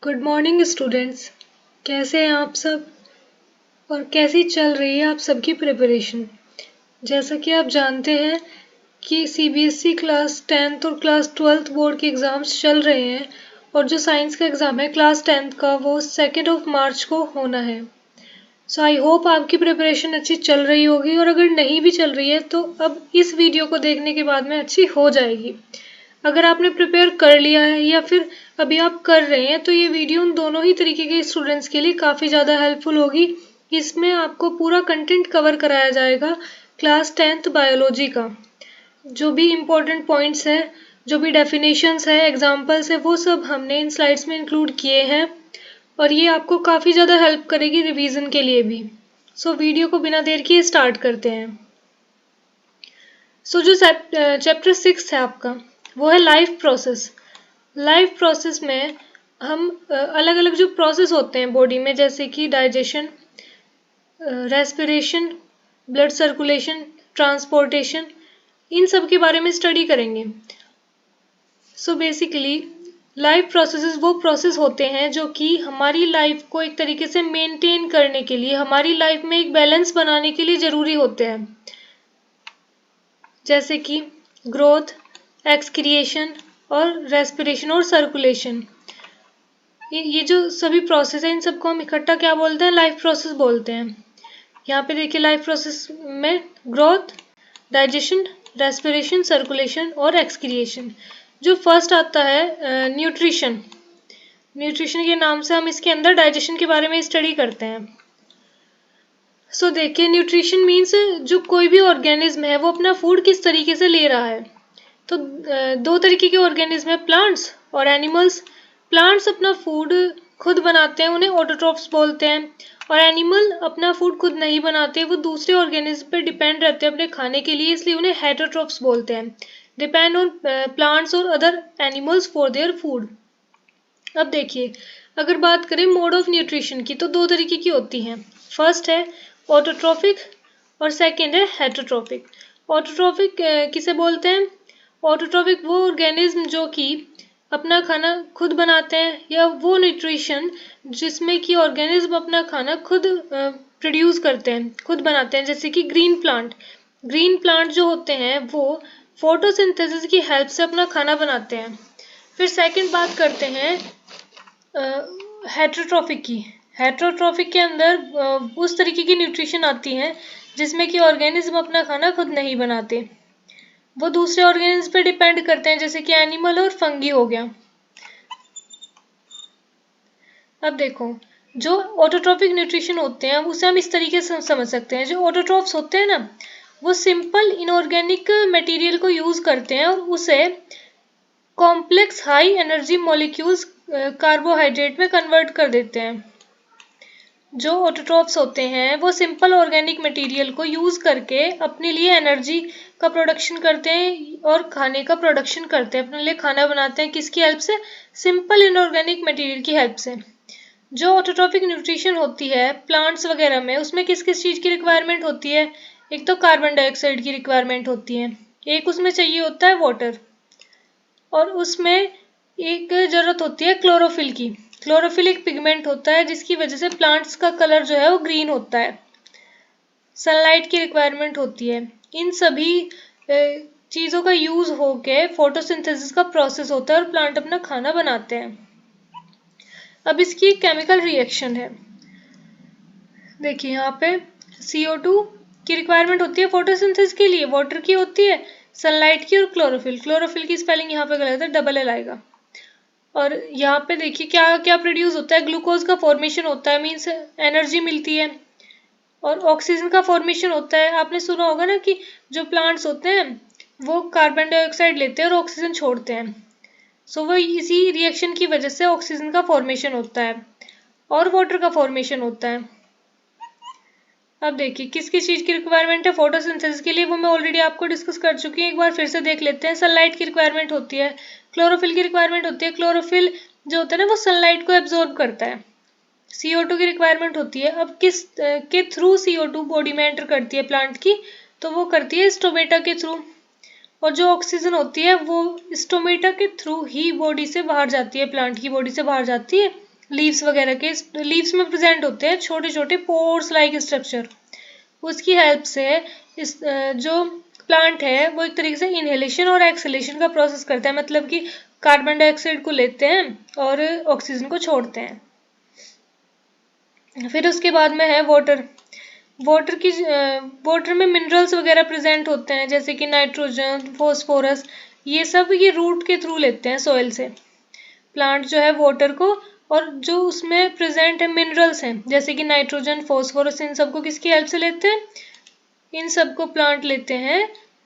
Good morning students. कैसे हैं आप सब और कैसी चल रही है आप सबकी प्रिपरेशन। जैसा कि आप जानते हैं कि सीबीएसई क्लास 10th और क्लास 12th बोर्ड के एग्ज़ाम्स चल रहे हैं और जो साइंस का एग्ज़ाम है क्लास 10th का वो 2 मार्च को होना है। सो आई होप आपकी प्रिपरेशन अच्छी चल रही होगी और अगर नहीं भी चल रही है तो अब इस वीडियो को देखने के बाद में अच्छी हो जाएगी। अगर आपने प्रिपेयर कर लिया है या फिर अभी आप कर रहे हैं तो ये वीडियो उन दोनों ही तरीके के स्टूडेंट्स के लिए काफ़ी ज़्यादा हेल्पफुल होगी। इसमें आपको पूरा कंटेंट कवर कराया जाएगा क्लास 10th बायोलॉजी का। जो भी इम्पोर्टेंट पॉइंट्स है, जो भी डेफिनेशंस है, एग्जाम्पल्स है, वो सब हमने इन स्लाइड्स में इंक्लूड किए हैं और ये आपको काफ़ी ज़्यादा हेल्प करेगी रिवीजन के लिए भी। सो वीडियो को बिना देर किए स्टार्ट करते हैं। सो जो चैप्टर 6 है आपका वो है लाइफ प्रोसेस। लाइफ प्रोसेस में हम अलग अलग जो प्रोसेस होते हैं बॉडी में, जैसे कि digestion, respiration, blood circulation, transportation, इन सब के बारे में स्टडी करेंगे। सो बेसिकली लाइफ प्रोसेसेस वो प्रोसेस होते हैं जो कि हमारी लाइफ को एक तरीके से मेंटेन करने के लिए, हमारी लाइफ में एक बैलेंस बनाने के लिए ज़रूरी होते हैं, जैसे कि ग्रोथ, एक्सक्रिएशन और रेस्पिरेशन और सर्कुलेशन। ये जो सभी प्रोसेस है इन सबको हम इकट्ठा क्या बोलते हैं? लाइफ प्रोसेस बोलते हैं। यहाँ पे देखिए लाइफ प्रोसेस में ग्रोथ, डाइजेशन, रेस्पिरेशन, सर्कुलेशन और एक्सक्रिएशन। जो फर्स्ट आता है न्यूट्रिशन। न्यूट्रिशन के नाम से हम इसके अंदर डाइजेशन के बारे में स्टडी करते हैं। सो देखिए न्यूट्रिशन मीन्स जो कोई भी ऑर्गेनिज्म है वो अपना फूड किस तरीके से ले रहा है। तो दो तरीके के ऑर्गेनिज्म है, प्लांट्स और एनिमल्स। प्लांट्स अपना फूड खुद बनाते हैं, उन्हें ऑटोट्रॉफ्स बोलते हैं, और एनिमल अपना फूड खुद नहीं बनाते, वो दूसरे ऑर्गेनिज्म पे डिपेंड रहते हैं अपने खाने के लिए, इसलिए उन्हें हेटरोट्रॉफ्स बोलते हैं। डिपेंड ऑन प्लांट्स और other animals for their food. अब देखिए अगर बात करें मोड ऑफ न्यूट्रिशन की तो दो तरीके की होती हैं। फर्स्ट है ऑटोट्रॉफिक और सेकंड है हेटरोट्रॉफिक। ऑटोट्रॉफिक किसे बोलते हैं? ऑटोट्रॉफिक वो ऑर्गेनिज्म जो कि अपना खाना खुद बनाते हैं, या वो न्यूट्रिशन जिसमें कि ऑर्गेनिज्म अपना खाना खुद प्रोड्यूस करते हैं, खुद बनाते हैं, जैसे कि ग्रीन प्लांट। ग्रीन प्लांट जो होते हैं वो फोटोसिंथेसिस की हेल्प से अपना खाना बनाते हैं। फिर सेकंड बात करते हैं हेटरोट्रॉफिक की। हेटरोट्रॉफिक के अंदर उस तरीके की न्यूट्रिशन आती है जिसमें कि ऑर्गेनिज्म अपना खाना खुद नहीं बनाते, वो दूसरे ऑर्गेनिज्म पे डिपेंड करते हैं, जैसे कि एनिमल और फंगी हो गया। अब देखो जो ऑटोट्रॉफिक न्यूट्रिशन होते हैं उसे हम इस तरीके से समझ सकते हैं। जो ऑटोट्रॉफ्स होते हैं ना, वो सिंपल इनऑर्गेनिक मटेरियल को यूज करते हैं और उसे complex high energy molecules carbohydrate में कन्वर्ट कर देते हैं। जो ऑटोट्रॉफ्स होते हैं वो सिंपल ऑर्गेनिक मटेरियल को यूज करके अपने लिए एनर्जी का प्रोडक्शन करते हैं और खाने का प्रोडक्शन करते हैं, अपने लिए खाना बनाते हैं। किसकी हेल्प से? सिंपल इनऑर्गेनिक मटेरियल की हेल्प से। जो ऑटोट्रॉफिक न्यूट्रिशन होती है प्लांट्स वगैरह में, उसमें किस किस चीज़ की रिक्वायरमेंट होती है? एक तो कार्बन डाइऑक्साइड की रिक्वायरमेंट होती है, एक उसमें चाहिए होता है वाटर, और उसमें एक ज़रूरत होती है क्लोरोफिल की। क्लोरोफिल एक पिगमेंट होता है जिसकी वजह से प्लांट्स का कलर जो है वो ग्रीन होता है। सनलाइट की रिक्वायरमेंट होती है। इन सभी चीज़ों का यूज़ होके फोटोसिंथेसिस का प्रोसेस होता है और प्लांट अपना खाना बनाते हैं। अब इसकी एक केमिकल रिएक्शन है। देखिए यहाँ पे CO2 की रिक्वायरमेंट होती है फोटोसिंथेसिस के लिए, वाटर की होती है, सनलाइट की और क्लोरोफिल। क्लोरोफिल की स्पेलिंग यहाँ पे गलत है, डबल एल आएगा। और यहाँ पे देखिए क्या क्या प्रोड्यूस होता है? ग्लूकोज का फॉर्मेशन होता है, मीन्स एनर्जी मिलती है, और ऑक्सीजन का फॉर्मेशन होता है। आपने सुना होगा ना कि जो प्लांट्स होते हैं वो कार्बन डाइऑक्साइड लेते हैं और ऑक्सीजन छोड़ते हैं। सो वो इसी रिएक्शन की वजह से ऑक्सीजन का फॉर्मेशन होता है और वाटर का फॉर्मेशन होता है। अब देखिए किस किस चीज़ की रिक्वायरमेंट है फोटोसिंथेसिस के लिए, वो मैं ऑलरेडी आपको डिस्कस कर चुकी हूँ, एक बार फिर से देख लेते हैं। सनलाइट की रिक्वायरमेंट होती है, क्लोरोफिल की रिक्वायरमेंट होती है, क्लोरोफिल जो होता है ना वो सनलाइट को एब्जॉर्ब करता है। CO2 की रिक्वायरमेंट होती है। अब किस के थ्रू CO2 बॉडी में एंटर करती है प्लांट की? तो वो करती है स्टोमेटा के थ्रू, और जो ऑक्सीजन होती है वो स्टोमेटा के थ्रू ही बॉडी से बाहर जाती है, प्लांट की बॉडी से बाहर जाती है। लीव्स वगैरह के, लीव्स में प्रेजेंट होते हैं छोटे छोटे पोर्स लाइक स्ट्रक्चर। उसकी हेल्प से इस जो प्लांट है वो एक तरीके से इनहेलेशन और एक्सहेलेशन का प्रोसेस करता है, मतलब कि कार्बन डाइऑक्साइड को लेते हैं और ऑक्सीजन को छोड़ते हैं। फिर उसके बाद में है वाटर। वाटर में मिनरल्स वगैरह प्रेजेंट होते हैं, जैसे कि नाइट्रोजन, फॉस्फोरस, ये सब ये रूट के थ्रू लेते हैं सॉइल से। प्लांट जो है वाटर को, और जो उसमें प्रेजेंट है मिनरल्स हैं जैसे कि नाइट्रोजन, फॉस्फोरस, इन सबको किसकी हेल्प से लेते हैं? इन सबको प्लांट लेते हैं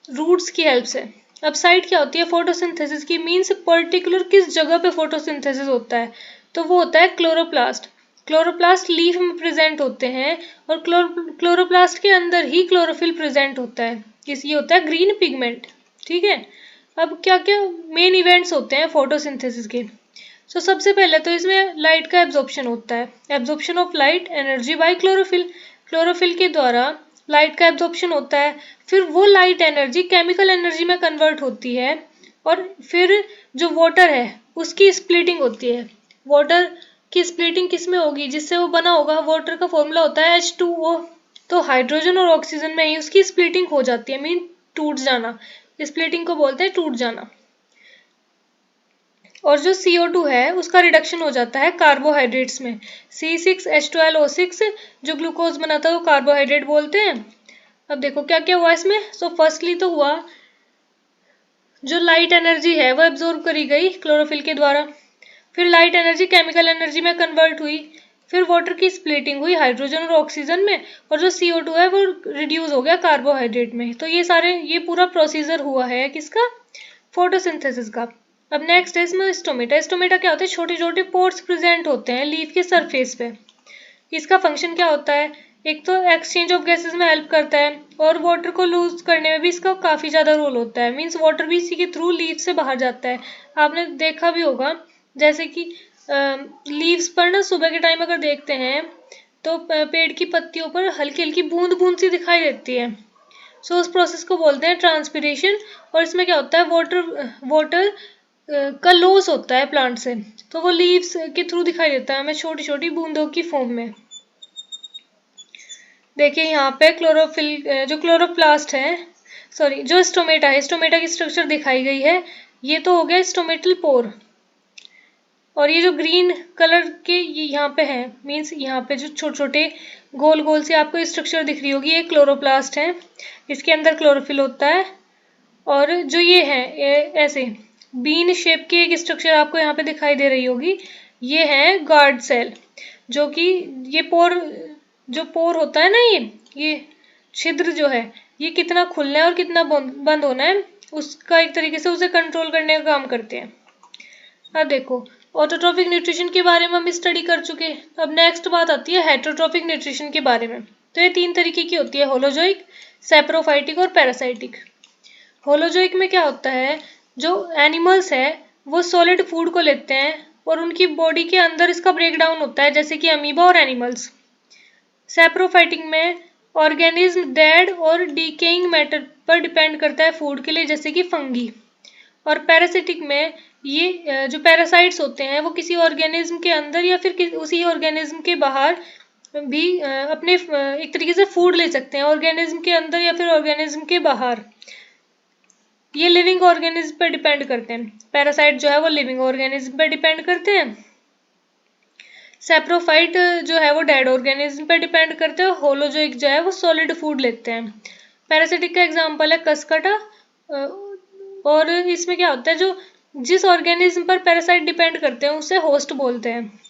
रूट्स की हेल्प से। अब साइट क्या होती है फोटोसिंथेसिस की, मीन्स पर्टिकुलर किस जगह पे फोटोसिंथेसिस होता है, तो वो होता है क्लोरोप्लास्ट। क्लोरोप्लास्ट लीफ में प्रेजेंट होते हैं और क्लोरोप्लास्ट के अंदर ही क्लोरोफिल प्रेजेंट होता है, ये होता है ग्रीन पिगमेंट। ठीक है, अब क्या क्या मेन इवेंट्स होते हैं फोटोसिंथेसिस के। सबसे पहले तो इसमें लाइट का एब्जॉर्प्शन होता है, absorption of light energy by chlorophyll. Chlorophyll के द्वारा लाइट का एब्जॉर्प्शन होता है, फिर वो लाइट एनर्जी केमिकल एनर्जी में कन्वर्ट होती है, और फिर जो वाटर है उसकी स्प्लिटिंग होती है। वाटर की स्प्लिटिंग किस में होगी, जिससे वो बना होगा, वाटर का फॉर्मूला होता है H2O। तो हाइड्रोजन और ऑक्सीजन में ही उसकी स्प्लिटिंग हो जाती है, मीन टूट जाना। स्प्लिटिंग को बोलते हैं टूट जाना। और जो CO2 है उसका रिडक्शन हो जाता है कार्बोहाइड्रेट्स में, C6H12O6 जो ग्लूकोज बनाता है वो कार्बोहाइड्रेट बोलते हैं। अब देखो क्या क्या हुआ इसमें। फर्स्टली तो हुआ जो लाइट एनर्जी है वो एब्जॉर्ब करी गई क्लोरोफिल के द्वारा, फिर लाइट एनर्जी केमिकल एनर्जी में कन्वर्ट हुई, फिर वाटर की स्प्लिटिंग हुई हाइड्रोजन और ऑक्सीजन में, और जो CO2 है वो रिड्यूस हो गया कार्बोहाइड्रेट में। तो ये पूरा प्रोसीजर हुआ है किसका, फोटोसिंथेसिस का। अब नेक्स्ट है इसमें स्टोमेटा। स्टोमेटा क्या होता है, छोटे छोटे पोर्स प्रेजेंट होते हैं लीफ के सरफेस पे। इसका फंक्शन क्या होता है, एक तो एक्सचेंज ऑफ गैसेस में हेल्प करता है, और वाटर को लूज करने में भी इसका काफी ज्यादा रोल होता है, मीन्स वाटर भी इसी के थ्रू लीफ से बाहर जाता है। आपने देखा भी होगा, जैसे कि लीव्स पर ना सुबह के टाइम अगर देखते हैं तो पेड़ की पत्तियों पर हल्की हल्की बूंद बूंद सी दिखाई देती है। उस प्रोसेस को बोलते हैं ट्रांसपिरेशन। और इसमें क्या होता है, वाटर का लॉस होता है प्लांट से, तो वो लीव्स के थ्रू दिखाई देता है हमें छोटी छोटी बूंदों की फॉर्म में। देखिए यहाँ पे क्लोरोफिल जो क्लोरोप्लास्ट है, सॉरी जो स्टोमेटा है, स्टोमेटा की स्ट्रक्चर दिखाई गई है। ये तो हो गया स्टोमेटल पोर, और ये जो ग्रीन कलर के ये यहाँ पे है, मीन्स यहाँ पे जो छोटे छोटे गोल गोल से आपको स्ट्रक्चर दिख रही होगी, ये क्लोरोप्लास्ट है। इसके अंदर क्लोरोफिल होता है, और जो ये है ऐसे बीन शेप की एक स्ट्रक्चर आपको यहाँ पे दिखाई दे रही होगी, ये है गार्ड सेल। जो कि ये जो पोर होता है ना, ये छिद्र जो है, ये कितना खुलना है और कितना बंद होना है, उसका एक तरीके से उसे कंट्रोल करने का काम करते हैं। अब देखो ऑटोट्रॉफिक न्यूट्रिशन के बारे में हम स्टडी कर चुके हैं। अब नेक्स्ट बात आती है हेटरोट्रॉफिक न्यूट्रिशन के बारे में। तो ये 3 तरीके की होती है, होलोजोइक, सैप्रोफाइटिक और पैरासाइटिक। होलोजोइक में क्या होता है, जो एनिमल्स है वो सॉलिड फूड को लेते हैं और उनकी बॉडी के अंदर इसका ब्रेक डाउन होता है, जैसे कि अमीबा और एनिमल्स। सैप्रोफाइटिक में ऑर्गेनिज्म डेड और डिकेइंग मैटर पर डिपेंड करता है फूड के लिए, जैसे कि फंगी। और पैरासिटिक में ये जो पैरासाइट्स होते हैं वो किसी ऑर्गेनिज्म के अंदर या फिर उसी ऑर्गेनिज्म के बाहर भी अपने एक तरीके से फूड ले सकते हैं, ऑर्गेनिज्म के अंदर या फिर ऑर्गेनिज्म के बाहर। ये लिविंग ऑर्गेनिज्म पर डिपेंड करते हैं। पैरासाइट जो है वो लिविंग ऑर्गेनिज्म पर डिपेंड करते हैं, सैप्रोफाइट जो है वो डेड ऑर्गेनिज्म पर डिपेंड करते हैं, होलोजोइक जो है वो सॉलिड फूड लेते हैं। पैरासिटिक का एग्जांपल है कसकटा। और इसमें क्या होता है, जो जिस ऑर्गेनिज्म पर पैरासाइट डिपेंड करते हैं उसे होस्ट बोलते हैं।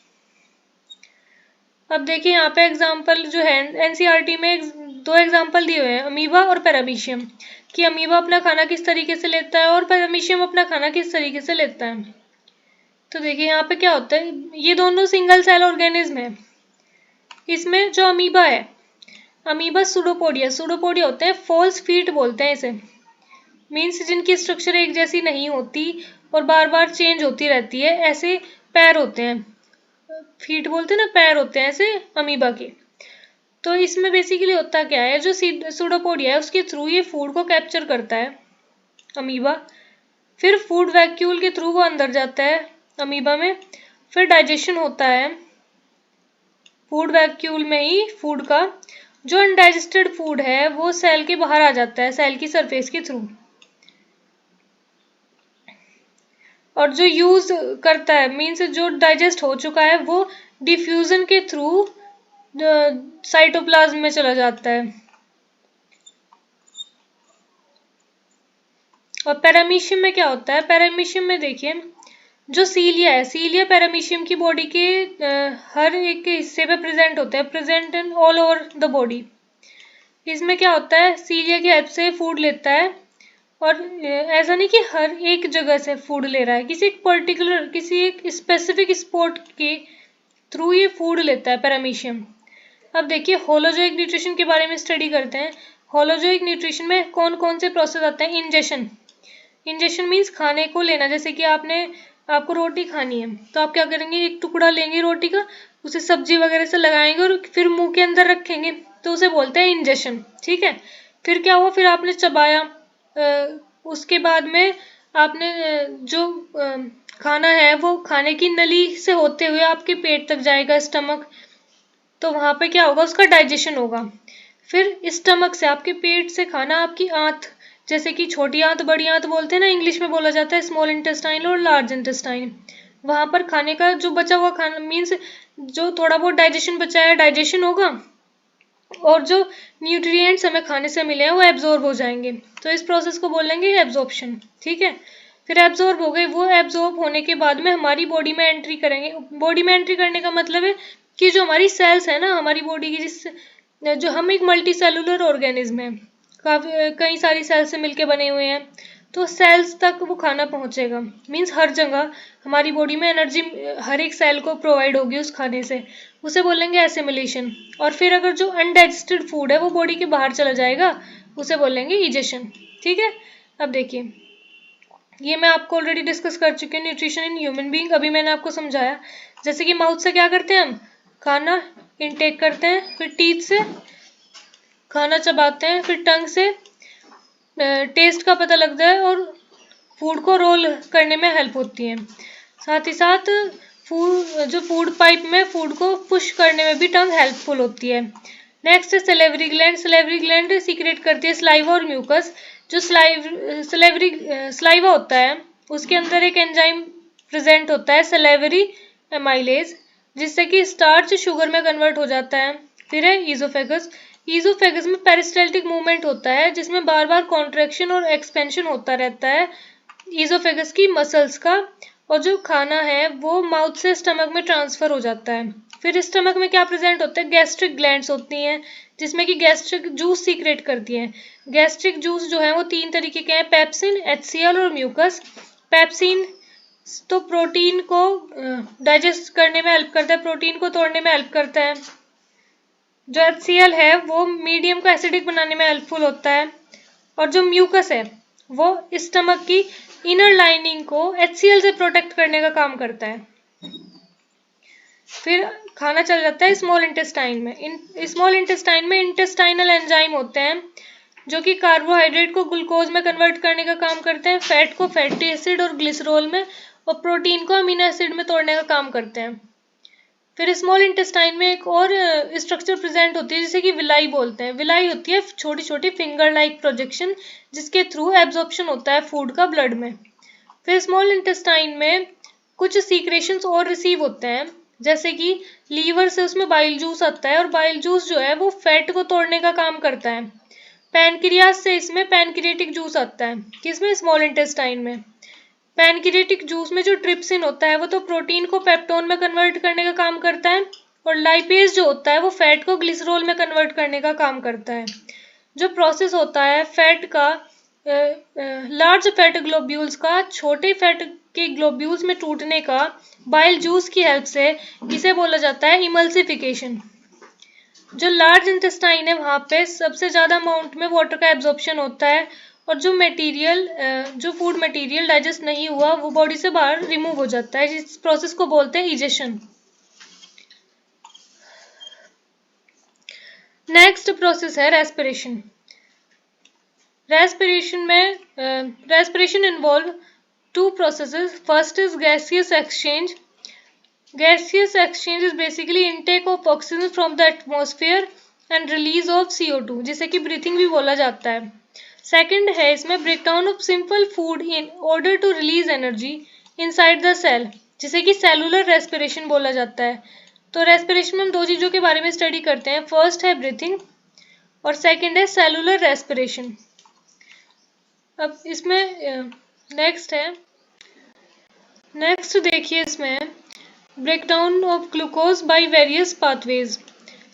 अब देखिए यहाँ पे एग्जांपल जो है एनसीईआरटी में 2 एग्जांपल दिए हुए हैं, अमीबा और पैरामीशियम, कि अमीबा अपना खाना किस तरीके से लेता है और पैरामीशियम अपना खाना किस तरीके से लेता है। तो देखिए यहाँ पे क्या होता है, ये दोनों सिंगल सेल ऑर्गेनिज्म है। इसमें जो अमीबा है, अमीबा सूडोपोडिया होते हैं, फॉल्स फीट बोलते हैं इसे, मीन्स जिनकी स्ट्रक्चर एक जैसी नहीं होती और बार बार चेंज होती रहती है, ऐसे पैर होते हैं, फीट बोलते हैं ना, पैर होते हैं ऐसे अमीबा के। तो इसमें बेसिकली होता क्या है, जो सूडोपोडिया है उसके थ्रू ये फूड को कैप्चर करता है अमीबा, फिर फूड वैक्यूल के थ्रू वो अंदर जाता है अमीबा में, फिर डाइजेशन होता है, फूड वैक्यूल में ही फूड का जो अनडाइजेस्टेड फूड है वो सेल के बाहर आ जाता है, सेल की सरफेस के थ्रू। और जो यूज करता है मीन्स जो डाइजेस्ट हो चुका है वो डिफ्यूजन के थ्रू साइटोप्लाज्म में चला जाता है। और पैरामीशियम में क्या होता है, पैरामीशियम में देखिए जो सीलिया है, सीलिया पैरामीशियम की बॉडी के हर एक हिस्से पे प्रेजेंट होता है, present in all over the body. इसमें क्या होता है, सीलिया की हेल्प से फूड लेता है और ऐसा नहीं कि हर एक जगह से फूड ले रहा है, किसी एक पर्टिकुलर किसी एक स्पेसिफिक स्पॉट के थ्रू ये फूड लेता है पैरामीशियम। अब देखिए होलोजोइक न्यूट्रिशन के बारे में स्टडी करते हैं। होलोजोइक न्यूट्रिशन में कौन कौन से प्रोसेस आते हैं। इंजेशन, इंजेशन मीन्स खाने को लेना, जैसे कि आपको रोटी खानी है तो आप क्या करेंगे, एक टुकड़ा लेंगे रोटी का, उसे सब्जी वगैरह से लगाएंगे और फिर मुंह के अंदर रखेंगे, तो उसे बोलते हैं इंजेशन। ठीक है, फिर क्या हुआ, फिर आपने चबाया, उसके बाद में आपने जो खाना है वो खाने की नली से होते हुए आपके पेट तक जाएगा, स्टमक, तो वहां पे क्या होगा, उसका डाइजेशन होगा। फिर स्टमक से, आपके पेट से खाना आपकी आंत, जैसे कि छोटी आंत बड़ी आंत बोलते हैं ना, इंग्लिश में बोला जाता है स्मॉल इंटेस्टाइन और लार्ज इंटेस्टाइन, वहां पर खाने का जो बचा हुआ खाना मीन्स जो थोड़ा बहुत डाइजेशन बचा है, डाइजेशन होगा और जो न्यूट्रिएंट्स हमें खाने से मिले हैं वो एब्जॉर्ब हो जाएंगे, तो इस प्रोसेस को बोलेंगे एब्जॉर्प्शन। ठीक है, फिर एब्जॉर्ब हो गए, वो एब्जॉर्ब होने के बाद में हमारी बॉडी में एंट्री करेंगे। बॉडी में एंट्री करने का मतलब है कि जो हमारी सेल्स है ना हमारी बॉडी की, जिस जो हम एक मल्टी सेलुलर ऑर्गेनिज्म है, काफी कई सारी सेल्स से मिलके बने हुए हैं, तो सेल्स तक वो खाना पहुंचेगा, मीन्स हर जगह हमारी बॉडी में एनर्जी हर एक सेल को प्रोवाइड होगी उस खाने से, उसे बोलेंगे एसिमिलेशन। और फिर अगर जो अनडाइजेस्टेड फूड है वो बॉडी के बाहर चला जाएगा, उसे बोलेंगे इजेशन। ठीक है, अब देखिए ये मैं आपको ऑलरेडी डिस्कस कर चुकी हूँ, न्यूट्रिशन इन ह्यूमन बीइंग, अभी मैंने आपको समझाया। जैसे कि माउथ से क्या करते हैं, हम खाना इनटेक करते हैं, फिर टीथ से खाना चबाते हैं, फिर टंग से टेस्ट का पता लगता है और फूड को रोल करने में हेल्प होती है। साथ ही साथ फूड पाइप में फूड को पुश करने में भी टंग हेल्पफुल होती है। नेक्स्ट है salivary gland, salivary gland secret करती है स्लाइवा और म्यूकस। जो स्लाइवा होता है उसके अंदर एक एंजाइम प्रेजेंट होता है सेलेवरी एमाइलेज, जिससे कि स्टार्च शुगर में कन्वर्ट हो जाता है। फिर है ईजोफेगस, ईजोफेगस में पेरिस्टाल्टिक मूवमेंट होता है जिसमें बार बार कॉन्ट्रैक्शन और एक्सपेंशन होता रहता है ईजोफेगस की मसल्स का, और जो खाना है वो माउथ से स्टमक में ट्रांसफर हो जाता है। फिर स्टमक में क्या प्रेजेंट होता है, गैस्ट्रिक ग्लैंड्स होती हैं जिसमें कि गैस्ट्रिक जूस सीक्रेट करती हैं। गैस्ट्रिक जूस जो है वो 3 तरीके के हैं, पेप्सिन, एचसीएल और म्यूकस। पेप्सिन तो प्रोटीन को डाइजेस्ट करने में हेल्प करता है, प्रोटीन को तोड़ने में हेल्प करता है। जो एचसीएल है वो मीडियम को एसिडिक बनाने में हेल्पफुल होता है, और जो म्यूकस है वो स्टमक की इनर लाइनिंग को एचसीएल से प्रोटेक्ट करने का काम करता है। फिर खाना चल जाता है स्मॉल इंटेस्टाइन में। स्मॉल इंटेस्टाइन में इंटेस्टाइनल एंजाइम होते हैं जो कि कार्बोहाइड्रेट को ग्लूकोज में कन्वर्ट करने का काम करते हैं, फैट को फैटी एसिड और ग्लिसरॉल में, और प्रोटीन को अमीनो एसिड में तोड़ने का काम करते हैं। फिर स्मॉल इंटेस्टाइन में एक और स्ट्रक्चर प्रेजेंट होती है जिसे कि विलाई बोलते हैं। विलाई होती है छोटी छोटी फिंगर लाइक प्रोजेक्शन जिसके थ्रू एब्जॉर्प्शन होता है फूड का ब्लड में। फिर स्मॉल इंटेस्टाइन में कुछ सीक्रेशंस और रिसीव होते हैं, जैसे कि लीवर से उसमें बाइल जूस आता है और बाइल जूस जो है वो फैट को तोड़ने का काम करता है। पैनक्रियास से इसमें पैनक्रियाटिक जूस आता है, किसमें, स्मॉल इंटेस्टाइन में। पैनक्रियाटिक जूस में जो ट्रिप्सिन होता है वो तो प्रोटीन को पेप्टोन में कन्वर्ट करने का काम करता है, और लाइपेज जो होता है वो फैट को ग्लिसरॉल में कन्वर्ट करने का काम करता है। जो प्रोसेस होता है फैट का, लार्ज फैट ग्लोब्यूल्स का छोटे फैट के ग्लोब्यूल्स में टूटने का बाइल जूस की हेल्प से, इसे बोला जाता है इमल्सिफिकेशन। जो लार्ज इंटेस्टाइन है वहां पे सबसे ज्यादा अमाउंट में वाटर का एब्जॉर्प्शन होता है, और जो फूड मटेरियल डाइजेस्ट नहीं हुआ वो बॉडी से बाहर रिमूव हो जाता है, इस प्रोसेस को बोलते हैं इजेशन। नेक्स्ट प्रोसेस है respiration. Respiration involve two processes, first is gaseous exchange, gaseous exchange is basically intake of oxygen from the atmosphere and release of CO2, जिसे कि ब्रीथिंग भी बोला जाता है। सेकंड है इसमें breakdown of simple food in order to release energy inside the cell, जिसे कि सेलुलर रेस्पिरेशन बोला जाता है। तो रेस्पिरेशन में हम दो चीज़ों के बारे में स्टडी करते हैं, फर्स्ट है ब्रीथिंग और सेकंड है सेलुलर रेस्पिरेशन। अब इसमें नेक्स्ट देखिए इसमें breakdown of glucose by various pathways.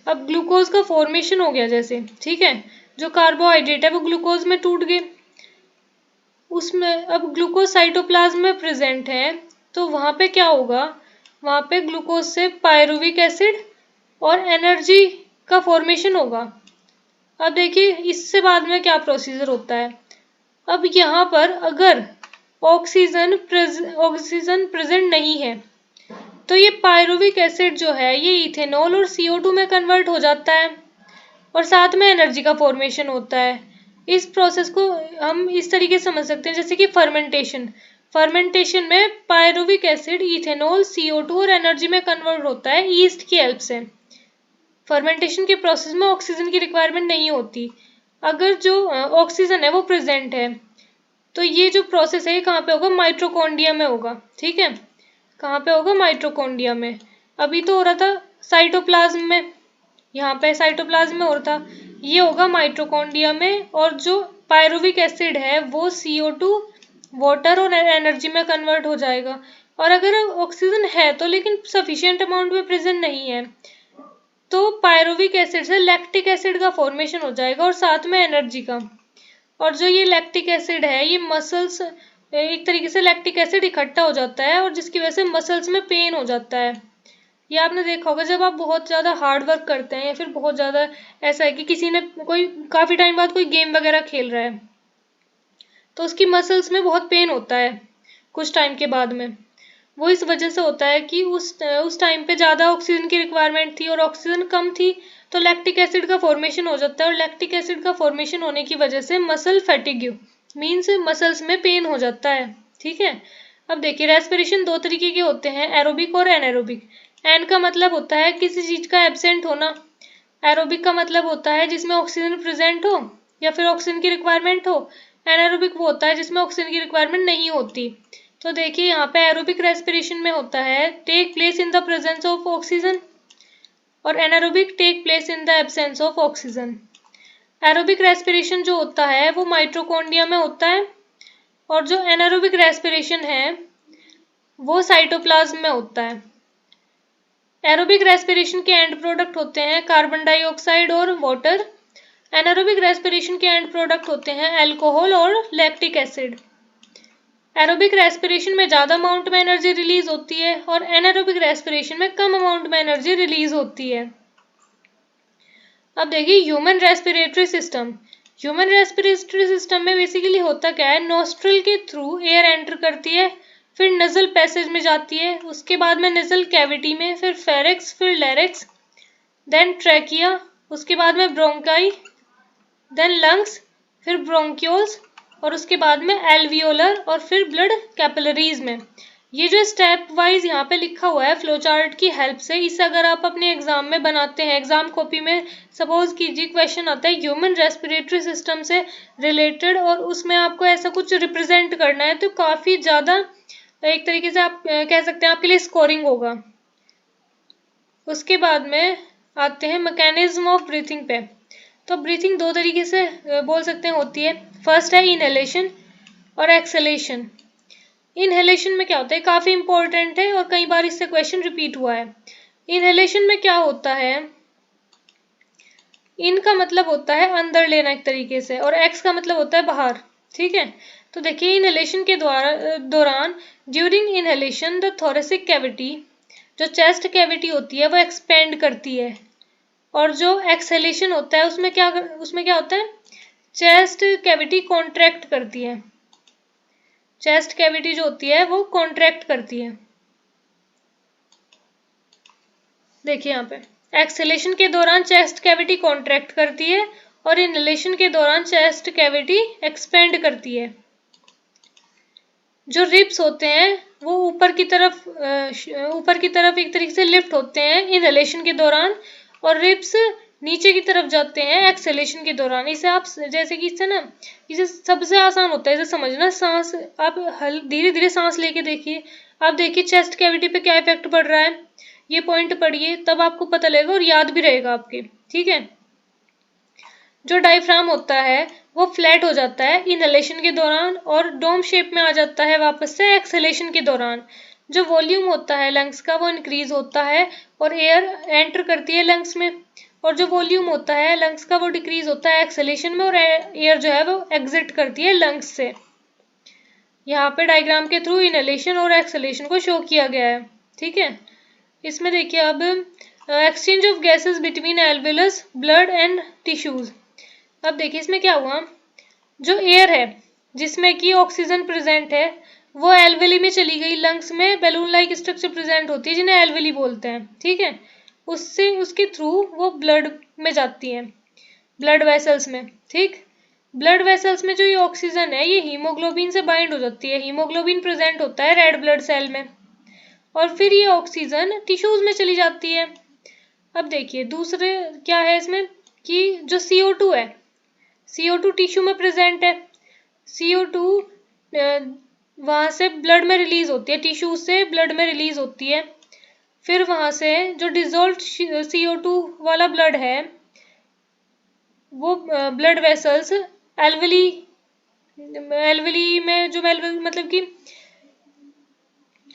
अब ग्लूकोज का फॉर्मेशन हो गया जैसे, ठीक है, जो कार्बोहाइड्रेट है वो ग्लूकोज में टूट गए, उसमें अब ग्लूकोज साइटोप्लाज्म में प्रेजेंट है, तो वहाँ पे क्या होगा, वहाँ पे ग्लूकोज से पायरुविक एसिड और एनर्जी का फॉर्मेशन होगा। अब देखिए इससे बाद में क्या प्रोसीजर होता है। अब यहाँ पर अगर ऑक्सीजन प्रेजेंट नहीं है तो ये पायरुविक एसिड जो है ये इथेनॉल और CO2 में कन्वर्ट हो जाता है और साथ में एनर्जी का फॉर्मेशन होता है। इस प्रोसेस को हम इस तरीके से समझ सकते हैं जैसे कि फर्मेंटेशन में पायरुविक एसिड इथेनॉल CO2 और एनर्जी में कन्वर्ट होता है ईस्ट की हेल्प से। फर्मेंटेशन के प्रोसेस में ऑक्सीजन की रिक्वायरमेंट नहीं होती अगर जो ऑक्सीजन है वो प्रेजेंट है। तो ये जो प्रोसेस है ये कहाँ पे होगा, माइटोकॉन्ड्रिया में होगा, ठीक है, कहाँ पे होगा, माइटोकॉन्ड्रिया में। अभी तो हो रहा था साइटोप्लाज्म में, यहाँ पे साइटोप्लाज्म में हो रहा था, ये होगा माइटोकॉन्ड्रिया में। और जो पायरुविक एसिड है वो CO2 वाटर और एनर्जी में कन्वर्ट हो जाएगा। और अगर ऑक्सीजन है तो लेकिन सफिशिएंट अमाउंट में प्रेजेंट नहीं है तो पायरुविक एसिड से लैक्टिक एसिड का फॉर्मेशन हो जाएगा और साथ में एनर्जी का। और जो ये लैक्टिक एसिड है ये मसल्स, एक तरीके से लैक्टिक एसिड इकट्ठा हो जाता है और जिसकी वजह से मसल्स में पेन हो जाता है। ये आपने देखा होगा जब आप बहुत ज़्यादा हार्ड वर्क करते हैं या फिर बहुत ज़्यादा ऐसा है कि किसी ने कोई काफ़ी टाइम बाद कोई गेम वगैरह खेल रहा है तो उसकी मसल्स में बहुत पेन होता है कुछ टाइम के बाद में। वो इस वजह से होता है कि उस टाइम पे ज़्यादा ऑक्सीजन की रिक्वायरमेंट थी और ऑक्सीजन कम थी तो लैक्टिक एसिड का फॉर्मेशन हो जाता है और लैक्टिक एसिड का फॉर्मेशन होने की वजह से मसल फैटिग्यू मीन्स मसल्स में पेन हो जाता है, ठीक है। अब देखिए रेस्पिरेशन दो तरीके के होते हैं, एरोबिक और एनएरोबिक। एन का मतलब होता है किसी चीज़ का एब्सेंट होना, एरोबिक का मतलब होता है जिसमें ऑक्सीजन प्रेजेंट हो या फिर ऑक्सीजन की रिक्वायरमेंट हो। एनारोबिक वो होता है जिसमें ऑक्सीजन की रिक्वायरमेंट नहीं होती। तो देखिए यहाँ पे एरोबिक रेस्पिरेशन में होता है take place in the presence of oxygen और anaerobic take place in the absence of oxygen. Aerobic respiration जो होता है वो माइटोकॉन्ड्रिया में होता है और जो एनारोबिक रेस्पिरेशन है वो साइटोप्लाज्म में होता है। एरोबिक रेस्पिरेशन के एंड प्रोडक्ट होते हैं कार्बन डाइऑक्साइड और वाटर। एनारोबिक रेस्पिरेशन के एंड प्रोडक्ट होते हैं अल्कोहल और लैक्टिक एसिड। एरोबिक रेस्पिरेशन में ज़्यादा अमाउंट में एनर्जी रिलीज होती है और एनारोबिक रेस्पिरेशन में कम अमाउंट में एनर्जी रिलीज होती है। अब देखिए human respiratory system. Human respiratory system में बेसिकली होता क्या है, नोस्ट्रल के थ्रू एयर एंटर करती है, फिर नजल पैसेज में जाती है, उसके बाद में नजल कैविटी में, फिर फेरिक्स, फिर लैरिक्स, देन ट्रैकिया, उसके बाद में ब्रोंकाई, देन लंग्स, फिर ब्रोंक्यूल्स और उसके बाद में एल्वियोलर और फिर ब्लड कैपिलरीज में। ये जो स्टेप वाइज यहाँ पे लिखा हुआ है फ्लो चार्ट की हेल्प से, इसे अगर आप अपने एग्जाम में बनाते हैं, एग्जाम कॉपी में सपोज कीजिए क्वेश्चन आता है ह्यूमन रेस्पिरेटरी सिस्टम से रिलेटेड और उसमें आपको ऐसा कुछ रिप्रेजेंट करना है तो काफ़ी ज़्यादा एक तरीके से आप कह सकते हैं आपके लिए स्कोरिंग होगा। उसके बाद में आते हैं मैकेनिज्म ऑफ ब्रीथिंग पे। तो ब्रीथिंग दो तरीके से बोल सकते हैं होती है, फर्स्ट है इनहेलेशन और एक्सहेलेशन। इनहेलेशन में क्या होता है, काफ़ी इंपॉर्टेंट है और कई बार इससे क्वेश्चन रिपीट हुआ है। इनहेलेशन में क्या होता है, इन का मतलब होता है अंदर लेना एक तरीके से और एक्स का मतलब होता है बाहर, ठीक है। तो देखिए इनहेलेशन के दौरान during inhalation the thoracic cavity, जो चेस्ट कैविटी होती है वो एक्सपेंड करती है और जो एक्सहेलेशन होता है उसमें क्या होता है, चेस्ट कैविटी कॉन्ट्रैक्ट करती है, चेस्ट कैविटी जो होती है वो कॉन्ट्रैक्ट करती है। देखिए यहाँ पे एक्सहेलेशन के दौरान चेस्ट कैविटी कॉन्ट्रैक्ट करती है और इनहेलेशन के दौरान चेस्ट कैविटी एक्सपेंड करती है। जो रिब्स होते हैं वो ऊपर की तरफ एक तरीके से लिफ्ट होते हैं इनहेलेशन के दौरान, और रिब्स नीचे की तरफ जाते हैं एक्सहेलेशन के दौरान। इसे आप जैसे कि इससे ना, इसे सबसे आसान होता है इसे समझना। सांस आप धीरे धीरे सांस लेके देखिए, आप देखिए चेस्ट कैविटी पे क्या इफेक्ट पड़ रहा है, ये पॉइंट पढ़िए, तब आपको पता लगेगा और याद भी रहेगा आपके। ठीक है। जो डायफ्राम होता है वो फ्लैट हो जाता है इनहेलेशन के दौरान और डोम शेप में आ जाता है वापस से एक्सहेलेशन के दौरान। जो वॉल्यूम होता है लंग्स का वो इंक्रीज होता है और एयर एंटर करती है लंग्स में, और जो वॉल्यूम होता है लंग्स का वो डिक्रीज होता है एक्सहेलेशन में, और एयर जो है वो एग्जिट करती है लंग्स से। यहाँ पे डायग्राम के थ्रू इनहेलेशन और एक्सहेलेशन को शो किया गया है। ठीक है। इसमें देखिए अब exchange of gases between alveolus blood and tissues. अब देखिए इसमें क्या हुआ, जो एयर है जिसमें कि ऑक्सीजन प्रेजेंट है वो एल्वेली में चली गई, लंग्स में बैलून लाइक स्ट्रक्चर प्रेजेंट होती है जिन्हें एल्वेली बोलते हैं। ठीक है। उससे उसके थ्रू वो ब्लड में जाती है, ब्लड वेसल्स में। ठीक। ब्लड वेसल्स में जो ये ऑक्सीजन है ये हीमोग्लोबिन से बाइंड हो जाती है, हीमोग्लोबिन प्रेजेंट होता है रेड ब्लड सेल में, और फिर ये ऑक्सीजन टिश्यूज में चली जाती है। अब देखिए दूसरे क्या है इसमें कि जो CO2 है, CO2 टिश्यू में प्रेजेंट है, CO2 वहां से ब्लड में रिलीज होती है, टिश्यू से ब्लड में रिलीज होती है। फिर वहां से जो डिजोल्व CO2 वाला ब्लड है वो ब्लड वेसल्स एल्वेली एल्वेली में जो मतलब कि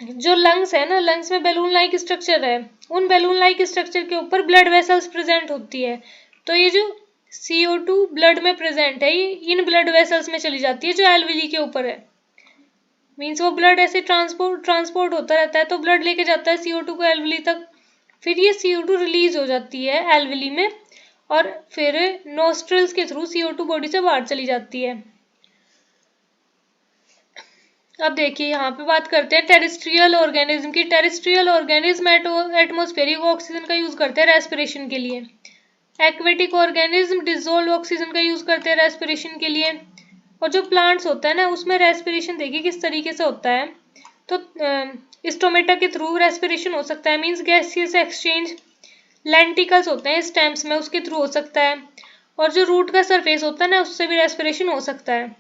जो लंग्स है ना, लंग्स में बैलून लाइक स्ट्रक्चर है, उन बैलून लाइक स्ट्रक्चर के ऊपर ब्लड वेसल्स प्रेजेंट होती है। तो ये जो CO2 ब्लड में प्रेजेंट है ये इन ब्लड वेसल्स में चली जाती है जो एल्वेली के ऊपर है। मीन्स वो ब्लड ऐसे ट्रांसपोर्ट होता रहता है, तो ब्लड लेके जाता है CO2 को एल्वेली तक, फिर ये CO2 रिलीज हो जाती है एल्वेली में, और फिर नोस्ट्रल्स के थ्रू CO2 बॉडी से बाहर चली जाती है। अब देखिए यहाँ पे बात करते हैं टेरेस्ट्रियल ऑर्गेनिज्म की। टेरेस्ट्रियल ऑर्गेनिज्म एटमॉस्फेरिक ऑक्सीजन का यूज करते हैं रेस्पिरेशन के लिए। एक्वेटिक ऑर्गेनिज्म डिसॉल्व ऑक्सीजन का यूज करते हैं रेस्पिरेशन के लिए। और जो प्लांट्स होता है ना उसमें रेस्पिरेशन देखिए किस तरीके से होता है, तो स्टोमेटा के थ्रू रेस्पिरेशन हो सकता है, मीन्स गैसियस एक्सचेंज। लेंटिकल्स होते हैं स्टेम्स में उसके थ्रू हो सकता है, और जो रूट का सरफेस होता है ना उससे भी रेस्पिरेशन हो सकता है।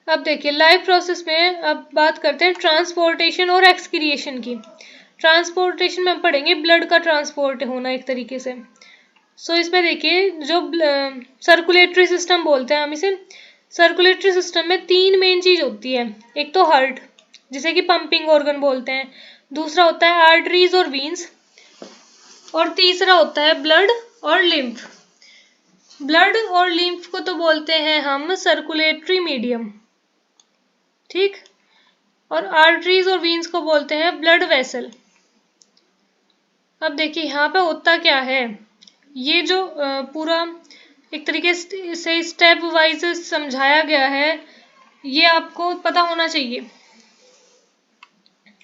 अब देखिए लाइफ प्रोसेस में अब बात करते हैं ट्रांसपोर्टेशन और एक्सक्रिएशन की। ट्रांसपोर्टेशन में हम पढ़ेंगे ब्लड का ट्रांसपोर्ट होना एक तरीके से। सो इसमें देखिए जो सर्कुलेटरी सिस्टम बोलते हैं हम इसे, सर्कुलेटरी सिस्टम में 3 मेन चीज होती है। एक तो हार्ट जिसे कि पंपिंग ऑर्गन बोलते हैं, दूसरा होता है आर्टरीज और वीन्स, और तीसरा होता है ब्लड और लिम्फ। ब्लड और लिम्फ को तो बोलते हैं हम सर्कुलेटरी मीडियम। ठीक। और आर्टरीज और वीन्स को बोलते हैं ब्लड वेसल। अब देखिए यहाँ पे होता क्या है, ये जो पूरा एक तरीके से स्टेप वाइज समझाया गया है ये आपको पता होना चाहिए।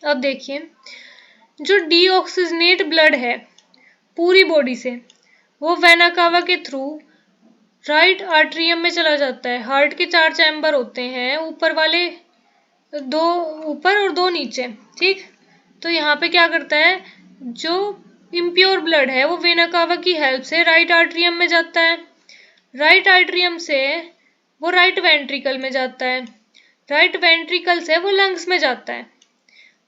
अब देखिए जो डीऑक्सीजनेट ब्लड है पूरी बॉडी से वो वेना कावा के थ्रू राइट आर्ट्रियम में चला जाता है। हार्ट के 4 चैम्बर होते हैं, ऊपर वाले 2 ऊपर और 2 नीचे। ठीक। तो यहाँ पे क्या करता है, जो इम्प्योर ब्लड है वो वेना कावा की हेल्प से राइट आर्ट्रियम में जाता है, राइट आर्ट्रियम से वो राइट वेंट्रिकल में जाता है, राइट वेंट्रिकल से वो लंग्स में जाता है,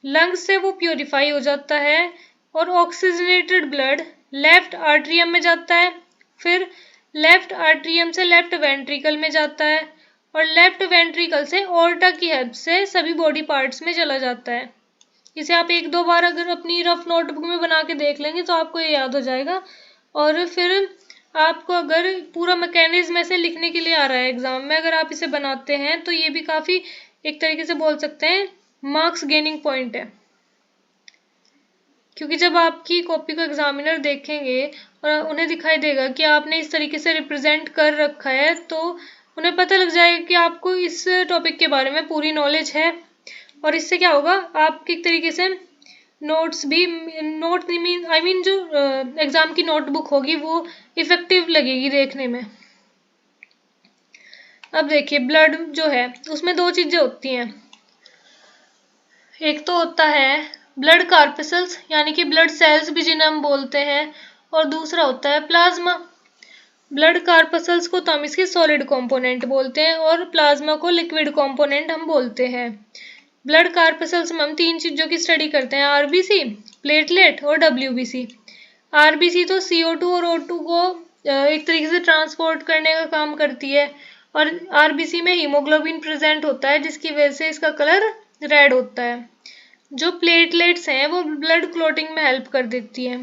लंग्स से वो प्योरीफाई हो जाता है और ऑक्सीजनेटेड ब्लड लेफ्ट आर्ट्रियम में जाता है, फिर लेफ्ट आर्ट्रियम से लेफ्ट वेंट्रिकल में जाता है, और लेफ्ट वेंट्रिकल से ऑर्टा की हेल्प से सभी बॉडी पार्ट्स में चला जाता है। इसे आप 1-2 बार अगर अपनी रफ नोटबुक में बना के देख लेंगे तो आपको ये याद हो जाएगा। और फिर आपको अगर पूरा मैकेनिज्म ऐसे लिखने के लिए आ रहा है एग्जाम में, अगर आप इसे बनाते हैं तो ये भी काफी एक तरीके से बोल सकते हैं मार्क्स गेनिंग पॉइंट है। क्योंकि जब आपकी कॉपी को एग्जामिनर देखेंगे और उन्हें दिखाई देगा कि आपने इस तरीके से रिप्रेजेंट कर रखा है तो उन्हें पता लग जाएगा कि आपको इस टॉपिक के बारे में पूरी नॉलेज है। और इससे क्या होगा, आप एक तरीके से नोट्स भी आई मीन जो एग्जाम की नोटबुक होगी वो इफेक्टिव लगेगी देखने में। अब देखिए ब्लड जो है उसमें 2 चीजें होती हैं, एक तो होता है ब्लड कार्पसेल्स यानी कि ब्लड सेल्स भी जिन्हें हम बोलते हैं, और दूसरा होता है प्लाज्मा। ब्लड कार्पसेल्स को तो हम इसके सॉलिड कंपोनेंट बोलते हैं और प्लाज्मा को लिक्विड कंपोनेंट हम बोलते हैं। ब्लड कार्पसेल्स में हम तीन चीजों की स्टडी करते हैं, आरबीसी, प्लेटलेट और डब्ल्यूबीसी। आरबीसी तो CO2 और O2 को एक तरीके से ट्रांसपोर्ट करने का काम करती है, और आरबीसी में हीमोग्लोबिन प्रेजेंट होता है जिसकी वजह से इसका कलर रेड होता है। जो प्लेटलेट्स हैं वो ब्लड क्लॉटिंग में हेल्प कर देती है।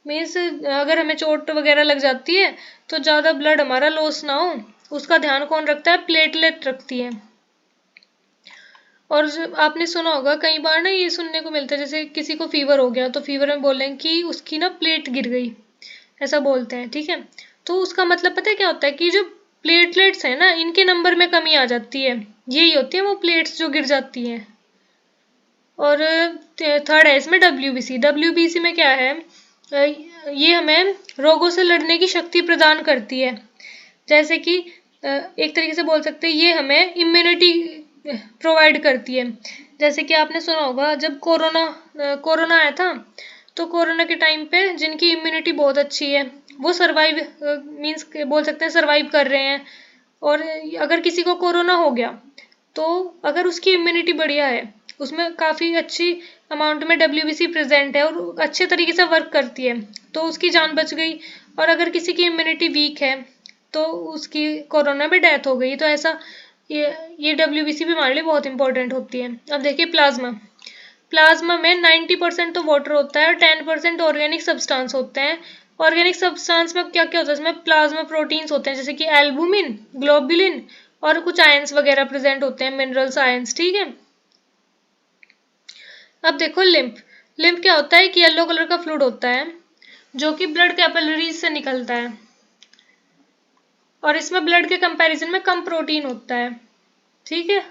मीन्स अगर हमें चोट वगैरह लग जाती है तो ज़्यादा ब्लड हमारा लॉस ना हो, उसका ध्यान कौन रखता है? प्लेटलेट रखती है। और आपने सुना होगा कई बार ना, ये सुनने को मिलता है जैसे किसी को फीवर हो गया तो फीवर में बोलें कि उसकी ना प्लेट गिर गई, ऐसा बोलते हैं, ठीक है। तो उसका मतलब पता है क्या होता है कि जो प्लेटलेट्स हैं ना, इनके नंबर में कमी आ जाती है, यही होती है वो प्लेट्स जो गिर जाती हैं। और थर्ड है इसमें डब्ल्यूबीसी। डब्ल्यूबीसी में क्या है, ये हमें रोगों से लड़ने की शक्ति प्रदान करती है। जैसे कि एक तरीके से बोल सकते हैं ये हमें इम्यूनिटी प्रोवाइड करती है। जैसे कि आपने सुना होगा जब कोरोना आया था, तो कोरोना के टाइम पे जिनकी इम्यूनिटी बहुत अच्छी है वो सरवाइव मीन्स बोल सकते हैं सरवाइव कर रहे हैं। और अगर किसी को कोरोना हो गया तो अगर उसकी इम्यूनिटी बढ़िया है, उसमें काफ़ी अच्छी अमाउंट में डब्ल्यूबीसी प्रेजेंट है और अच्छे तरीके से वर्क करती है, तो उसकी जान बच गई। और अगर किसी की इम्यूनिटी वीक है तो उसकी कोरोना में डेथ हो गई। तो ऐसा ये डब्ल्यूबीसी भी हमारे लिए बहुत इंपॉर्टेंट होती है। अब देखिए प्लाज्मा। प्लाज्मा में 90% तो वाटर होता है और 10% ऑर्गेनिक सब्सटेंस होते हैं। ऑर्गेनिक सब्सटेंस में क्या क्या होता है? इसमें प्लाज्मा प्रोटीन्स होते हैं जैसे कि एल्बुमिन, ग्लोबुलिन और कुछ आयंस वगैरह प्रेजेंट होते हैं, मिनरल्स, आयंस, ठीक है। अब देखो लिम्फ। लिम्फ क्या होता है? एक येलो कलर का फ्लूइड होता है जो कि ब्लड कैपिलरीज से निकलता है, और इसमें ब्लड के कंपैरिजन में कम प्रोटीन होता है, ठीक है।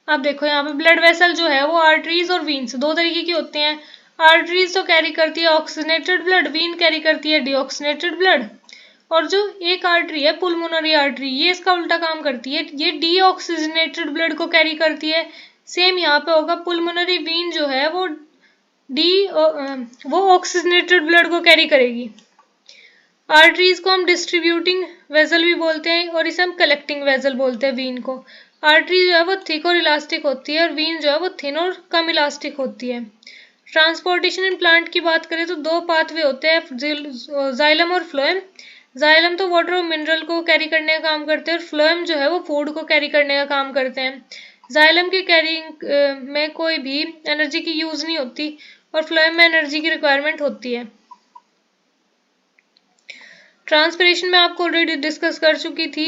अब देखो यहाँ पे ब्लड वेसल जो है वो आर्टरीज और वीन्स दो तरीके की होती हैं। आर्टरीज तो कैरी करती है ऑक्सीजनेटेड ब्लड, वीन कैरी करती है डीऑक्सीजनेटेड ब्लड। और जो एक आर्टरी है पुल्मोनरी आर्टरी, ये इसका उल्टा काम करती है, ये डीऑक्सीजनेटेड ब्लड को कैरी करती है। सेम यहाँ पे होगा, पुल्मोनरी वीन जो है वो ऑक्सीजनेटेड ब्लड को कैरी करेगी। आर्टरीज को हम डिस्ट्रीब्यूटिंग वेजल भी बोलते हैं और इसे हम कलेक्टिंग वेजल बोलते हैं वीन को। आर्टरी जो है वो थिक और इलास्टिक होती है और वीन जो है वो थिन और कम इलास्टिक होती है। ट्रांसपोर्टेशन इन प्लांट की बात करें तो दो पाथवे होते हैं, जाइलम और फ्लोएम। जाइलम तो वाटर और मिनरल को कैरी करने का काम करते हैं और फ्लोएम जो है वो फूड को कैरी करने का काम करते हैं। जाइलम की कैरिंग में कोई भी एनर्जी की यूज नहीं होती और फ्लोएम में एनर्जी की रिक्वायरमेंट होती है। ट्रांसपिरेशन में आपको ऑलरेडी डिस्कस कर चुकी थी,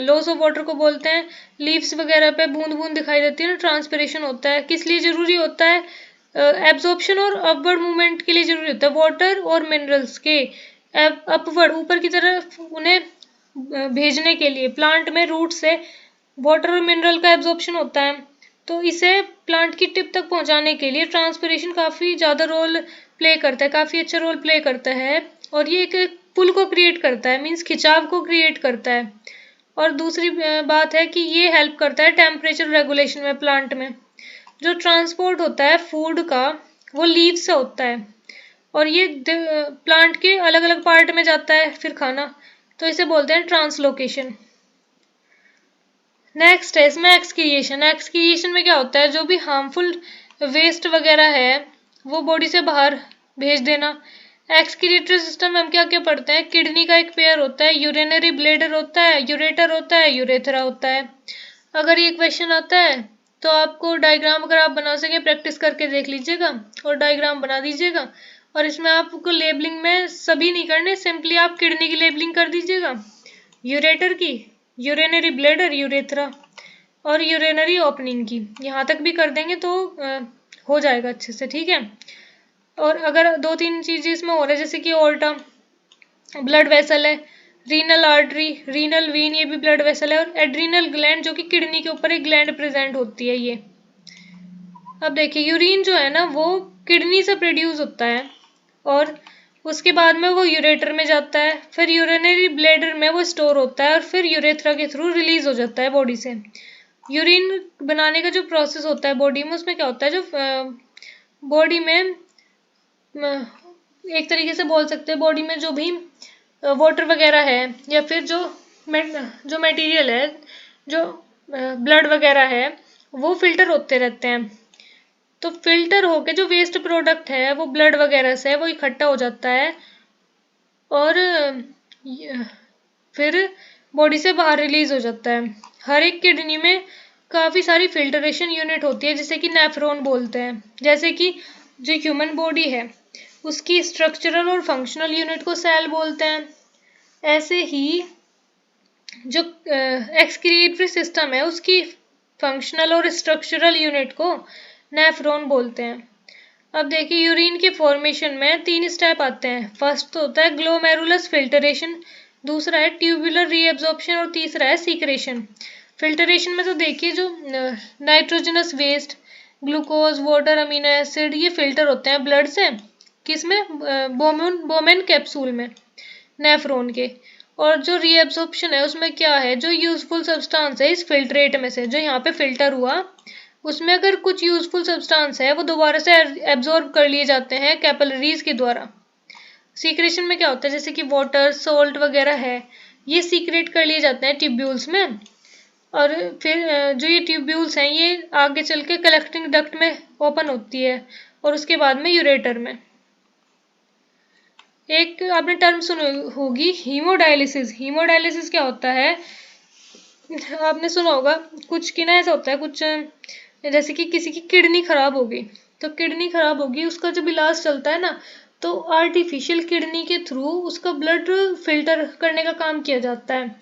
लॉस ऑफ वाटर को बोलते हैं। लीव्स वगैरह पे बूंद बूंद दिखाई देती है ना, ट्रांसपिरेशन होता है। किस लिए जरूरी होता है? एब्जॉर्प्शन और अपवर्ड मूवमेंट के लिए जरूरी होता है, वाटर और मिनरल्स के अपवर्ड ऊपर की तरफ उन्हें भेजने के लिए। प्लांट में रूट से वाटर और मिनरल का एब्जॉर्प्शन होता है, तो इसे प्लांट की टिप तक पहुंचाने के लिए ट्रांसपिरेशन काफ़ी ज़्यादा रोल प्ले करता है, काफ़ी अच्छा रोल प्ले करता है। और ये एक पुल को क्रिएट करता है, मीन्स खिंचाव को क्रिएट करता है। और दूसरी बात है कि ये हेल्प करता है टेम्परेचर रेगुलेशन में। प्लांट में जो ट्रांसपोर्ट होता है फूड का वो लीव से होता है और ये प्लांट के अलग अलग पार्ट में जाता है फिर खाना, तो इसे बोलते हैं ट्रांसलोकेशन। नेक्स्ट है इसमें एक्सक्रिएशन। एक्सक्रिएशन में क्या होता है? जो भी हार्मफुल वेस्ट वगैरह है वो बॉडी से बाहर भेज देना। एक्सक्रीटरी सिस्टम में हम क्या क्या पढ़ते हैं? किडनी का एक पेयर होता है, यूरिनरी ब्लेडर होता है, यूरेटर होता है, यूरेथ्रा होता है। अगर ये क्वेश्चन आता है तो आपको डायग्राम अगर आप बना सकें प्रैक्टिस करके देख लीजिएगा और डायग्राम बना दीजिएगा। और इसमें आपको लेबलिंग में सभी नहीं करने, सिंपली आप किडनी की लेबलिंग कर दीजिएगा, यूरेटर की, यूरिनरी ब्लेडर, यूरेथ्रा और यूरिनरी ओपनिंग की, यहाँ तक भी कर देंगे तो हो जाएगा अच्छे से, ठीक है। और अगर दो तीन चीज़ें इसमें हो रहा है जैसे कि ओल्टा ब्लड वेसल है, रीनल आर्टरी, रीनल वीन ये भी ब्लड वेसल है, और एड्रीनल ग्लैंड जो कि किडनी के ऊपर एक ग्लैंड प्रेजेंट होती है ये। अब देखिए यूरिन जो है ना वो किडनी से प्रोड्यूस होता है और उसके बाद में वो यूरेटर में जाता है, फिर यूरिनरी ब्लेडर में वो स्टोर होता है और फिर यूरेथ्रा के थ्रू रिलीज हो जाता है बॉडी से। यूरिन बनाने का जो प्रोसेस होता है बॉडी में, उसमें क्या होता है, जो बॉडी में एक तरीके से बोल सकते हैं बॉडी में जो भी वाटर वगैरह है या फिर जो मटेरियल है, जो ब्लड वगैरह है, वो फिल्टर होते रहते हैं। तो फिल्टर होके जो वेस्ट प्रोडक्ट है वो ब्लड वगैरह से वो इकट्ठा हो जाता है और फिर बॉडी से बाहर रिलीज हो जाता है। हर एक किडनी में काफ़ी सारी फिल्टरेशन यूनिट होती है जिसे कि नेफ्रॉन बोलते हैं। जैसे कि जो ह्यूमन बॉडी है उसकी स्ट्रक्चरल और फंक्शनल यूनिट को सेल बोलते हैं। ऐसे ही जो एक्सक्रीटरी सिस्टम है उसकी फंक्शनल और स्ट्रक्चरल यूनिट को नेफ्रॉन बोलते हैं। अब देखिए यूरिन के फॉर्मेशन में 3 स्टेप आते हैं। फर्स्ट तो होता है ग्लोमेरुलस फिल्टरेशन, दूसरा है ट्यूबुलर रीएब्जॉर्प्शन और तीसरा है सीक्रेशन। फिल्टरेशन में तो देखिए जो nitrogenous waste, glucose, water, amino acid, ये फिल्टर होते हैं ब्लड से, किसमें, बोमेन कैप्सूल में, नेफ्रॉन के। और जो रीएब्जॉर्प्शन है उसमें क्या है, जो यूजफुल सब्सटेंस है इस फिल्ट्रेट में से जो यहाँ पे फिल्टर हुआ, उसमें अगर कुछ यूजफुल सब्सटेंस है वो दोबारा से एब्जॉर्ब कर लिए जाते हैं कैपिलरीज के द्वारा। सीक्रेशन में क्या होता है, जैसे कि वाटर, सॉल्ट वगैरह है, ये सीक्रेट कर लिए जाते हैं ट्यूब्यूल्स में। और फिर जो ये ट्यूब्यूल्स हैं ये आगे चल के कलेक्टिंग डक्ट में ओपन होती है और उसके बाद में यूरेटर में। एक आपने टर्म सुनी होगी हीमोडायलिसिस। हीमोडायलिसिस क्या होता है, आपने सुना होगा कुछ की ना ऐसा होता है, कुछ जैसे कि किसी की किडनी खराब होगी, तो किडनी खराब होगी, उसका जब इलाज चलता है ना तो आर्टिफिशियल किडनी के थ्रू उसका ब्लड फिल्टर करने का काम किया जाता है,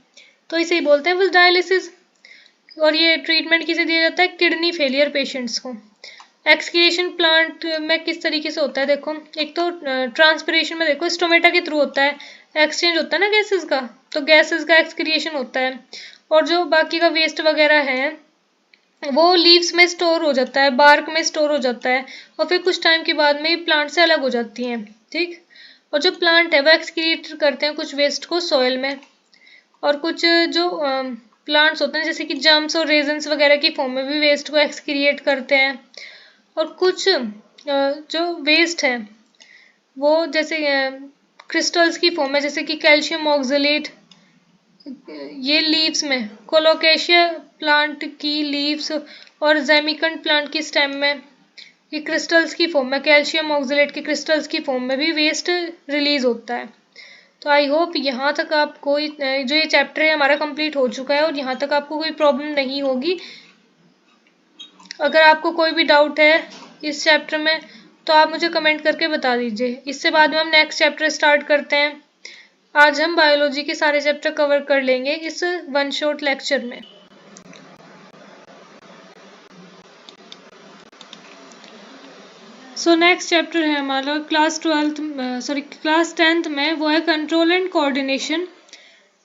तो इसे ही बोलते हैं बस डायलिसिस। और ये ट्रीटमेंट किसे दिया जाता है, किडनी फेलियर पेशेंट्स को। एक्सक्रीशन प्लांट में किस तरीके से होता है, देखो एक तो ट्रांसपिरेशन में देखो स्टोमेटा के थ्रू होता है, एक्सचेंज होता है ना गैसेस का, तो गैसेस का एक्सक्रिएशन होता है। और जो बाकी का वेस्ट वगैरह है वो लीव्स में स्टोर हो जाता है, बार्क में स्टोर हो जाता है और फिर कुछ टाइम के बाद में प्लांट से अलग हो जाती हैं, ठीक। और जो प्लांट है वो एक्सक्रीट करते हैं कुछ वेस्ट को सॉइल में, और कुछ जो प्लांट्स होते हैं जैसे कि जम्स और रेजन्स वगैरह की फॉर्म में भी वेस्ट को एक्सक्रिएट करते हैं। और कुछ जो वेस्ट है वो जैसे क्रिस्टल्स की फॉर्म में, जैसे कि कैल्शियम ऑक्सलेट, ये लीव्स में, कोलोकेशिया प्लांट की लीव्स और जैमिकन प्लांट की स्टेम में, ये क्रिस्टल्स की फॉर्म में, कैल्शियम ऑक्सलेट के क्रिस्टल्स की फॉर्म में भी वेस्ट रिलीज होता है। तो आई होप यहाँ तक आपको जो ये चैप्टर है हमारा कंप्लीट हो चुका है और यहाँ तक आपको कोई प्रॉब्लम नहीं होगी। अगर आपको कोई भी डाउट है इस चैप्टर में तो आप मुझे कमेंट करके बता दीजिए। इससे बाद में हम नेक्स्ट चैप्टर स्टार्ट करते हैं। आज हम बायोलॉजी के सारे चैप्टर कवर कर लेंगे इस वन शॉट लेक्चर में। सो नेक्स्ट चैप्टर है हमारा क्लास 10th में, वो है कंट्रोल एंड कोऑर्डिनेशन।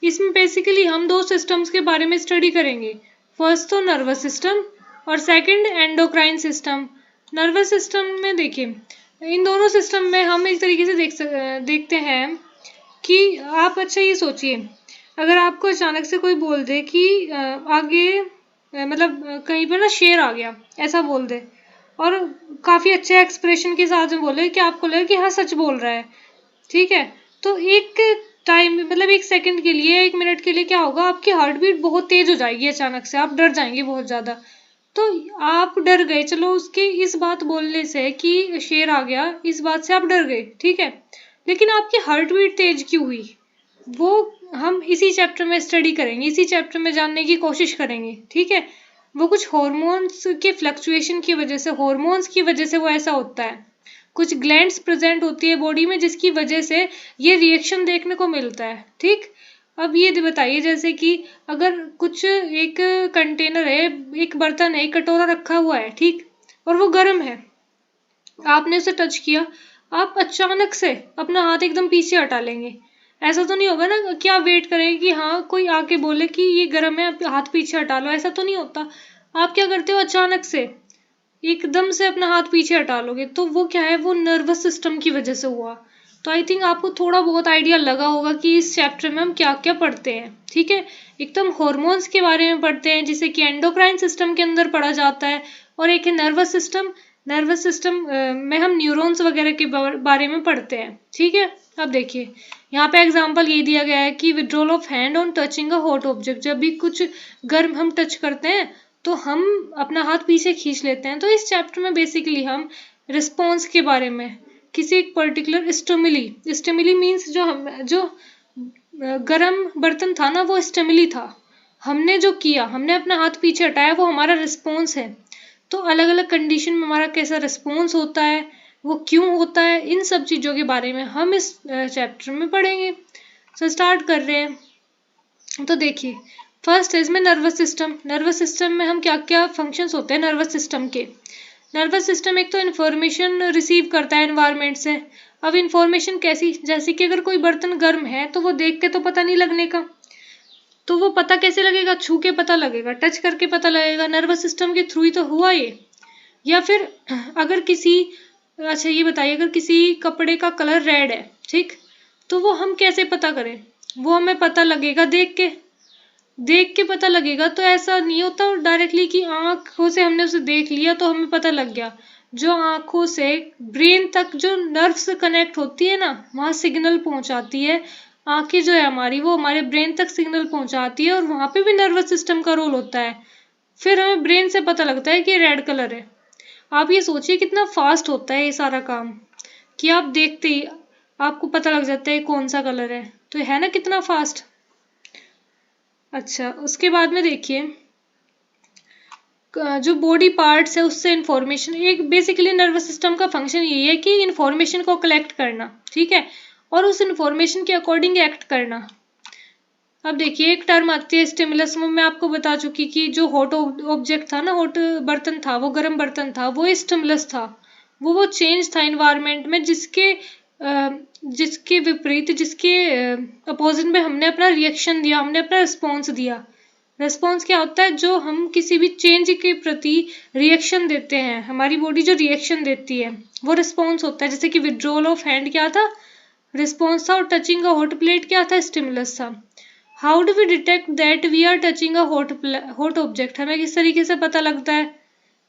इसमें बेसिकली हम 2 सिस्टम्स के बारे में स्टडी करेंगे। फर्स्ट तो नर्वस सिस्टम और second endocrine system. Nervous system में देखिए इन दोनों सिस्टम में हम एक तरीके से देखते हैं कि आप अच्छा ये सोचिए, अगर आपको अचानक से कोई बोल दे कि आगे मतलब कहीं पर ना शेर आ गया, ऐसा बोल दे और काफ़ी अच्छे एक्सप्रेशन के साथ में बोले कि आपको लगे कि हाँ सच बोल रहा है, ठीक है, तो एक टाइम मतलब 1 सेकंड के लिए, 1 मिनट के लिए क्या होगा, आपकी हार्ट बीट बहुत तेज हो जाएगी, अचानक से आप डर जाएंगे बहुत ज़्यादा। तो आप डर गए, चलो उसके इस बात बोलने से कि शेर आ गया, इस बात से आप डर गए, ठीक है, लेकिन आपकी हार्ट बीट तेज क्यों हुई, वो हम इसी चैप्टर में स्टडी करेंगे, इसी चैप्टर में जानने की कोशिश करेंगे, ठीक है। वो कुछ हॉर्मोन्स के फ्लक्चुएशन की वजह से, हॉर्मोन्स की वजह से वो ऐसा होता है। कुछ ग्लैंड्स प्रेजेंट होती है बॉडी में जिसकी वजह से ये रिएक्शन देखने को मिलता है, ठीक। अब ये बताइए, जैसे कि अगर कुछ एक कंटेनर है, एक बर्तन है, एक कटोरा रखा हुआ है, ठीक, और वो गर्म है, आपने उसे टच किया, आप अचानक से अपना हाथ एकदम पीछे हटा लेंगे, ऐसा तो नहीं होगा ना कि आप वेट करेंगे कि हाँ कोई आके बोले कि ये गर्म है, आप हाथ पीछे हटा लो, ऐसा तो नहीं होता। आप क्या करते हो, अचानक से एकदम से अपना हाथ पीछे हटा लोगे, तो वो क्या है, वो नर्वस सिस्टम की वजह से हुआ। तो आई थिंक आपको थोड़ा बहुत आइडिया लगा होगा कि इस चैप्टर में हम क्या क्या पढ़ते हैं। ठीक है, एक तो हम हॉर्मोन्स के बारे में पढ़ते हैं जिसे कि एंडोक्राइन सिस्टम के अंदर पढ़ा जाता है, और एक है नर्वस सिस्टम। नर्वस सिस्टम में हम न्यूरॉन्स वगैरह के बारे में पढ़ते हैं। ठीक है, अब देखिए यहाँ पे एग्जांपल ये दिया गया है कि withdrawal of hand on touching a hot object. जब भी कुछ गर्म हम टच करते हैं तो हम अपना हाथ पीछे खींच लेते हैं। तो इस चैप्टर में बेसिकली हम रिस्पॉन्स के बारे में, किसी एक पर्टिकुलर स्टिमुली मीन्स जो गरम बर्तन था ना, वो स्टिमुली था। हमने जो किया, हमने अपना हाथ पीछे हटाया, वो हमारा रिस्पॉन्स है। तो अलग अलग कंडीशन में हमारा कैसा रिस्पॉन्स होता है, वो क्यों होता है, इन सब चीज़ों के बारे में हम इस चैप्टर में पढ़ेंगे। तो स्टार्ट कर रहे हैं। तो देखिए फर्स्ट है इसमें नर्वस सिस्टम। नर्वस सिस्टम में हम क्या क्या फंक्शंस होते हैं नर्वस सिस्टम के। नर्वस सिस्टम एक तो इन्फॉर्मेशन रिसीव करता है एनवायरनमेंट से। अब इन्फॉर्मेशन कैसी, जैसे कि अगर कोई बर्तन गर्म है तो वो देख के तो पता नहीं लगने का, तो वो पता कैसे लगेगा, छू के पता लगेगा, टच करके पता लगेगा, नर्वस सिस्टम के थ्रू ही तो हुआ ये। या फिर अगर किसी, अच्छा ये बताइए, अगर किसी कपड़े का कलर रेड है, ठीक, तो वो हम कैसे पता करें, वो हमें पता लगेगा देख के पता लगेगा। तो ऐसा नहीं होता डायरेक्टली कि आंखों से हमने उसे देख लिया तो हमें पता लग गया। जो आंखों से ब्रेन तक जो नर्व्स कनेक्ट होती है ना, वहाँ सिग्नल पहुंचाती है। आंखें जो है हमारी, वो हमारे ब्रेन तक सिग्नल पहुंचाती है, और वहाँ पे भी नर्वस सिस्टम का रोल होता है। फिर हमें ब्रेन से पता लगता है कि रेड कलर है। आप ये सोचिए कितना फास्ट होता है ये सारा काम, कि आप देखते ही आपको पता लग जाता है कौन सा कलर है। तो है ना कितना फास्ट। अच्छा, उसके बाद में देखिए जो बॉडी पार्ट्स है उससे इंफॉर्मेशन, एक बेसिकली नर्वस सिस्टम का फंक्शन यही है कि इंफॉर्मेशन को कलेक्ट करना, ठीक है, और उस इंफॉर्मेशन के अकॉर्डिंग एक्ट करना। अब देखिए एक टर्म आती है स्टिमुलस, में मैं आपको बता चुकी कि जो हॉट ऑब्जेक्ट था ना, हॉट बर्तन था, वो गर्म बर्तन था, वो स्टिमुलस था। वो चेंज था इन्वायरमेंट में, जिसके विपरीत, जिसके अपोजिट में हमने अपना रिएक्शन दिया, हमने अपना रिस्पॉन्स दिया। रिस्पॉन्स क्या होता है, जो हम किसी भी चेंज के प्रति रिएक्शन देते हैं, हमारी बॉडी जो रिएक्शन देती है वो रिस्पॉन्स होता है। जैसे कि विड्रॉल ऑफ हैंड क्या था, रिस्पॉन्स था, और टचिंग अ हॉट प्लेट क्या था, स्टिमुलस था। How do we detect that we are touching a hot object, हमें किस तरीके से पता लगता है,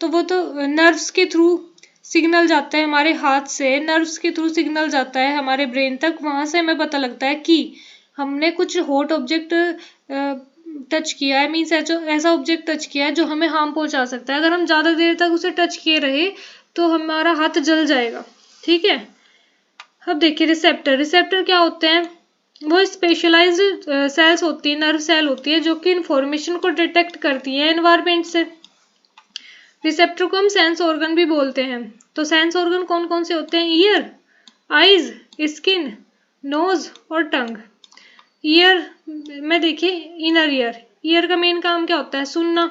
तो वो तो नर्व्स के थ्रू सिग्नल जाता है, हमारे हाथ से नर्व्स के थ्रू सिग्नल जाता है हमारे ब्रेन तक, वहां से हमें पता लगता है कि हमने कुछ हॉट ऑब्जेक्ट टच किया है, मीन्स ऐसा ऑब्जेक्ट टच किया है जो हमें हार्म पहुंचा सकता है। अगर हम ज्यादा देर तक उसे टच किए रहे तो हमारा हाथ जल जाएगा। ठीक है, अब देखिए रिसेप्टर। रिसेप्टर क्या होते हैं, वो स्पेशलाइज्ड सेल्स होती है, नर्व सेल होती है, जो कि इंफॉर्मेशन को डिटेक्ट करती है एनवायरमेंट से। रिसेप्टर को हम सेंस ऑर्गन भी बोलते हैं। तो सेंस ऑर्गन कौन कौन से होते हैं, ईयर, आईज, स्किन, नोज और टंग। ईयर में देखिए इनर ईयर, ईयर का मेन काम क्या होता है, सुनना।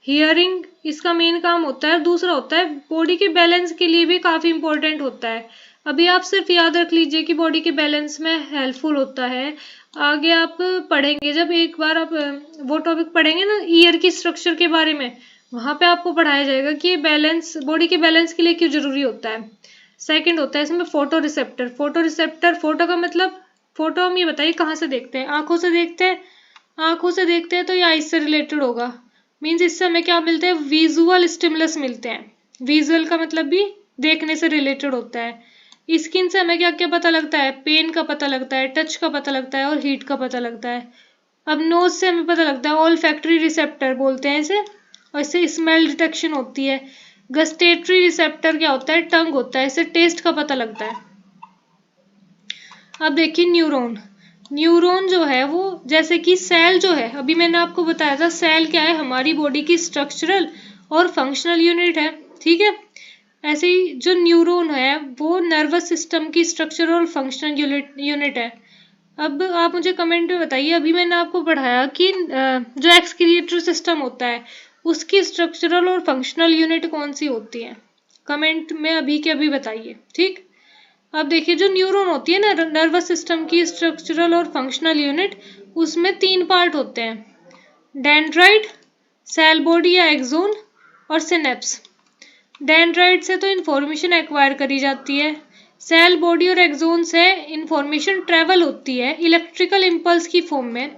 हियरिंग इसका मेन काम होता है। दूसरा होता है बॉडी के बैलेंस के लिए भी काफी इंपॉर्टेंट होता है। अभी आप सिर्फ याद रख लीजिए कि बॉडी के बैलेंस में हेल्पफुल होता है। आगे आप पढ़ेंगे, जब एक बार आप वो टॉपिक पढ़ेंगे ना ईयर की स्ट्रक्चर के बारे में, वहां पे आपको पढ़ाया जाएगा कि बैलेंस, बॉडी के बैलेंस के लिए क्यों जरूरी होता है। सेकंड होता है इसमें photo receptor. Photo receptor, photo का मतलब, फोटो हम ये बताइए कहाँ से देखते हैं, आंखों से देखते हैं। आंखों से देखते हैं तो ये आइज से रिलेटेड होगा। मीन्स इससे हमें क्या मिलते हैं, विजुअल स्टिमुलस मिलते हैं। विजुअल का मतलब भी देखने से रिलेटेड होता है। स्किन से हमें क्या क्या पता लगता है, पेन का पता लगता है, टच का पता लगता है और हीट का पता लगता है। अब नोज से हमें पता लगता है, ऑल फैक्ट्री रिसेप्टर बोलते हैं इसे, और इससे स्मेल डिटेक्शन होती है। गस्टेटरी रिसेप्टर क्या होता है, टंग होता है, इससे टेस्ट का पता लगता है। अब देखिए न्यूरॉन। न्यूरॉन जो है वो, जैसे कि सेल जो है, अभी मैंने आपको बताया था सेल क्या है, हमारी बॉडी की स्ट्रक्चरल और फंक्शनल यूनिट है। ठीक है, ऐसे ही जो न्यूरॉन है वो नर्वस सिस्टम की स्ट्रक्चरल और फंक्शनल यूनिट है। अब आप मुझे कमेंट में बताइए, अभी मैंने आपको पढ़ाया कि जो एक्सक्रिएटरी सिस्टम होता है उसकी स्ट्रक्चरल और फंक्शनल यूनिट कौन सी होती है, कमेंट में अभी के अभी बताइए। ठीक, अब देखिए जो न्यूरॉन होती है ना, नर्वस सिस्टम की स्ट्रक्चरल और फंक्शनल यूनिट, उसमें 3 पार्ट होते हैं, डेंड्राइट, सेल बॉडी या एक्सोन, और सिनेप्स। डेंड्राइट से तो इंफॉर्मेशन एक्वायर करी जाती है, सेल बॉडी और एक्सोन से इंफॉर्मेशन ट्रेवल होती है इलेक्ट्रिकल इम्पल्स की फॉर्म में।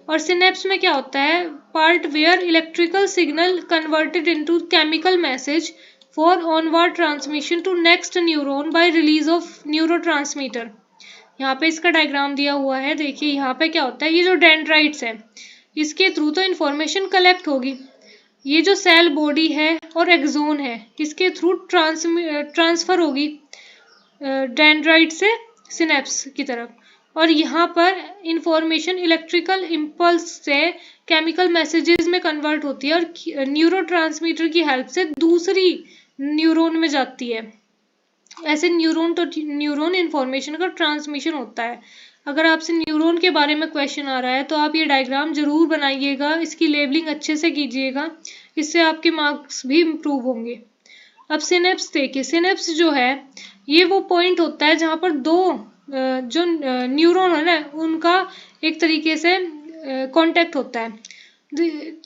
और सिनेप्स में क्या होता है, part where electrical signal converted into chemical message for onward transmission to next neuron by release of neurotransmitter. यहाँ पे इसका डायग्राम दिया हुआ है, देखिए यहाँ पे क्या होता है, ये जो डेंड्राइट्स है इसके थ्रू तो इंफॉर्मेशन कलेक्ट होगी, ये जो सेल बॉडी है और एक्सोन है इसके थ्रू ट्रांसफर होगी डेंड्राइट से सिनेप्स की तरफ। और यहाँ पर इंफॉर्मेशन इलेक्ट्रिकल इम्पल्स से केमिकल मैसेजेस में कन्वर्ट होती है और न्यूरोट्रांसमीटर की हेल्प से दूसरी न्यूरॉन में जाती है। ऐसे न्यूरॉन तो न्यूरॉन इंफॉर्मेशन का ट्रांसमिशन होता है। अगर आपसे न्यूरॉन के बारे में क्वेश्चन आ रहा है तो आप ये डायग्राम जरूर बनाइएगा, इसकी लेबलिंग अच्छे से कीजिएगा, इससे आपके मार्क्स भी इम्प्रूव होंगे। अब सिनेप्स देखिए, सिनेप्स जो है ये वो पॉइंट होता है जहाँ पर दो जो न्यूरॉन है ना उनका एक तरीके से कांटेक्ट होता है।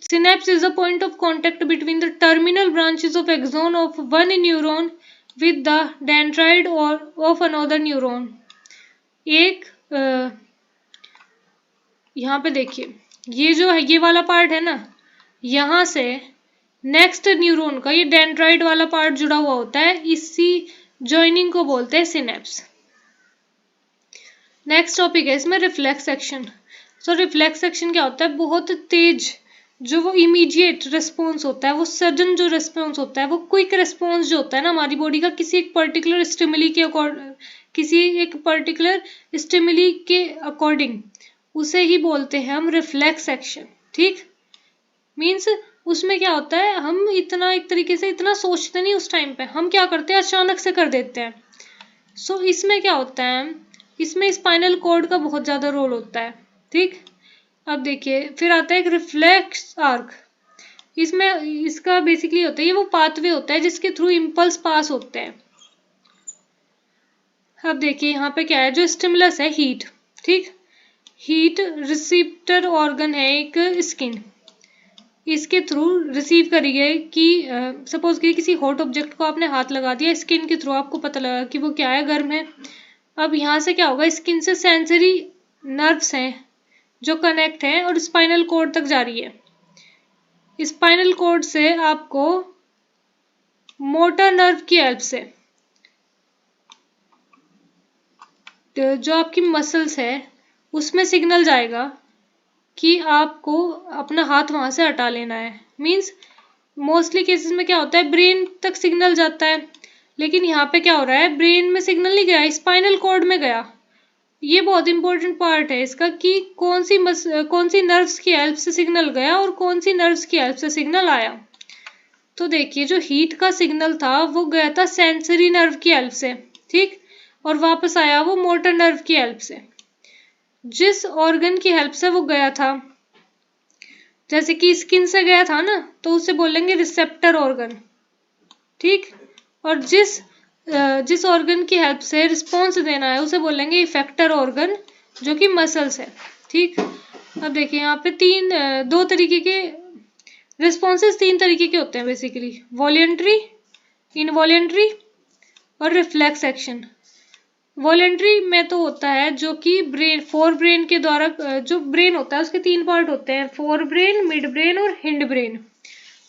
Synapse is a point of contact between the terminal branches of axon of one neuron with the dendrite और ऑफ अनदर न्यूरॉन। एक यहाँ पे देखिए ये जो है ये वाला पार्ट है ना, यहाँ से नेक्स्ट न्यूरॉन का ये डेंड्राइट वाला पार्ट जुड़ा हुआ होता है, इसी जॉइनिंग को बोलते हैं सिनेप्स। नेक्स्ट टॉपिक है इसमें रिफ्लेक्स एक्शन। सो रिफ्लेक्स एक्शन क्या होता है, बहुत तेज जो वो इमीडिएट रिस्पॉन्स होता है, वो सडन जो रिस्पॉन्स होता है, वो क्विक रिस्पॉन्स जो होता है ना हमारी बॉडी का किसी एक पर्टिकुलर स्टिमुली के अकॉर्डिंग उसे ही बोलते हैं हम रिफ्लेक्स एक्शन। ठीक, मीन्स उसमें क्या होता है, हम इतना एक तरीके से इतना सोचते नहीं उस टाइम पे, हम क्या करते हैं अचानक से कर देते हैं। सो इसमें क्या होता है, इसमें स्पाइनल कॉर्ड का बहुत ज़्यादा रोल होता है। ठीक, अब देखिए फिर आता है एक रिफ्लेक्स आर्क। इसमें इसका बेसिकली होता है ये वो पाथवे होता है जिसके थ्रू इम्पल्स पास होते हैं। अब देखिए यहाँ पे क्या है, जो स्टिमुलस है हीट। ठीक, हीट रिसीप्टर ऑर्गन है एक स्किन, इसके थ्रू रिसीव करी गई कि सपोज कि किसी हॉट ऑब्जेक्ट को आपने हाथ लगा दिया, स्किन के थ्रू आपको पता लगा कि वो क्या है, गर्म है। अब यहाँ से क्या होगा, स्किन से सेंसरी नर्व्स हैं जो कनेक्ट हैं और स्पाइनल कॉर्ड तक जा रही है। स्पाइनल कॉर्ड से आपको मोटर नर्व की हेल्प से जो आपकी मसल्स है उसमें सिग्नल जाएगा कि आपको अपना हाथ वहां से हटा लेना है। मीन्स मोस्टली केसेस में क्या होता है, ब्रेन तक सिग्नल जाता है, लेकिन यहाँ पे क्या हो रहा है, ब्रेन में सिग्नल नहीं गया, स्पाइनल कॉर्ड में गया। ये बहुत इंपॉर्टेंट पार्ट है इसका कि कौन सी नर्व्स की हेल्प से सिग्नल गया और कौन सी नर्व्स की हेल्प से सिग्नल आया। तो देखिए जो हीट का सिग्नल था वो गया था सेंसरी नर्व की हेल्प से। ठीक, और वापस आया वो मोटर नर्व की हेल्प से। जिस ऑर्गन की हेल्प से वो गया था, जैसे कि स्किन से गया था ना, तो उसे बोलेंगे रिसेप्टर ऑर्गन। ठीक, और जिस ऑर्गन की हेल्प से रिस्पॉन्स देना है उसे बोलेंगे इफेक्टर ऑर्गन, जो कि मसल्स है। ठीक, अब देखिए यहाँ पे दो तरीके के रिस्पॉन्सेज, तीन तरीके के होते हैं बेसिकली, वॉलेंट्री, इनवॉलेंट्री और रिफ्लेक्स एक्शन। वॉलेंट्री में तो होता है जो कि फोर ब्रेन के द्वारा, जो ब्रेन होता है उसके तीन पार्ट होते हैं, फोर ब्रेन, मिड ब्रेन और हिंड ब्रेन।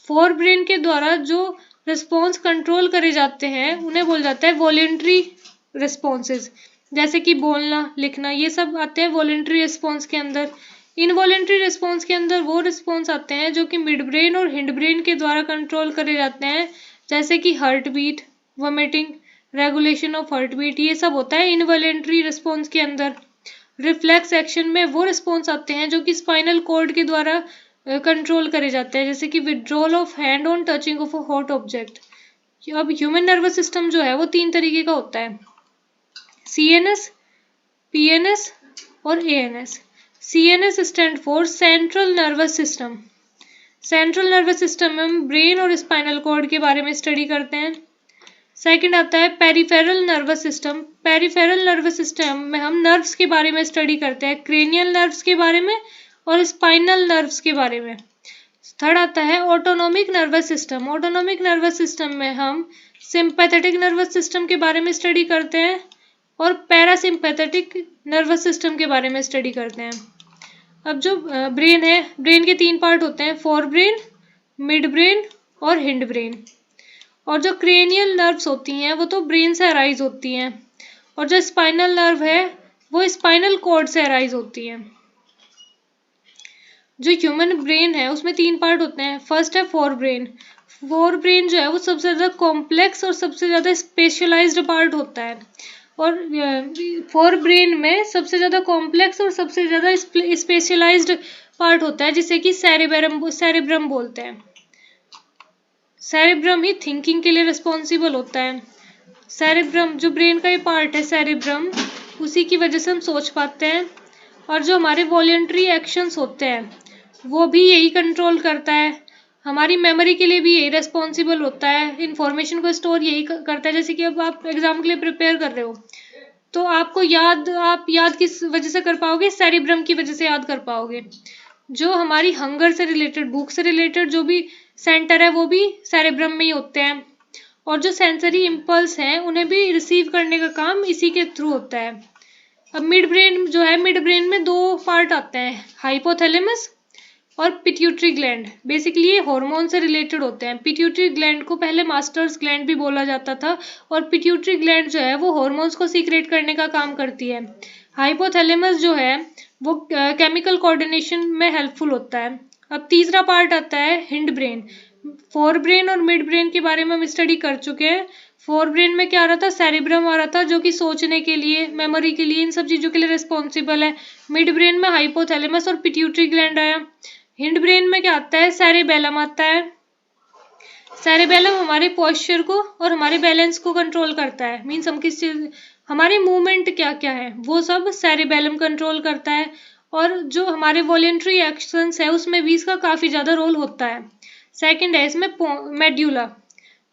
फोर ब्रेन के द्वारा जो रिस्पॉन्स कंट्रोल करे जाते हैं उन्हें बोल जाता है वॉलेंट्री रिस्पॉन्सेज, जैसे कि बोलना, लिखना, ये सब आते हैं वॉलेंट्री रिस्पॉन्स के अंदर। इनवॉलेंट्री रिस्पॉन्स के अंदर वो रिस्पॉन्स आते हैं जो कि मिड ब्रेन और हिंड ब्रेन के द्वारा कंट्रोल करे जाते हैं, जैसे कि heart beat, vomiting, regulation of heart beat, ये सब होता है इनवॉलेंट्री रिस्पॉन्स के अंदर। रिफ्लेक्स एक्शन में वो रिस्पॉन्स आते हैं जो कि स्पाइनल कॉर्ड के द्वारा कंट्रोल करे जाते हैं, जैसे कि withdrawal of hand on touching of a hot object. अब ह्यूमन नर्वस सिस्टम जो है वो तीन तरीके का होता है, CNS, PNS और ANS। CNS stand for central nervous system. Central nervous system में हम ब्रेन और स्पाइनल कॉर्ड के बारे में स्टडी करते हैं। सेकंड आता है peripheral nervous system. Peripheral nervous system में हम नर्व्स के बारे में स्टडी करते हैं, क्रेनियल नर्व्स के बारे में और स्पाइनल नर्व्स के बारे में। थर्ड आता है autonomic nervous system. Autonomic nervous system में हम सिंपैथेटिक नर्वस सिस्टम के बारे में स्टडी करते हैं और पैरासिम्पैथेटिक नर्वस सिस्टम के बारे में स्टडी करते हैं। अब जो ब्रेन है, ब्रेन के 3 पार्ट होते हैं, फोर ब्रेन, मिड ब्रेन और हिंड ब्रेन। और जो क्रेनियल नर्व्स होती हैं वो तो ब्रेन से अराइज होती हैं, और जो स्पाइनल नर्व है वो स्पाइनल कॉर्ड से अराइज होती हैं। जो ह्यूमन ब्रेन है उसमें 3 पार्ट होते हैं। फर्स्ट है फोर ब्रेन। फोर ब्रेन जो है वो सबसे ज़्यादा कॉम्प्लेक्स और सबसे ज़्यादा स्पेशलाइज्ड पार्ट होता है। और फोर ब्रेन में सबसे ज़्यादा कॉम्प्लेक्स और सबसे ज़्यादा स्पेशलाइज्ड पार्ट होता है जिसे कि सेरेब्रम बोलते हैं। सेरेब्रम ही थिंकिंग के लिए रिस्पॉन्सिबल होता है। सेरेब्रम जो ब्रेन का ये पार्ट है सेरेब्रम, उसी की वजह से हम सोच पाते हैं। और जो हमारे वॉलेंट्री एक्शंस होते हैं वो भी यही कंट्रोल करता है। हमारी मेमोरी के लिए भी यही रिस्पॉन्सिबल होता है, इंफॉर्मेशन को स्टोर यही करता है। जैसे कि अब आप एग्जाम के लिए प्रिपेयर कर रहे हो तो आपको आप याद किस वजह से कर पाओगे? सेरेब्रम की वजह से याद कर पाओगे। जो हमारी हंगर से रिलेटेड, भूख से रिलेटेड जो भी सेंटर है वो भी सेरेब्रम में ही होते हैं। और जो सेंसरी इम्पल्स हैं उन्हें भी रिसीव करने का काम इसी के थ्रू होता है। अब मिड ब्रेन जो है, मिड ब्रेन में 2 पार्ट आते हैं, हाइपोथैलेमस और पिट्यूटरी ग्लैंड। बेसिकली ये हार्मोन से रिलेटेड होते हैं। पिट्यूटरी ग्लैंड को पहले मास्टर्स ग्लैंड भी बोला जाता था, और पिट्यूटरी ग्लैंड जो है वो हार्मोन्स को सीक्रेट करने का काम करती है। हाइपोथैलेमस जो है वो केमिकल कोऑर्डिनेशन में हेल्पफुल होता है। अब तीसरा पार्ट आता है हिंड ब्रेन। फोर ब्रेन और मिड ब्रेन के बारे में हम स्टडी कर चुके हैं। फोर ब्रेन में क्या आ रहा था? सेरेब्रम आ रहा था जो कि सोचने के लिए, मेमोरी के लिए, इन सब चीज़ों के लिए रिस्पॉन्सिबल है। मिड ब्रेन में हाइपोथैलेमस और पिट्यूटरी ग्लैंड आया। हिंड ब्रेन में क्या आता है? सेरेबेलम आता है। सेरेबेलम हमारे पोस्चर को और हमारे बैलेंस को कंट्रोल करता है। मीन्स हम किस चीज, हमारी मूवमेंट क्या क्या है वो सब सेरेबेलम कंट्रोल करता है। और जो हमारे वॉलेंट्री एक्शंस है उसमें भी इसका काफ़ी ज़्यादा रोल होता है। सेकंड है इसमें मेड्यूला।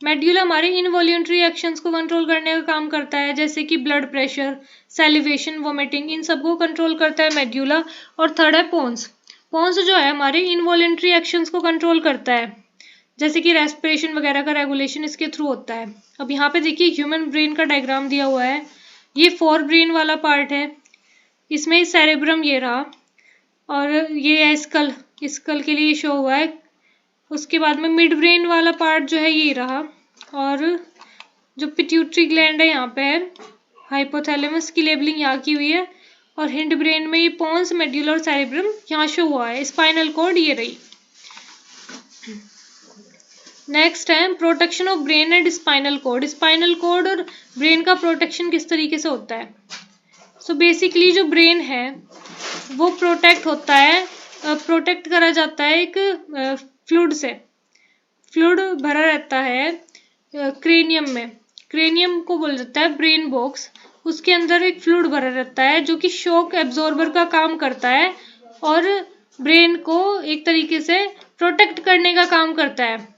मेड्यूला हमारे इनवॉल्यूंटरी एक्शंस को कंट्रोल करने का काम करता है, जैसे कि ब्लड प्रेशर, सैलिवेशन, वोमिटिंग, इन सबको कंट्रोल करता है मेड्यूला। और थर्ड है पोन्स। पोन्स जो है हमारे इनवॉलेंट्री एक्शंस को कंट्रोल करता है, जैसे कि रेस्पिरेशन वगैरह का रेगुलेशन इसके थ्रू होता है। अब यहाँ पे देखिए ह्यूमन ब्रेन का डायग्राम दिया हुआ है। ये फोर ब्रेन वाला पार्ट है, इसमें सेरेब्रम ये रहा, और ये है स्कल, स्कल के लिए शो हुआ है। उसके बाद में मिड ब्रेन वाला पार्ट जो है ये रहा, और जो पिट्यूटरी ग्लैंड है यहाँ पे है, हाइपोथैलेमस की लेबलिंग यहाँ की हुई है, और हिंड ब्रेन में ये पोन्स, मेड्यूला और सेरेब्रम यहाँ शो हुआ है। स्पाइनल कॉर्ड ये रही। नेक्स्ट है protection of brain and spinal cord. Spinal cord और ब्रेन का प्रोटेक्शन किस तरीके से होता है? सो बेसिकली जो ब्रेन है वो प्रोटेक्ट होता है, प्रोटेक्ट करा जाता है एक फ्लूइड से। फ्लूइड भरा रहता है क्रेनियम में। क्रेनियम को बोला जाता है ब्रेन बॉक्स। उसके अंदर एक फ्लूइड भरा रहता है जो कि शॉक एब्जॉर्बर का काम करता है और ब्रेन को एक तरीके से प्रोटेक्ट करने का काम करता है।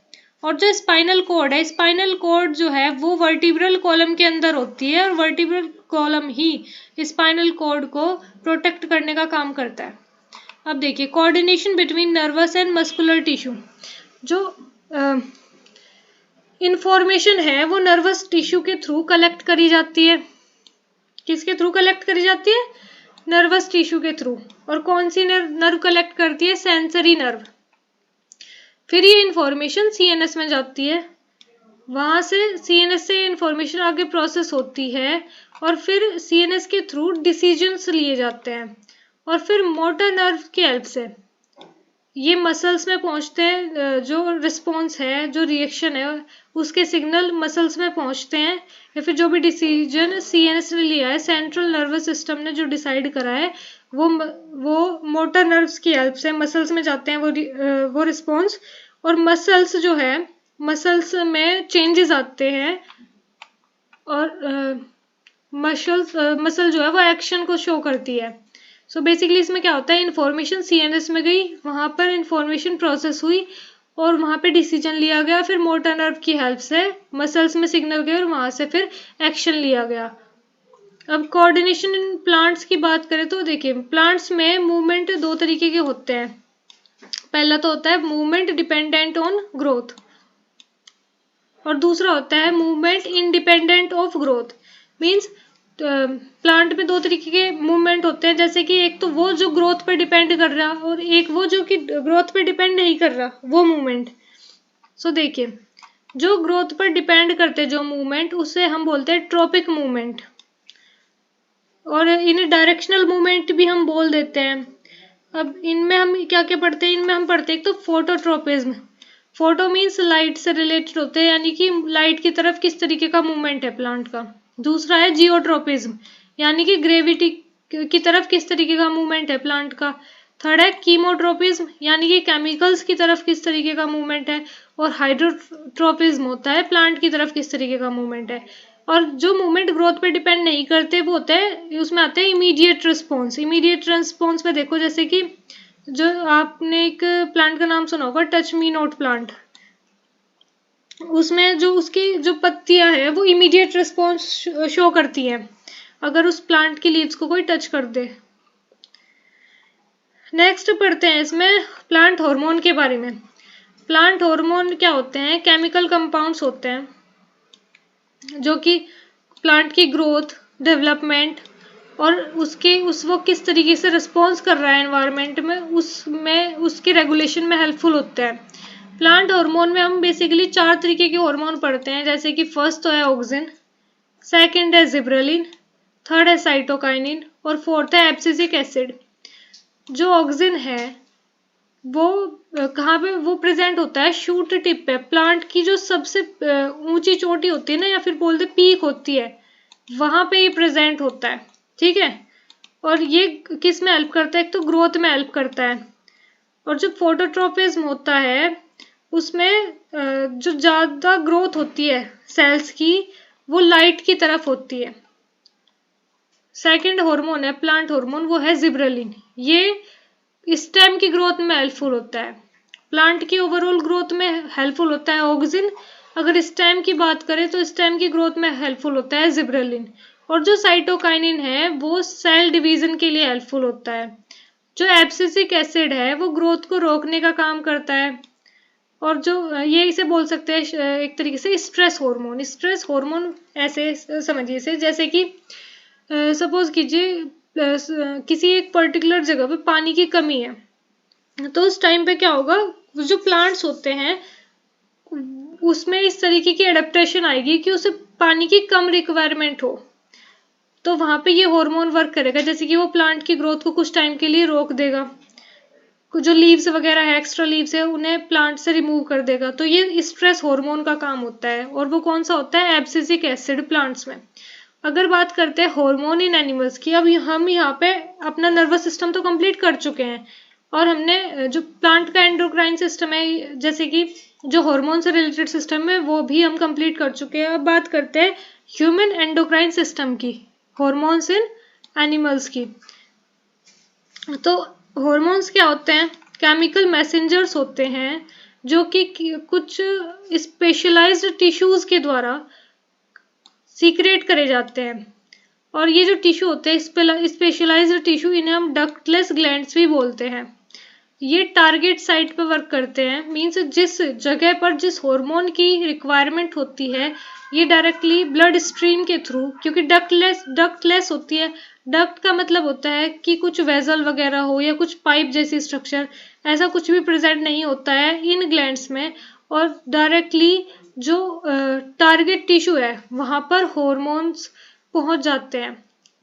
और जो स्पाइनल कॉर्ड है, स्पाइनल कॉर्ड जो है वो वर्टिब्रल कॉलम के अंदर होती है, और वर्टिब्रल कॉलम ही स्पाइनल कॉर्ड को प्रोटेक्ट करने का काम करता है। अब देखिए coordination between nervous and muscular tissue. जो इंफॉर्मेशन है वो नर्वस टिश्यू के थ्रू कलेक्ट करी जाती है। किसके थ्रू कलेक्ट करी जाती है? नर्वस टिश्यू के थ्रू। और कौन सी नर्व कलेक्ट करती है? Sensory nerve. फिर ये इंफॉर्मेशन सीएनएस में जाती है, वहां से सीएनएस से इंफॉर्मेशन आगे प्रोसेस होती है, और फिर सीएनएस के थ्रू डिसीजंस लिए जाते हैं, और फिर मोटर नर्व की हेल्प से ये मसल्स में पहुंचते हैं। जो रिस्पॉन्स है, जो रिएक्शन है, उसके सिग्नल मसल्स में पहुंचते हैं, या फिर जो भी डिसीजन सीएनएस ने लिया है, सेंट्रल नर्वस सिस्टम ने जो डिसाइड करा है, वो मोटर नर्व्स की हेल्प से मसल्स में जाते हैं वो रिस्पॉन्स। और मसल्स जो है, मसल्स में चेंजेस आते हैं, और मसल जो है वो एक्शन को शो करती है। सो बेसिकली इसमें क्या होता है, इन्फॉर्मेशन सीएनएस में गई, वहां पर इन्फॉर्मेशन प्रोसेस हुई और वहां पे डिसीजन लिया गया, फिर मोटर नर्व की हेल्प से मसल्स में सिग्नल गए और वहां से फिर एक्शन लिया गया। अब कोऑर्डिनेशन इन प्लांट्स की बात करें तो देखिए प्लांट्स में मूवमेंट 2 तरीके के होते हैं। पहला तो होता है मूवमेंट डिपेंडेंट ऑन ग्रोथ, और दूसरा होता है movement independent of growth. Means plant में दो तरीके के मूवमेंट होते हैं, जैसे कि एक तो वो जो ग्रोथ पर डिपेंड कर रहा और एक वो जो कि ग्रोथ पर डिपेंड नहीं कर रहा, वो मूवमेंट। सो देखिए, जो ग्रोथ पर डिपेंड करते जो मूवमेंट, उसे हम बोलते हैं ट्रॉपिक मूवमेंट, और इन्हें डायरेक्शनल मूवमेंट भी हम बोल देते हैं। अब इनमें हम क्या क्या पढ़ते हैं, इनमें हम पढ़ते हैं एक तो फोटोट्रोपिज्म। फोटो मीन्स लाइट से रिलेटेड होते हैं, यानी कि लाइट की तरफ किस तरीके का मूवमेंट है प्लांट का। दूसरा है जियोट्रोपिज्म, यानी कि ग्रेविटी की तरफ किस तरीके का मूवमेंट है प्लांट का। थर्ड है कीमोट्रोपिज्म, यानी कि केमिकल्स की तरफ किस तरीके का मूवमेंट है। और हाइड्रोट्रोपिज्म होता है प्लांट की तरफ किस तरीके का मूवमेंट है। और जो मूवमेंट ग्रोथ पे डिपेंड नहीं करते वो होते हैं, उसमें आते हैं इमीडिएट रिस्पॉन्स। इमीडिएट रिस्पॉन्स में देखो, जैसे कि जो आपने एक प्लांट का नाम सुना होगा, टच मी नॉट प्लांट, उसमें जो उसकी जो पत्तियां हैं वो इमीडिएट रिस्पॉन्स शो करती हैं अगर उस प्लांट की लीव्स को कोई टच कर दे। नेक्स्ट पढ़ते हैं इसमें प्लांट हार्मोन के बारे में। प्लांट हार्मोन क्या होते हैं, केमिकल कंपाउंड्स होते हैं जो कि प्लांट की ग्रोथ, डेवलपमेंट और वो किस तरीके से रिस्पॉन्स कर रहा है एनवायरनमेंट में, उसमें उसके रेगुलेशन में हेल्पफुल होते हैं। प्लांट हार्मोन में हम बेसिकली 4 तरीके के हार्मोन पढ़ते हैं, जैसे कि फर्स्ट तो है ऑक्सिन, सेकंड है जिब्रेलिन, थर्ड है साइटोकाइनिन और फोर्थ है एब्सिसिक एसिड। जो ऑक्सिन है वो कहाँ पे वो प्रेजेंट होता है, शूट टिप पे, प्लांट की जो सबसे ऊंची चोटी होती है ना, या फिर बोलते पीक होती है, वहां पे ये प्रेजेंट होता है। ठीक है, और ये किस में हेल्प करता है, एक तो ग्रोथ में हेल्प करता है। और जो फोटोट्रोपिज्म होता है उसमें जो ज्यादा ग्रोथ होती है सेल्स की, वो लाइट की तरफ होती है। सेकंड हार्मोन है प्लांट हार्मोन, वो है जिब्रेलिन। ये स्टेम की ग्रोथ में हेल्पफुल होता है, प्लांट की ओवरऑल ग्रोथ में हेल्पफुल होता है ऑक्सिन। अगर स्टेम की बात करें तो स्टेम की ग्रोथ में हेल्पफुल होता है जिब्रेलिन। और जो साइटोकाइनिन है वो सेल डिवीजन के लिए हेल्पफुल होता है। जो एब्सिसिक एसिड है वो ग्रोथ को रोकने का काम करता है। और जो ये इसे बोल सकते हैं एक तरीके से स्ट्रेस हार्मोन। स्ट्रेस हार्मोन ऐसे समझिए इसे, जैसे कि सपोज कीजिए किसी एक पर्टिकुलर जगह पे पानी की कमी है, तो उस टाइम पे क्या होगा, जो प्लांट्स होते हैं उसमें इस तरीके की एडेप्टेशन आएगी कि उसे पानी की कम रिक्वायरमेंट हो, तो वहां पे ये हार्मोन वर्क करेगा, जैसे कि वो प्लांट की ग्रोथ को कुछ टाइम के लिए रोक देगा, जो लीव्स वगैरह है, एक्स्ट्रा लीव्स है, उन्हें प्लांट से रिमूव कर देगा। तो ये स्ट्रेस हार्मोन का काम होता है, और वो कौन सा होता है, एब्सिसिक एसिड प्लांट्स में। अगर बात करते हैं हार्मोन इन एनिमल्स की, अब हम यहाँ पे अपना नर्वस सिस्टम तो कंप्लीट कर चुके हैं, और हमने जो प्लांट का एंडोक्राइन सिस्टम है, जैसे कि जो हार्मोन से रिलेटेड सिस्टम है, वो भी हम कंप्लीट कर चुके हैं। अब बात करते हैं ह्यूमन एंडोक्राइन सिस्टम की, हार्मोन्स इन एनिमल्स की। तो हार्मोन्स क्या होते हैं, केमिकल मैसेंजर्स होते हैं जो कि कुछ स्पेशलाइज्ड टिश्यूज के द्वारा सीक्रेट करे जाते हैं। और ये जो टिश्यू होते हैं स्पेशलाइज्ड टिश्यू, इन्हें हम डक्टलेस ग्लैंड्स भी बोलते हैं। ये टारगेट साइट पर वर्क करते हैं, मीन्स जिस जगह पर जिस हार्मोन की रिक्वायरमेंट होती है, ये डायरेक्टली ब्लड स्ट्रीम के थ्रू, क्योंकि डक्टलेस होती है, डक्ट का मतलब होता है कि कुछ वेजल वगैरह हो या कुछ पाइप जैसी स्ट्रक्चर, ऐसा कुछ भी प्रेजेंट नहीं होता है इन ग्लैंड्स में। और डायरेक्टली जो टारगेट टिश्यू है वहां पर हार्मोन्स पहुंच जाते हैं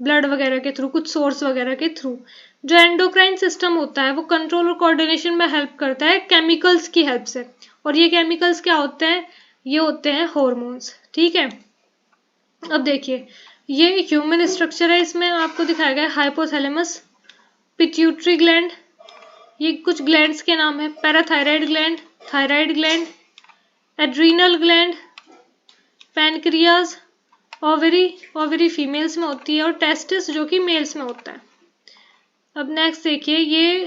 ब्लड वगैरह के थ्रू, कुछ सोर्स वगैरह के थ्रू। जो एंडोक्राइन सिस्टम होता है वो कंट्रोल और कोऑर्डिनेशन में हेल्प करता है केमिकल्स की हेल्प से। और ये केमिकल्स क्या होते हैं, ये होते हैं हार्मोन्स। ठीक है, अब देखिए ये ह्यूमन स्ट्रक्चर है, इसमें आपको दिखाया गया है हाइपोथैलेमस, पिट्यूटरी ग्लैंड, ये कुछ ग्लैंड्स के नाम है, parathyroid gland, thyroid gland, adrenal gland, pancreas, ovary females में होती है, और टेस्टिस जो कि मेल्स में होता है। अब नेक्स्ट देखिए, ये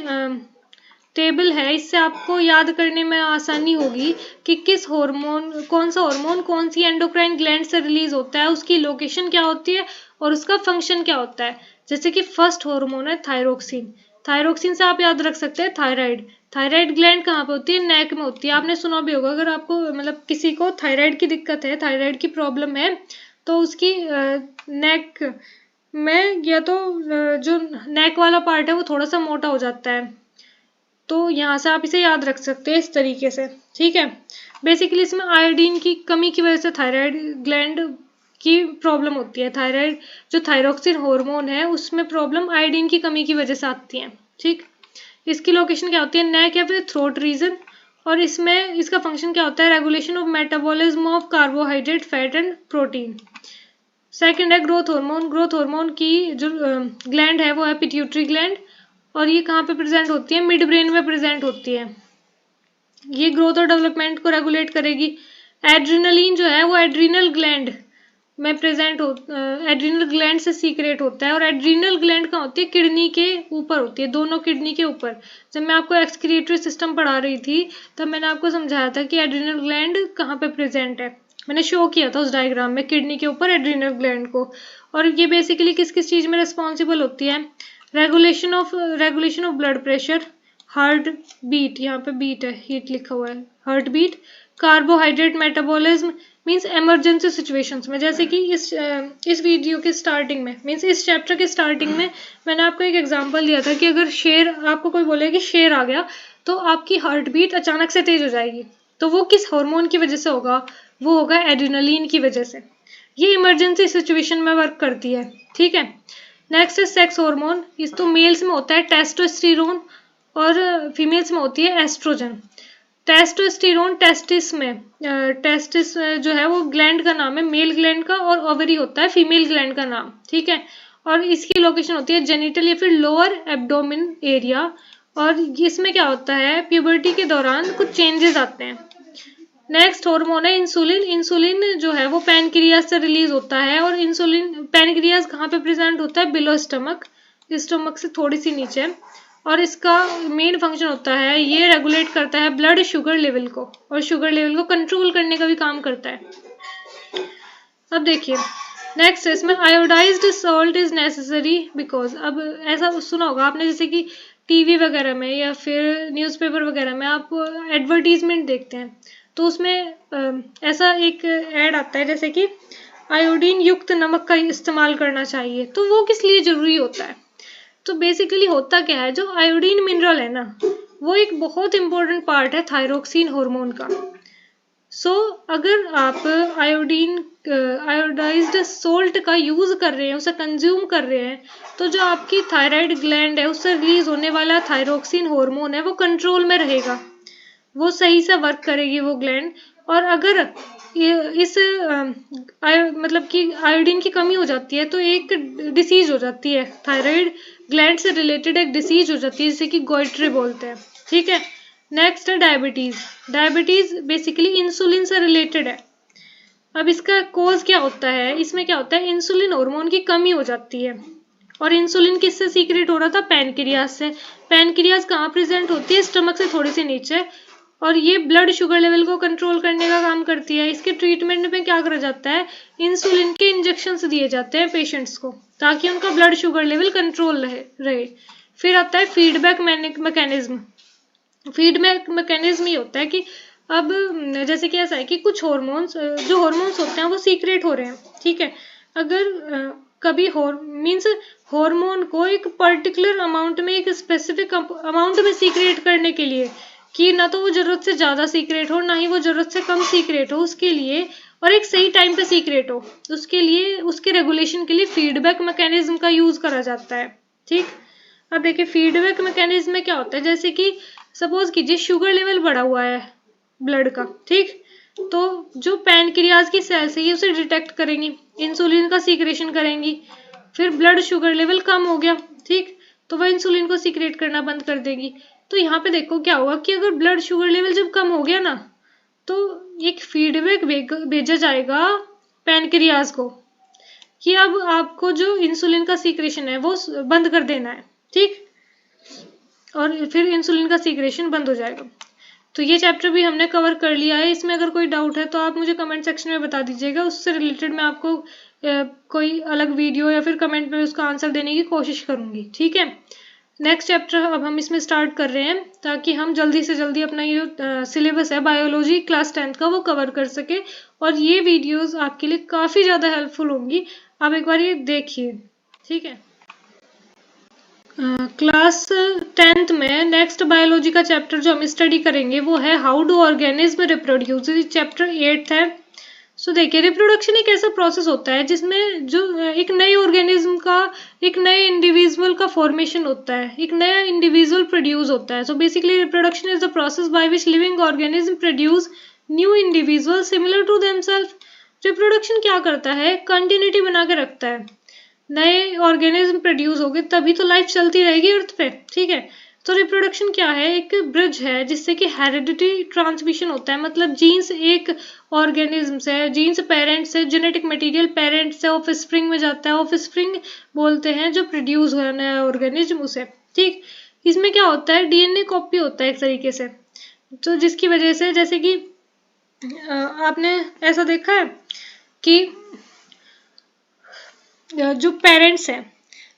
टेबल है, इससे आपको याद करने में आसानी होगी कि किस हार्मोन, कौन सा हार्मोन कौन सी एंडोक्राइन ग्लैंड से रिलीज होता है, उसकी लोकेशन क्या होती है और उसका फंक्शन क्या होता है। जैसे कि फर्स्ट हार्मोन है थायरोक्सिन, थायरोक्सिन से आप याद रख सकते हैं थायराइड। थायराइड ग्लैंड कहाँ पे होती है, नेक में होती है। आपने सुना भी होगा, अगर आपको मतलब किसी को थायराइड की दिक्कत है, थायराइड की प्रॉब्लम है, तो उसकी नेक में या तो जो नेक वाला पार्ट है वो थोड़ा सा मोटा हो जाता है। तो यहाँ से आप इसे याद रख सकते हैं इस तरीके से, ठीक है। बेसिकली इसमें आयोडीन की कमी की वजह से थायराइड ग्लैंड की प्रॉब्लम होती है। थायराइड जो थायरोक्सिन हार्मोन है उसमें प्रॉब्लम आयोडीन की कमी की वजह से आती है, ठीक। इसकी लोकेशन क्या होती है, नेक या फिर थ्रोट रीजन। और इसमें इसका फंक्शन क्या होता है, regulation of metabolism of carbohydrate, fat and protein. Second है ग्रोथ हार्मोन। ग्रोथ हार्मोन की जो ग्लैंड है वो है पिट्यूटरी ग्लैंड, और ये कहाँ पे प्रेजेंट होती है, मिड ब्रेन में प्रेजेंट होती है। ये ग्रोथ और डेवलपमेंट को रेगुलेट करेगी। एड्रिनलिन जो है वो एड्रिनल ग्लैंड में प्रेजेंट हो, एड्रिनल ग्लैंड से सीक्रेट होता है। और एड्रिनल ग्लैंड कहाँ होती है, किडनी के ऊपर होती है, दोनों किडनी के ऊपर। जब मैं आपको एक्सक्रीटरी सिस्टम पढ़ा रही थी तब मैंने आपको समझाया था कि एड्रिनल ग्लैंड कहाँ पे प्रेजेंट है, मैंने शो किया था उस डायग्राम में किडनी के ऊपर एड्रिनल ग्लैंड को। और ये बेसिकली किस किस चीज़ में रिस्पॉन्सिबल होती है, regulation of blood pressure, heart beat, यहाँ पे बीट है, हीट लिखा हुआ है, heart beat, carbohydrate metabolism. Means emergency situations में, जैसे कि इस वीडियो के स्टार्टिंग में, मीन्स इस चैप्टर के स्टार्टिंग में मैंने आपको एक एग्जांपल दिया था कि अगर शेर, आपको कोई बोले कि शेर आ गया तो आपकी हार्ट बीट अचानक से तेज हो जाएगी, तो वो किस हार्मोन की वजह से होगा, वो होगा एड्रिनलिन की वजह से। ये इमरजेंसी सिचुएशन में वर्क करती है, ठीक है। नेक्स्ट है सेक्स हार्मोन। इस तो मेल्स में होता है टेस्टोस्टेरोन और फीमेल्स में होती है एस्ट्रोजन। टेस्टोस्टेरोन टेस्टिस में, टेस्टिस जो है वो ग्लैंड का नाम है मेल ग्लैंड का, और ओवरी होता है फीमेल ग्लैंड का नाम, ठीक है। और इसकी लोकेशन होती है जेनिटल या फिर लोअर एब्डोमिन एरिया। और इसमें क्या होता है, प्यूबर्टी के दौरान कुछ चेंजेस आते हैं। नेक्स्ट हार्मोन है इंसुलिन। इंसुलिन जो है वो पैनक्रियाज से रिलीज होता है, और इंसुलिन पैनक्रियाज कहाँ पे प्रेजेंट होता है, बिलो स्टमक, स्टमक से थोड़ी सी नीचे। और इसका मेन फंक्शन होता है, ये रेगुलेट करता है ब्लड शुगर लेवल को, और शुगर लेवल को कंट्रोल करने का भी काम करता है। अब देखिए नेक्स्ट इसमें iodised salt is necessary because, अब ऐसा सुना होगा आपने जैसे कि टीवी वगैरह में या फिर न्यूज़पेपर वगैरह में आप एडवर्टीजमेंट देखते हैं, तो उसमें ऐसा एक ऐड आता है जैसे कि आयोडीन युक्त नमक का इस्तेमाल करना चाहिए। तो वो किस लिए जरूरी होता है, तो बेसिकली होता क्या है, जो आयोडीन मिनरल है ना, वो एक बहुत इंपॉर्टेंट पार्ट है थायरोक्सिन हार्मोन का। अगर आप आयोडाइज्ड सोल्ट का यूज कर रहे हैं, उसे कंज्यूम कर रहे हैं, तो जो आपकी थायराइड ग्लैंड है उससे रिलीज होने वाला थायरोक्सिन हार्मोन है वो कंट्रोल में रहेगा, वो सही से वर्क करेगी वो ग्लैंड। और अगर इस मतलब कि आयोडीन की कमी हो जाती है तो एक डिसीज हो जाती है, थायराइड ग्लैंड से रिलेटेड एक डिसीज हो जाती है जिसे कि गोइट्रे बोलते हैं, ठीक है। नेक्स्ट है डायबिटीज। डायबिटीज बेसिकली इंसुलिन से रिलेटेड है। अब इसका कोज क्या होता है, इसमें क्या होता है, इंसुलिन हार्मोन की कमी हो जाती है। और इंसुलिन किससे सीक्रेट हो रहा था, पैनक्रियाज से। पैनक्रियाज कहाँ प्रेजेंट होती है, स्टमक से थोड़ी सी नीचे। और ये ब्लड शुगर लेवल को कंट्रोल करने का काम करती है। इसके ट्रीटमेंट में क्या करा जाता है, इंसुलिन के इंजेक्शंस दिए जाते हैं पेशेंट्स को, ताकि उनका ब्लड शुगर लेवल कंट्रोल रहे। फिर आता है फीडबैक मैकेनिज्म। फीडबैक मैकेनिज्म ये होता है कि अब जैसे कि ऐसा है कि कुछ हार्मोन्स, जो हार्मोन्स होते हैं वो सीक्रेट हो रहे हैं, ठीक है। अगर कभी मीन्स हार्मोन को एक पर्टिकुलर अमाउंट में, एक स्पेसिफिक अमाउंट में सीक्रेट करने के लिए, कि ना तो वो जरूरत से ज़्यादा सीक्रेट हो ना ही वो जरूरत से कम सीक्रेट हो, उसके लिए, और एक सही टाइम पे सीक्रेट हो, उसके लिए, उसके रेगुलेशन के लिए फीडबैक मैकेनिज्म का यूज करा जाता है, ठीक। अब देखिए फीडबैक मैकेनिज्म में क्या होता है, जैसे कि सपोज कीजिए शुगर लेवल बढ़ा हुआ है ब्लड का, ठीक। तो जो पैनक्रियाज की सेल्स है ये उसे डिटेक्ट करेंगी, इंसुलिन का सीक्रेशन करेंगी। फिर ब्लड शुगर लेवल कम हो गया, ठीक, तो वह इंसुलिन को सीक्रेट करना बंद कर देगी। तो यहाँ पे देखो क्या हुआ कि अगर ब्लड शुगर लेवल जब कम हो गया ना, तो एक फीडबैक भेजा जाएगा पैनक्रियाज को कि अब आपको जो इंसुलिन का सीक्रेशन है वो बंद कर देना है, ठीक। और फिर इंसुलिन का सीक्रेशन बंद हो जाएगा। तो ये चैप्टर भी हमने कवर कर लिया है। इसमें अगर कोई डाउट है तो आप मुझे कमेंट सेक्शन में बता दीजिएगा, उससे रिलेटेड मैं आपको कोई अलग वीडियो या फिर कमेंट में उसका आंसर देने की कोशिश करूंगी, ठीक है। नेक्स्ट चैप्टर अब हम इसमें स्टार्ट कर रहे हैं ताकि हम जल्दी से जल्दी अपना ये जो सिलेबस है बायोलॉजी क्लास 10th का वो कवर कर सके, और ये वीडियोस आपके लिए काफ़ी ज़्यादा हेल्पफुल होंगी। आप एक बार ये देखिए, ठीक है। क्लास 10th में नेक्स्ट बायोलॉजी का चैप्टर जो हम स्टडी करेंगे वो है how do organism reproduce, chapter 8 है। सो देखिए, रिप्रोडक्शन एक ऐसा प्रोसेस होता है जिसमें जो एक नए ऑर्गेनिज्म का, एक नए इंडिविजुअल का फॉर्मेशन होता है, एक नया इंडिविजुअल प्रोड्यूस होता है। So basically reproduction is the process by which living organism produce new individual similar to themself. Reproduction क्या करता है, कंटिन्यूटी बना के रखता है। नए ऑर्गेनिज्म प्रोड्यूस होंगे तभी तो लाइफ चलती रहेगी अर्थ पे, ठीक है। तो रिप्रोडक्शन क्या है, एक ब्रिज है जिससे कि हेरिडिटी ट्रांसमिशन होता है, मतलब जीन्स एक ऑर्गेनिज्म से, जीन्स पेरेंट से, जेनेटिक मटेरियल पेरेंट से ऑफ स्प्रिंग में जाता है। ऑफ स्प्रिंग बोलते हैं जो प्रोड्यूस हुआ नया ऑर्गेनिज्म उसे, ठीक। इसमें क्या होता है, डीएनए कॉपी होता है एक तरीके से, तो जिसकी वजह से जैसे कि आपने ऐसा देखा है कि जो पेरेंट्स हैं,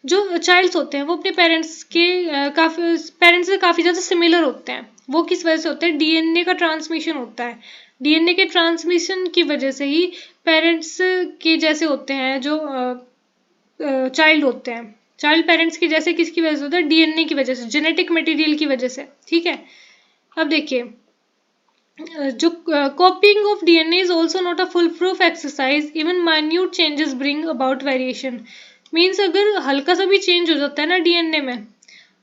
जो चाइल्ड्स होते हैं वो अपने पेरेंट्स के काफ़ी पेरेंट्स से काफ़ी ज़्यादा सिमिलर होते हैं। वो किस वजह से होते हैं, डीएनए का ट्रांसमिशन होता है। डीएनए के ट्रांसमिशन की वजह से ही पेरेंट्स के जैसे होते हैं जो चाइल्ड होते हैं। चाइल्ड पेरेंट्स के जैसे किसकी वजह से होता है, डीएनए की वजह से, जेनेटिक मटेरियल की वजह से, ठीक है। अब देखिए, जो कॉपिंग of DNA is also not a full proof exercise, even minute changes bring about variation. Means अगर हल्का सा भी चेंज हो जाता है ना डीएनए में,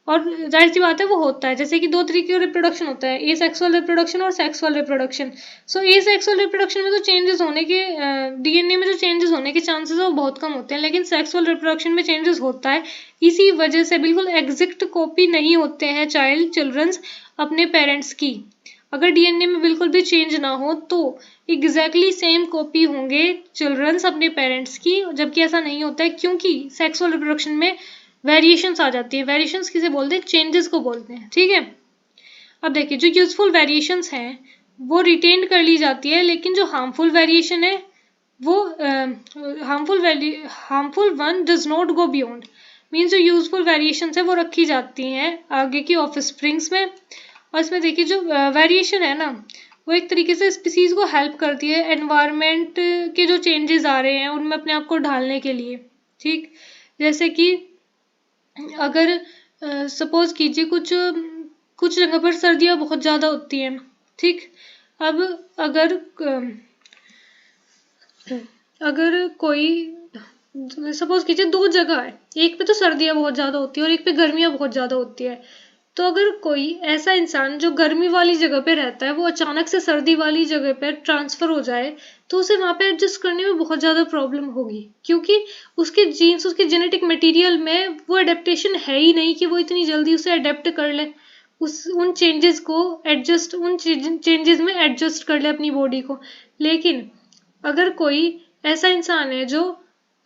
और जाहिर सी बात है वो होता है, जैसे कि दो तरीके का रिप्रोडक्शन होता है, ए सेक्सुअल रिप्रोडक्शन और सेक्सुअल रिप्रोडक्शन। सो ए सेक्सुअल रिप्रोडक्शन में तो चेंजेस होने के, डीएनए में जो चेंजेस होने के चांसेस है वो बहुत कम होते हैं, लेकिन सेक्सुअल रिप्रोडक्शन में चेंजेस होता है। इसी वजह से बिल्कुल एग्जैक्ट कॉपी नहीं होते हैं चिल्ड्रंस अपने पेरेंट्स की। अगर डीएनए में बिल्कुल भी चेंज ना हो तो एग्जैक्टली सेम कॉपी होंगे चिल्ड्रंस अपने पेरेंट्स की, जबकि ऐसा नहीं होता है क्योंकि सेक्सुअल रिप्रोडक्शन में वेरिएशंस आ जाती है। वेरिएशंस किसे बोलते हैं, चेंजेस को बोलते हैं, ठीक है। अब देखिए, जो यूजफुल वेरिएशंस हैं वो रिटेन कर ली जाती है, लेकिन जो हार्मफुल वेरिएशन है वो harmful one does not go beyond. Means जो यूजफुल वेरिएशंस है वो रखी जाती हैं आगे की ऑफ स्प्रिंग्स में। और इसमें देखिए, जो वेरिएशन है ना वो एक तरीके से स्पीसीज को हेल्प करती है एनवायरनमेंट के जो चेंजेस आ रहे हैं उनमें अपने आप को ढालने के लिए, ठीक। जैसे कि अगर सपोज कीजिए कुछ कुछ जगह पर सर्दियाँ बहुत ज़्यादा होती हैं, ठीक। अब अगर अगर कोई सपोज कीजिए दो जगह है, एक पे तो सर्दियाँ बहुत ज़्यादा होती है और एक पे गर्मियाँ बहुत ज़्यादा होती है, तो अगर कोई ऐसा इंसान जो गर्मी वाली जगह पे रहता है वो अचानक से सर्दी वाली जगह पे ट्रांसफ़र हो जाए तो उसे वहाँ पे एडजस्ट करने में बहुत ज़्यादा प्रॉब्लम होगी, क्योंकि उसके जीन्स, उसके जेनेटिक मटेरियल में वो अडेप्टेशन है ही नहीं कि वो इतनी जल्दी उसे अडेप्ट कर ले, उस उन चेंजेस को एडजस्ट, उन चेंजेस में एडजस्ट कर ले अपनी बॉडी को। लेकिन अगर कोई ऐसा इंसान है जो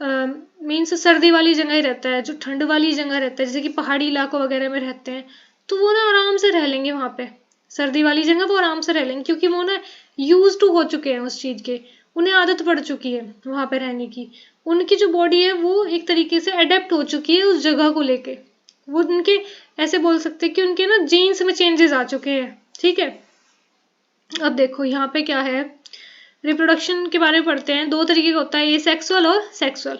मीन्स सर्दी वाली जगह ही रहता है, जो ठंड वाली जगह रहता है, जैसे कि पहाड़ी इलाकों वगैरह में रहते हैं, तो वो ना आराम से रह लेंगे वहाँ पे। सर्दी वाली जगह वो आराम से रह लेंगे क्योंकि वो ना यूज टू हो चुके हैं उस चीज़ के, उन्हें आदत पड़ चुकी है वहाँ पे रहने की। उनकी जो बॉडी है वो एक तरीके से अडेप्ट हो चुकी है उस जगह को लेके। वो उनके, ऐसे बोल सकते हैं कि उनके ना जीन्स में चेंजेस आ चुके हैं, ठीक है। अब देखो यहाँ पे क्या है, रिप्रोडक्शन के बारे में पढ़ते हैं। दो तरीके का होता है, ए सेक्सुअल और सेक्सुअल।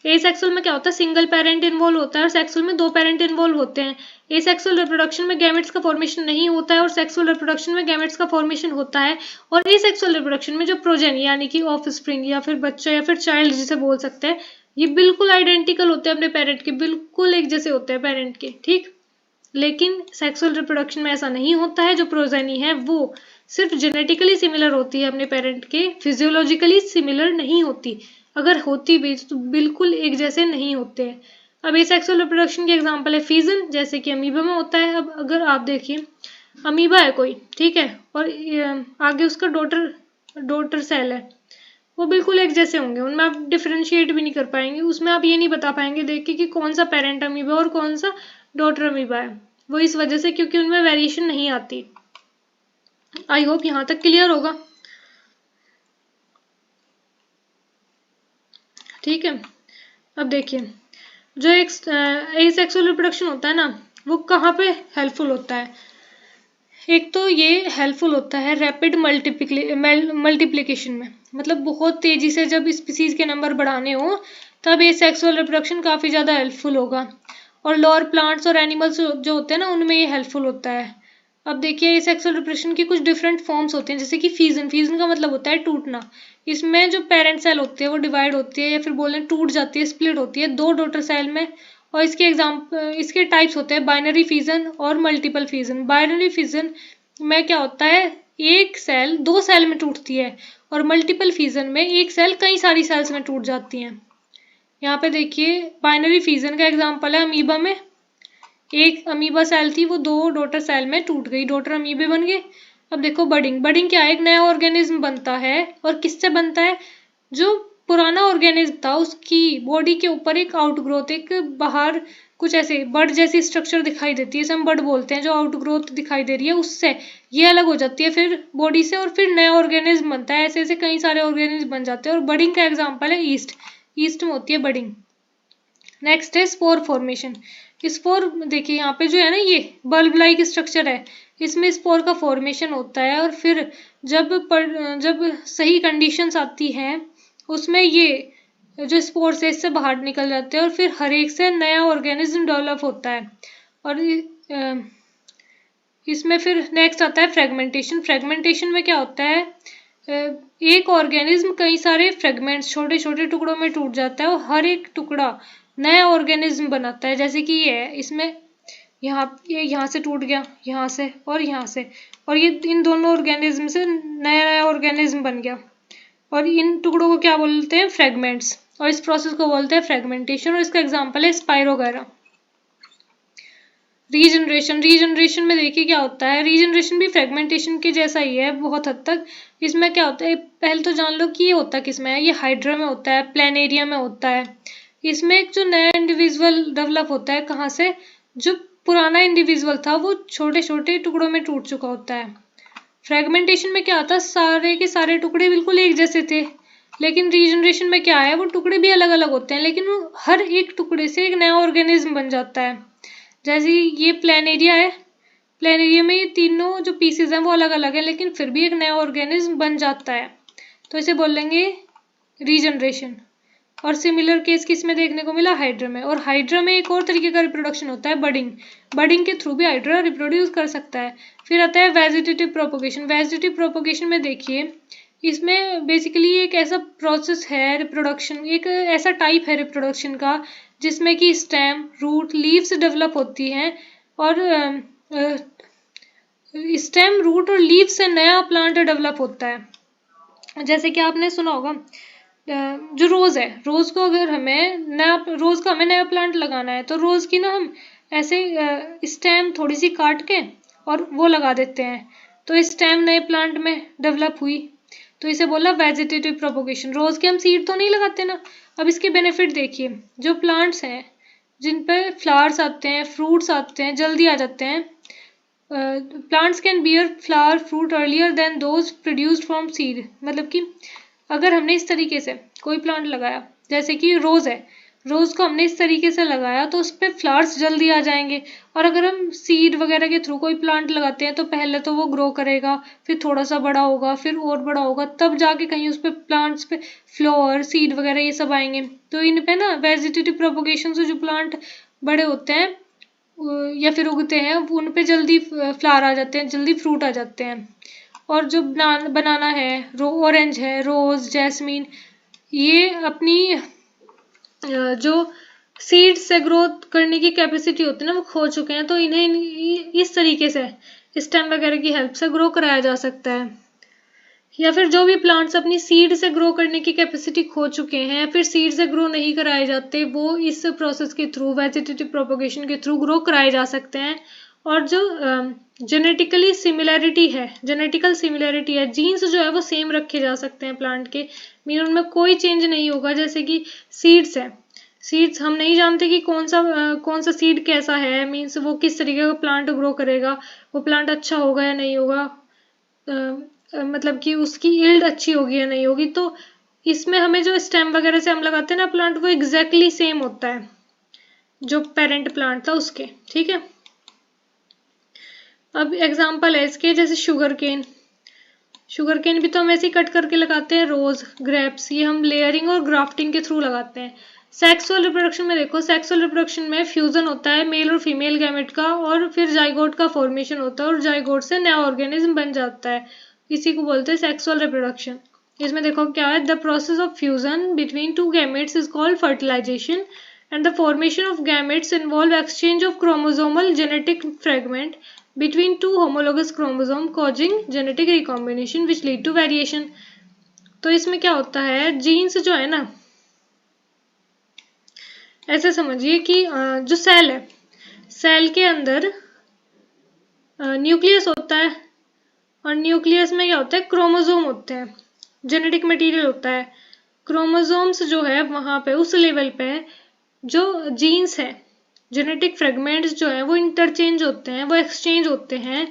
ए सेक्सुअल में क्या होता है, सिंगल पेरेंट इन्वॉल्व होता है और सेक्सुअल में दो पेरेंट इन्वॉल्व होते हैं। ए सेक्सुअल रिप्रोडक्शन में गैमेट्स का फॉर्मेशन नहीं होता है और सेक्सुअल रिप्रोडक्शन में गैमेट्स का फॉर्मेशन होता है। और ए सेक्सुअल रिप्रोडक्शन में जो प्रोजेनी यानी कि ऑफ स्प्रिंग या फिर बच्चा या फिर चाइल्ड जिसे बोल सकते हैं, ये बिल्कुल आइडेंटिकल होते हैं अपने पेरेंट के, बिल्कुल एक जैसे होते हैं पेरेंट के, ठीक। लेकिन सेक्सुअल रिप्रोडक्शन में ऐसा नहीं होता है, जो प्रोजेनी है वो सिर्फ जेनेटिकली सिमिलर होती है अपने पेरेंट के, फिजियोलॉजिकली सिमिलर नहीं होती। अगर होती भी तो बिल्कुल एक जैसे नहीं होते हैं। अब ये सेक्सुअल रिप्रोडक्शन की एग्जांपल है फिजन, जैसे कि अमीबा में होता है। अब अगर आप देखिए, अमीबा है कोई, ठीक है, और आगे उसका डॉटर सेल है, वो बिल्कुल एक जैसे होंगे, उनमें आप डिफरेंशिएट भी नहीं कर पाएंगे, उसमें आप ये नहीं बता पाएंगे देख के कि कौन सा पेरेंट अमीबा और कौन सा डॉटर अमीबा है। वो इस वजह से क्योंकि उनमें वेरिएशन नहीं आती। आई होप यहाँ तक क्लियर होगा, ठीक है। अब देखिए, जो एक एसेक्सुअल रिप्रोडक्शन होता है ना, वो कहाँ पे हेल्पफुल होता है? एक तो ये हेल्पफुल होता है रैपिड मल्टीप्लिकेशन में, मतलब बहुत तेजी से जब स्पीसीज के नंबर बढ़ाने हो तब ये सेक्सुअल रिप्रोडक्शन काफ़ी ज़्यादा हेल्पफुल होगा। और लोअर प्लांट्स और एनिमल्स जो होते हैं ना उनमें ये हेल्पफुल होता है। अब देखिए ये सेक्सुअल रिप्रोडक्शन की कुछ डिफरेंट फॉर्म्स होते हैं, जैसे कि फीजन। फीजन का मतलब होता है टूटना। इसमें जो पेरेंट सेल होती है वो डिवाइड होती है, या फिर बोलें टूट जाती है, स्प्लिट होती है दो डॉटर सेल में। और इसके टाइप्स होते हैं बाइनरी फिजन और मल्टीपल फिजन। बाइनरी फिजन में क्या होता है, एक सेल दो सेल में टूटती है, और मल्टीपल फिजन में एक सेल कई सारी सेल्स में टूट जाती है। यहाँ पे देखिए बाइनरी फिजन का एग्जांपल है अमीबा में। एक अमीबा सेल थी, वो दो डॉटर सेल में टूट गई, डॉटर अमीबे बन गए। अब देखो बडिंग। बडिंग क्या है, एक नया ऑर्गेनिज्म बनता है। और किससे बनता है? जो पुराना ऑर्गेनिज्म था उसकी बॉडी के ऊपर एक आउटग्रोथ, एक बाहर कुछ ऐसे बड जैसी स्ट्रक्चर दिखाई देती है, इसे हम बड बोलते हैं, जो आउटग्रोथ दिखाई दे रही है उससे ये अलग हो जाती है फिर बॉडी से, और फिर नया ऑर्गेनिज्म बनता है। ऐसे ऐसे कई सारे ऑर्गेनिज्म बन जाते हैं, और बडिंग का एग्जाम्पल है ईस्ट। ईस्ट में होती है बडिंग। नेक्स्ट है स्पोर फॉर्मेशन। स्पोर देखिए यहाँ पे जो है ना ये बल्ब लाइक स्ट्रक्चर है, इसमें स्पोर का फॉर्मेशन होता है। और फिर जब सही कंडीशंस आती हैं उसमें ये जो स्पोर्स है इससे बाहर निकल जाते हैं, और फिर हर एक से नया ऑर्गेनिज्म डेवलप होता है। और इसमें फिर नेक्स्ट आता है फ्रेगमेंटेशन। फ्रेगमेंटेशन में क्या होता है, एक ऑर्गेनिज्म कई सारे फ्रेगमेंट्स छोटे छोटे टुकड़ों में टूट जाता है, और हर एक टुकड़ा नया ऑर्गेनिज्म बनाता है। जैसे कि ये है, इसमें ये यहाँ से टूट गया, यहाँ से और यहाँ से, और ये इन दोनों ऑर्गेनिज्म से नया नया ऑर्गेनिज्म बन गया। और इन टुकड़ों को क्या बोलते हैं? फ्रेगमेंट्स। और इस प्रोसेस को बोलते हैं फ्रेगमेंटेशन, और इसका एग्जाम्पल है स्पाइरोगायरा। रीजनरेशन। रीजनरेशन में देखिए क्या होता है, रीजनरेशन भी फ्रेगमेंटेशन के जैसा ही है बहुत हद तक। इसमें क्या होता है, पहले तो जान लो कि ये होता किसमें है। ये हाइड्रा में होता है, प्लेनेरिया में होता है। इसमें एक जो नया इंडिविजुअल डेवलप होता है, कहाँ से? जो पुराना इंडिविजुअल था वो छोटे छोटे टुकड़ों में टूट चुका होता है। फ्रेगमेंटेशन में क्या होता है, सारे के सारे टुकड़े बिल्कुल एक जैसे थे, लेकिन रीजनरेशन में क्या है, वो टुकड़े भी अलग अलग होते हैं, लेकिन वो हर एक टुकड़े से एक नया ऑर्गेनिज्म बन जाता है। जैसे ये प्लेनेरिया है, प्लेनेरिया में ये तीनों जो पीसेज हैं वो अलग अलग है, लेकिन फिर भी एक नया ऑर्गेनिज्म बन जाता है, तो इसे बोलेंगे रीजनरेशन। और सिमिलर केस किस में देखने को मिला? हाइड्रा में। और हाइड्रा में एक और तरीके का रिप्रोडक्शन होता है, बडिंग। बडिंग के थ्रू भी हाइड्रा रिप्रोड्यूस कर सकता है। फिर आता है वेजिटेटिव प्रोपोगेशन। वेजिटेटिव प्रोपोगेशन में देखिए इसमें बेसिकली एक ऐसा प्रोसेस है रिप्रोडक्शन, एक ऐसा टाइप है रिप्रोडक्शन का जिसमें कि स्टेम, रूट, लीव्स डेवलप होती हैं, और स्टेम, रूट और लीव से नया प्लांट डेवलप होता है। जैसे कि आपने सुना होगा जो रोज़ है, रोज़ को अगर हमें नया रोज़ का हमें नया प्लांट लगाना है, तो रोज़ की ना हम ऐसे स्टेम थोड़ी सी काट के और वो लगा देते हैं, तो स्टेम नए प्लांट में डेवलप हुई, तो इसे बोला वेजिटेटिव प्रोपोगेशन। रोज़ के हम सीड तो नहीं लगाते ना। अब इसके बेनिफिट देखिए, जो प्लांट्स हैं जिन पे फ्लावर्स आते हैं, फ्रूट्स आते हैं, जल्दी आ जाते हैं। Plants can bear flower fruit earlier than those produced from seed. मतलब कि अगर हमने इस तरीके से कोई प्लांट लगाया, जैसे कि रोज़ है, रोज़ को हमने इस तरीके से लगाया तो उस पर फ्लावर्स जल्दी आ जाएंगे। और अगर हम सीड वगैरह के थ्रू कोई प्लांट लगाते हैं तो पहले तो वो ग्रो करेगा, फिर थोड़ा सा बड़ा होगा, फिर और बड़ा होगा, तब जाके कहीं उस पर प्लांट्स पे फ्लावर, सीड वगैरह ये सब आएंगे। तो इन पे ना वेजिटेटिव प्रोपोगेशन से जो प्लांट बड़े होते हैं या फिर उगते हैं, उन पे जल्दी फ्लावर आ जाते हैं, जल्दी फ्रूट आ जाते हैं। और जो बनाना है, ऑरेंज है, रोज़, जैस्मीन, ये अपनी जो सीड से ग्रोथ करने की कैपेसिटी होती है ना वो खो चुके हैं, तो इन्हें इस तरीके से स्टेम वगैरह की हेल्प से ग्रो कराया जा सकता है। या फिर जो भी प्लांट्स अपनी सीड से ग्रो करने की कैपेसिटी खो चुके हैं, या फिर सीड से ग्रो नहीं कराए जाते, वो इस प्रोसेस के थ्रू, वेजिटेटिव प्रोपोगेशन के थ्रू ग्रो कराए जा सकते हैं। और जो जेनेटिकली सिमिलैरिटी है, जेनेटिकल सिमिलैरिटी है, जीन्स जो है वो सेम रखे जा सकते हैं प्लांट के, मीन उनमें कोई चेंज नहीं होगा। जैसे कि सीड्स है, सीड्स हम नहीं जानते कि कौन सा सीड कैसा है, मीन्स वो किस तरीके का प्लांट ग्रो करेगा, वो प्लांट अच्छा होगा या नहीं होगा, मतलब कि उसकी यील्ड अच्छी होगी या नहीं होगी। तो इसमें हमें जो स्टेम वगैरह से हम लगाते हैं ना प्लांट, वो एग्जैक्टली सेम होता है जो पेरेंट प्लांट था उसके, ठीक है। अब एग्जाम्पल है इसके, जैसे शुगर केन भी तो हम ऐसे ही कट करके लगाते हैं। रोज, ग्रेप्स, ये हम लेयरिंग और ग्राफ्टिंग के थ्रू लगाते हैं। सेक्सुअल रिप्रोडक्शन में देखो, सेक्सुअल रिप्रोडक्शन में फ्यूजन होता है मेल और फीमेल गैमेट का, और फिर जाइगोट का फॉर्मेशन होता है और जाइगोट से नया ऑर्गेनिज्म बन जाता है। इसी को बोलते हैं सेक्सुअल रिप्रोडक्शन। इसमें देखो क्या है, the process of fusion between two gametes is called fertilisation and the formation of gametes involve exchange of chromosomal genetic fragment between two homologous chromosomes causing genetic recombination which lead to variation। तो इसमें क्या होता है, jeans जो है ना, ऐसे समझिए कि जो सेल है, सेल के अंदर न्यूक्लियस होता है, और न्यूक्लियस में क्या होता है, क्रोमोसोम होते हैं, जेनेटिक मटेरियल होता है। क्रोमोसोम्स जो है वहां पे उस लेवल पे जो जीन्स है, जेनेटिक फ्रेगमेंट्स जो है वो इंटरचेंज होते हैं, वो एक्सचेंज होते हैं,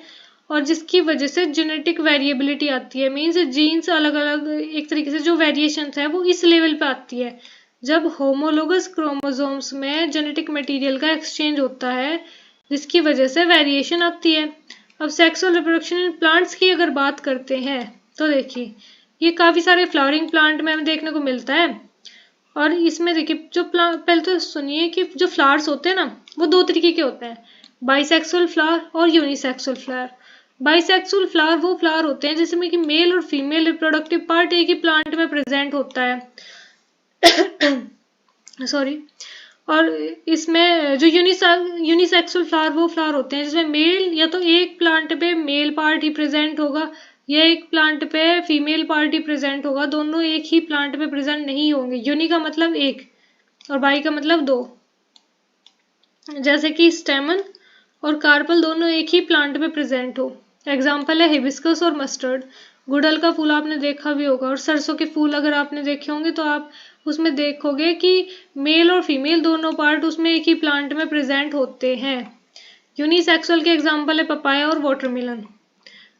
और जिसकी वजह से जेनेटिक वेरिएबिलिटी आती है। मीन्स जीन्स अलग अलग, एक तरीके से जो वेरिएशंस है वो इस लेवल पे आती है जब होमोलोगस क्रोमोसोम्स में जेनेटिक मटेरियल का एक्सचेंज होता है, जिसकी वजह से वेरिएशन आती है। अब सेक्सुअल रिप्रोडक्शन इन प्लांट्स की अगर बात करते हैं तो देखिए, ये काफ़ी सारे फ्लावरिंग प्लांट में हमें देखने को मिलता है। और इसमें देखिए, जो पहले तो सुनिए कि जो फ्लावर्स होते हैं ना, वो दो तरीके के होते हैं, बाइसेक्सुअल फ्लावर और यूनिसेक्सुअल फ्लावर। बाइसेक्सुअल फ्लावर वो फ्लावर होते हैं जिसमें कि मेल और फीमेल रिप्रोडक्टिव पार्ट एक ही प्लांट में प्रेजेंट होता है। सॉरी। और इसमें जो यूनिसेक्सुअल फ्लावर वो फ्लावर होते हैं जिसमें मेल या तो एक प्लांट पे मेल पार्ट ही प्रेजेंट होगा या एक प्लांट पे फीमेल पार्ट ही प्रेजेंट होगा, दोनों एक ही प्लांट पे प्रेजेंट नहीं होंगे। यूनि का मतलब एक और बाई का मतलब दो। जैसे कि स्टेमन और कार्पल दोनों एक ही प्लांट में प्रेजेंट हो। एग्जाम्पल है हिबिस्कस और मस्टर्ड। गुड़हल का फूल आपने देखा भी होगा, और सरसों के फूल अगर आपने देखे होंगे तो आप उसमें देखोगे कि मेल और फीमेल दोनों पार्ट उसमें एक ही प्लांट में प्रेजेंट होते हैं। यूनिसेक्सुअल के एग्जाम्पल है पपाया और वाटरमेलन।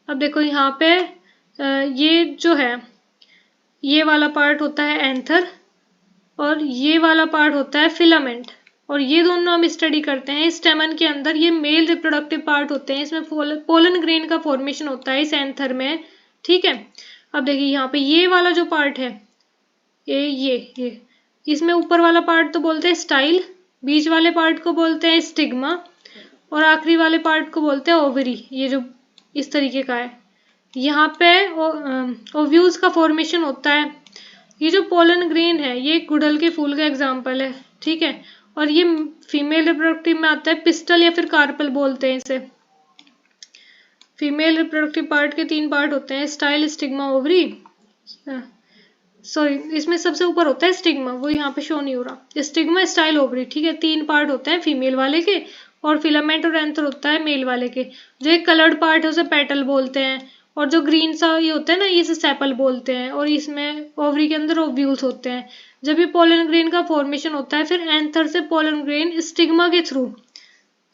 अब देखो यहाँ पे ये जो है, ये वाला पार्ट होता है एंथर और ये वाला पार्ट होता है फिलामेंट, और ये दोनों हम स्टडी करते हैं। स्टेमन के अंदर ये मेल रिप्रोडक्टिव पार्ट होते हैं, इसमें पोलन ग्रेन का फॉर्मेशन होता है इस एंथर में। ठीक है। अब देखिए यहाँ पे ये वाला जो पार्ट है, ये इसमें ऊपर वाला पार्ट तो बोलते हैं स्टाइल, बीच वाले पार्ट को बोलते हैं स्टिग्मा, और आखिरी वाले पार्ट को बोलते हैं ओवरी। ये जो इस तरीके का है, यहाँ पे ओव्यूल्स का फॉर्मेशन होता है। ये जो पोलन ग्रेन है ये गुड़हल के फूल का एग्जाम्पल है। ठीक है। और ये फीमेल रिप्रोडक्टिव में आता है, पिस्टल या फिर कार्पल बोलते हैं इसे। फीमेल रिप्रोडक्टिव पार्ट के 3 पार्ट होते हैं, स्टाइल, स्टिग्मा, ओवरी। सॉरी, इसमें सबसे ऊपर होता है स्टिग्मा, वो यहाँ पे शो नहीं हो रहा। Stigma, style, ovary. ठीक है। 3 पार्ट होते हैं फीमेल वाले के, और फिलामेंट और एंथर होता है मेल वाले के। जो एक कलर्ड पार्ट है उसे पेटल बोलते हैं, और जो ग्रीन सा ये होता है ना, इसे सेपल बोलते हैं, और इसमें ओवरी के अंदर ओव्यूल्स होते हैं। जब ये पोलन ग्रेन का फॉर्मेशन होता है, फिर एंथर से पोलन ग्रेन स्टिग्मा के थ्रू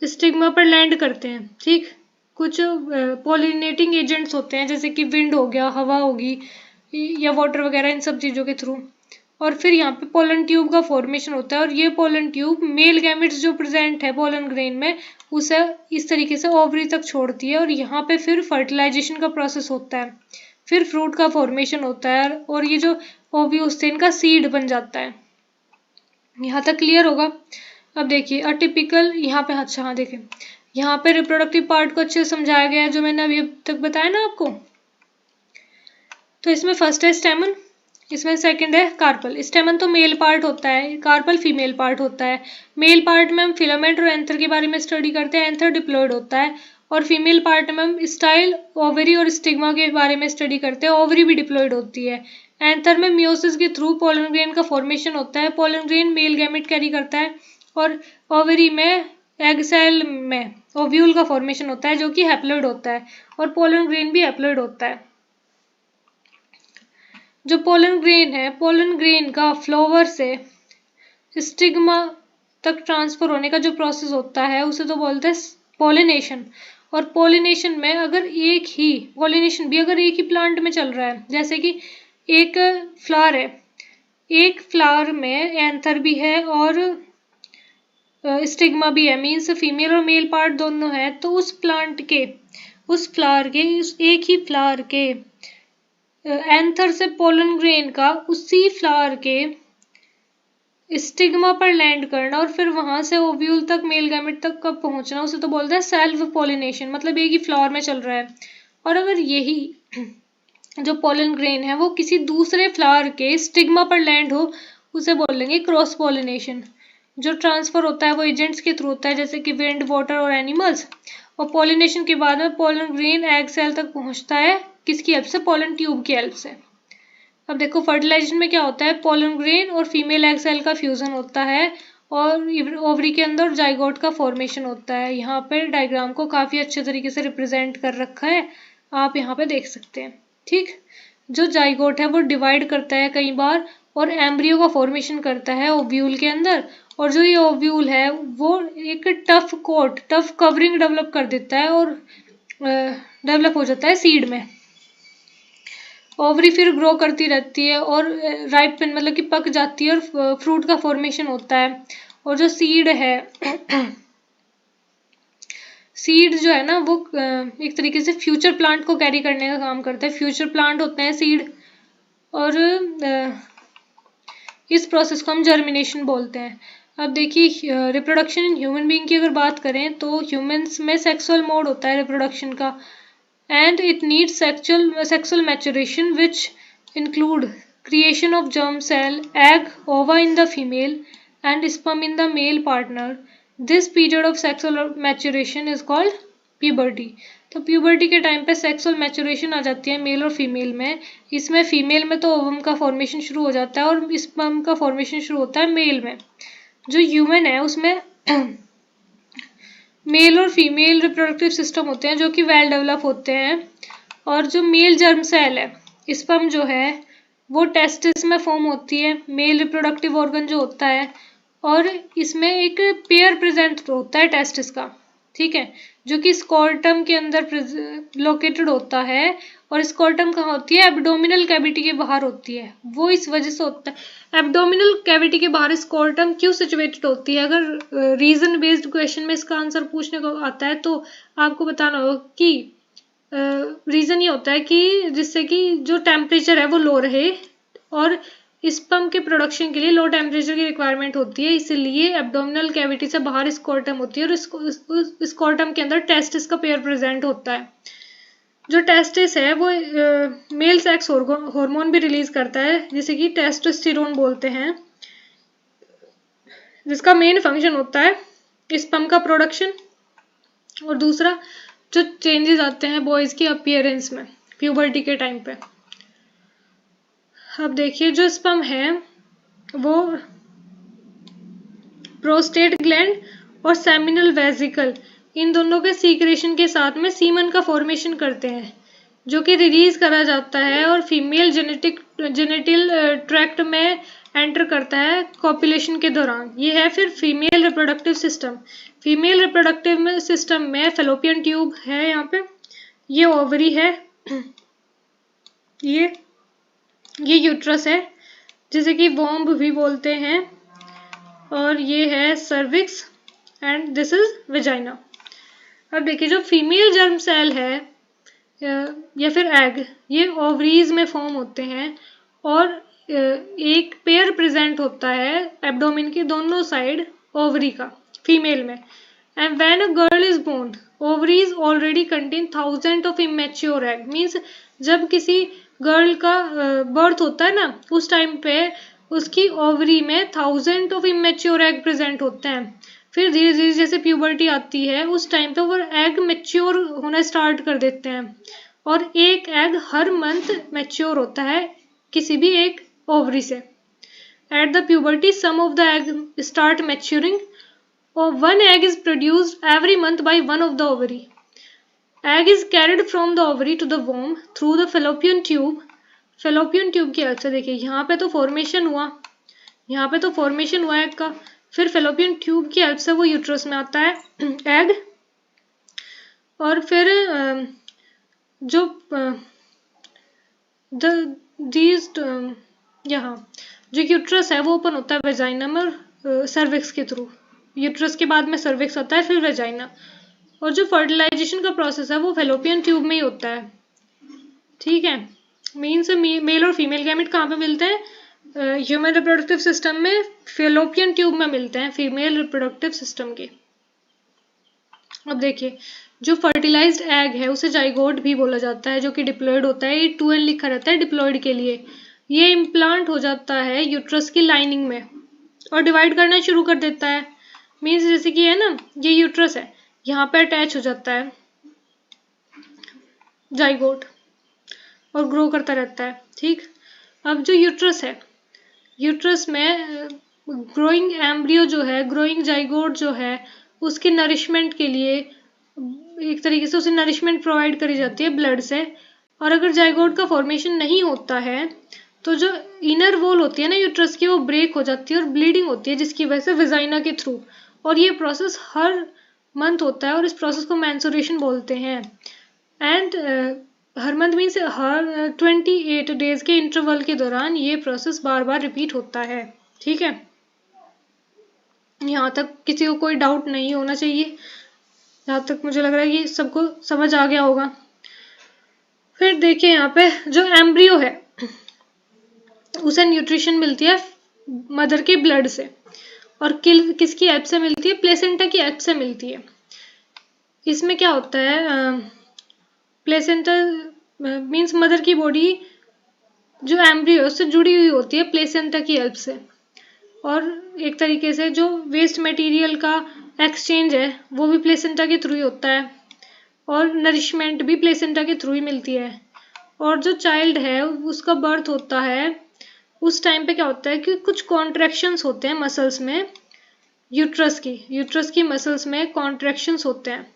स्टिग्मा पर लैंड करते हैं। ठीक। कुछ पोलिनेटिंग एजेंट्स होते हैं, जैसे कि विंड हो गया, हवा होगी, या वाटर वगैरह, इन सब चीज़ों के थ्रू। और फिर यहाँ पे पोलन ट्यूब का फॉर्मेशन होता है, और ये पोलन ट्यूब मेल गैमेट्स जो प्रेजेंट है पोलन ग्रेन में उसे इस तरीके से ओवरी तक छोड़ती है, और यहाँ पे फिर फर्टिलाइजेशन का प्रोसेस होता है, फिर फ्रूट का फॉर्मेशन होता है, और ये जो ओव्यूल्स थे इनका सीड बन जाता है। यहाँ तक क्लियर होगा। अब देखिए अटिपिकल, यहाँ पे अच्छा, हाँ देखिए यहाँ पे रिप्रोडक्टिव पार्ट को अच्छे से समझाया गया है जो मैंने अभी तक बताया ना आपको। तो इसमें फर्स्ट है स्टेमन, इसमें सेकंड है कार्पल। स्टेमन तो मेल पार्ट होता है, कार्पल फीमेल पार्ट होता है। मेल पार्ट में हम फिलामेंट और एंथर के बारे में स्टडी करते हैं, एंथर डिप्लॉयड होता है। और फीमेल पार्ट में हम स्टाइल, ओवरी और स्टिग्मा के बारे में स्टडी करते हैं, ओवरी भी डिप्लॉयड होती है। एंथर में मियोसिस के थ्रू पोलन ग्रेन का फॉर्मेशन होता है, pollen grain male gamete carry करता है, और ओवरी में एग सेल में ओव्यूल का फॉर्मेशन होता है जो कि हैप्लॉइड होता है, और पोलन ग्रेन भी हैप्लॉइड होता है। जो पोलन ग्रेन है, पोलन ग्रेन का फ्लावर से स्टिग्मा तक ट्रांसफर होने का जो प्रोसेस होता है उसे तो बोलते हैं पोलिनेशन। और पोलिनेशन में अगर एक ही पोलिनेशन भी अगर एक ही प्लांट में चल रहा है, जैसे कि एक फ्लावर है, एक फ्लावर में एंथर भी है और स्टिग्मा भी है, मीन्स फीमेल और मेल पार्ट दोनों है, तो उस प्लांट के उस फ्लावर के, उस एक ही फ्लावर के एंथर से पोलन ग्रेन का उसी फ्लावर के स्टिग्मा पर लैंड करना और फिर वहां से ओव्यूल तक, मेल गैमेट तक कब पहुंचना, उसे तो बोलते हैं सेल्फ पोलिनेशन। मतलब एक ही फ्लावर में चल रहा है। और अगर यही जो पोलन ग्रेन है वो किसी दूसरे फ्लावर के स्टिग्मा पर लैंड हो, उसे बोलेंगे क्रॉस पोलिनेशन। जो ट्रांसफर होता है वो एजेंट्स के थ्रू होता है, जैसे कि विंड, वाटर और एनिमल्स। और पोलिनेशन के बाद में पोलन ग्रेन एग सेल तक पहुंचता है, किसकी हेल्प से? पोलन ट्यूब की हेल्प से। अब देखो फर्टिलाइजेशन में क्या होता है, पोलन ग्रेन और फीमेल एग सेल का फ्यूजन होता है और ओवरी के अंदर जाइगोट का फॉर्मेशन होता है। यहाँ पे डायग्राम को काफी अच्छे तरीके से रिप्रेजेंट कर रखा है, आप यहाँ पे देख सकते हैं। ठीक, जो जाइगोट है वो डिवाइड करता है कई बार और एम्ब्रियो का फॉर्मेशन करता है ओव्यूल के अंदर। और जो ये ओव्यूल है वो एक tough coat, tough covering develop कर देता है और डेवलप हो जाता है सीड में। ओवरी फिर ग्रो करती रहती है और राइपन मतलब कि पक जाती है और फ्रूट का फॉर्मेशन होता है। और जो सीड है सीड जो है ना वो एक तरीके से फ्यूचर प्लांट को कैरी करने का काम करता है। फ्यूचर प्लांट होते हैं सीड, और इस प्रोसेस को हम जर्मिनेशन बोलते हैं। अब देखिए रिप्रोडक्शन इन ह्यूमन बीइंग की अगर बात करें तो ह्यूमंस में सेक्सुअल मोड होता है रिप्रोडक्शन का, and it needs sexual maturation which include creation of germ cell, egg, ova in the female and sperm in the male partner. This period of sexual maturation is called puberty. तो puberty के time पे sexual maturation आ जाती है mail और female में। इसमें female में तो ओवम का फॉर्मेशन शुरू हो जाता है और स्पर्म का फॉर्मेशन शुरू होता है मेल में। जो ह्यूमन है उसमें मेल और फीमेल रिप्रोडक्टिव सिस्टम होते हैं जो कि वेल डेवलप होते हैं। और जो मेल जर्म सेल है, स्पर्म जो है वो टेस्टिस में फॉर्म होती है, मेल रिप्रोडक्टिव ऑर्गन जो होता है, और इसमें एक पेयर प्रेजेंट होता है टेस्टिस का। ठीक है, जो कि स्कॉर्टम के अंदर लोकेटेड होता है। और स्कॉर्टम कहाँ होती है? एब्डोमिनल कैविटी के बाहर होती है। वो इस वजह से होता है एब्डोमिनल कैविटी के बाहर स्कॉर्टम क्यों सिचुएटेड होती है। अगर रीजन बेस्ड क्वेश्चन में इसका आंसर पूछने को आता है तो आपको बताना होगा कि रीजन ये होता है कि जिससे कि जो टेम्परेचर है वो लो रहे और स्पर्म के प्रोडक्शन के लिए लो टेम्परेचर की रिक्वायरमेंट होती है, इसलिए एब्डोमिनल कैविटी से बाहर स्कॉर्टम होती है और स्कॉर्टम के अंदर टेस्टिस का पेयर प्रेजेंट होता है। जो टेस्टिस है वो मेल सेक्स हार्मोन भी रिलीज करता है जिसे कि टेस्टोस्टेरोन बोलते हैं, जिसका मेन फंक्शन होता है स्पर्म का प्रोडक्शन। और दूसरा जो चेंजेस आते हैं बॉयज की अपीयरेंस में प्यूबर्टी के टाइम पे। अब देखिए जो स्पर्म है वो प्रोस्टेट ग्लैंड और सेमिनल वेसिकल इन दोनों के सीक्रेशन के साथ में सीमन का फॉर्मेशन करते हैं जो कि रिलीज करा जाता है और फीमेल जेनेटिल ट्रैक्ट में एंटर करता है कॉपुलेशन के दौरान। ये है फिर female reproductive system. Female reproductive system में फेलोपियन ट्यूब है, यहाँ पे ये ओवरी है, ये यूट्रस है जिसे कि वॉम्ब भी बोलते हैं, और ये है cervix and this is vagina. अब देखिए जो फीमेल जर्म सेल है या फिर एग, ये ओवरीज में फॉर्म होते हैं और एक पेयर प्रेजेंट होता है एब्डोमेन के दोनों साइड ओवरी का फीमेल में। And when a girl is born ovaries already contain thousand of immature egg. Means जब किसी गर्ल का बर्थ होता है ना उस टाइम पे उसकी ओवरी में thousand of immature egg present होते हैं। फिर धीरे धीरे जैसे प्यूबर्टी आती है उस टाइम पे वो एग मैच्योर होना स्टार्ट कर देते हैं और एक एग हर मंथ मैच्योर होता है किसी भी एक ओवरी से। At the puberty some of the egg start maturing और one egg is produced every month by one of the ovary. Egg is carried from the ovary to the womb through the fallopian tube. Fallopian tube की help से देखिए यहाँ पे तो formation हुआ, यहाँ पे तो फॉर्मेशन हुआ एग का, फिर फेलोपियन ट्यूब की हेल्प से वो यूट्रस में आता है एग। और फिर जो यहाँ जो यूट्रस है वो ओपन होता है वेजाइना में और सर्विक्स के थ्रू। यूट्रस के बाद में सर्विक्स आता है फिर वेजाइना। और जो फर्टिलाइजेशन का प्रोसेस है वो फेलोपियन ट्यूब में ही होता है, ठीक है। मीन्स मेल और फीमेल गैमेट कहाँ पे मिलते हैं? ह्यूमन रिप्रोडक्टिव सिस्टम में फेलोपियन ट्यूब में मिलते हैं, फीमेल रिप्रोडक्टिव सिस्टम के। अब देखिए, जो फर्टिलाइज्ड एग है उसे जाइगोट भी बोला जाता है, जो कि डिप्लॉयड होता है। ये 2N लिखा रहता है डिप्लॉयड के लिए। ये इम्प्लांट हो जाता है यूट्रस की लाइनिंग में और डिवाइड करना शुरू कर देता है। मीन्स जैसे कि है ना, ये यूट्रस है, यहाँ पे अटैच हो जाता है जाइगोट और ग्रो करता रहता है, ठीक। अब जो यूट्रस है, यूट्रस में ग्रोइंग एम्ब्रियो जो है, ग्रोइंग जाइगोट जो है, उसके नरिशमेंट के लिए एक तरीके से उसे नरिशमेंट प्रोवाइड करी जाती है ब्लड से। और अगर जाइगोट का फॉर्मेशन नहीं होता है तो जो इनर वॉल होती है ना यूट्रस की, वो ब्रेक हो जाती है और ब्लीडिंग होती है, जिसकी वजह से विजाइना के थ्रू। और ये प्रोसेस हर मंथ होता है और इस प्रोसेस को मेंस्ट्रुएशन बोलते हैं। And her month means her 28 days के इंटरवल के दौरान ये प्रोसेस बार बार रिपीट होता है, ठीक है। यहाँ तक किसी को कोई डाउट नहीं होना चाहिए। यहाँ तक मुझे लग रहा है कि सबको समझ आ गया होगा। फिर देखिए यहाँ पे जो एम्ब्रियो है उसे न्यूट्रिशन मिलती है मदर के ब्लड से, और किसकी हेल्प से मिलती है? प्लेसेंटा की हेल्प से मिलती है। इसमें क्या होता है, प्लेसेंटा मीन्स मदर की बॉडी जो एम्ब्रियो उससे जुड़ी हुई होती है प्लेसेंटा की हेल्प से। और एक तरीके से जो वेस्ट मटेरियल का एक्सचेंज है वो भी प्लेसेंटा के थ्रू ही होता है, और नरिशमेंट भी प्लेसेंटा के थ्रू ही मिलती है। और जो चाइल्ड है उसका बर्थ होता है, उस टाइम पे क्या होता है कि कुछ कॉन्ट्रैक्शंस होते हैं मसल्स में, यूट्रस की मसल्स में कॉन्ट्रैक्शंस होते हैं।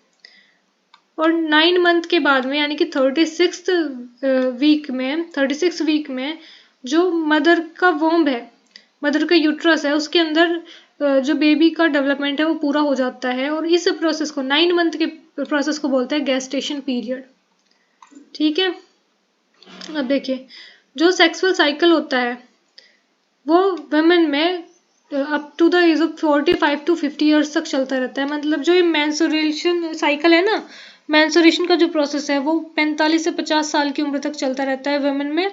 और 9 मंथ के बाद में यानी कि 36 वीक में जो मदर का वोम्ब है, मदर का यूट्रस है, उसके अंदर जो बेबी का डेवलपमेंट है वो पूरा हो जाता है। और इस प्रोसेस को 9 मंथ के प्रोसेस को बोलते हैं गेस्टेशन पीरियड, ठीक है। अब देखिए, जो सेक्सुअल साइकिल होता है वो वुमेन में up to the age of 45 to 50 years तक चलता रहता है। मतलब जो ये मेंस्ट्रुएशन साइकिल है ना, मेंस्ट्रुएशन का जो प्रोसेस है वो 45 से 50 साल की उम्र तक चलता रहता है वुमेन में।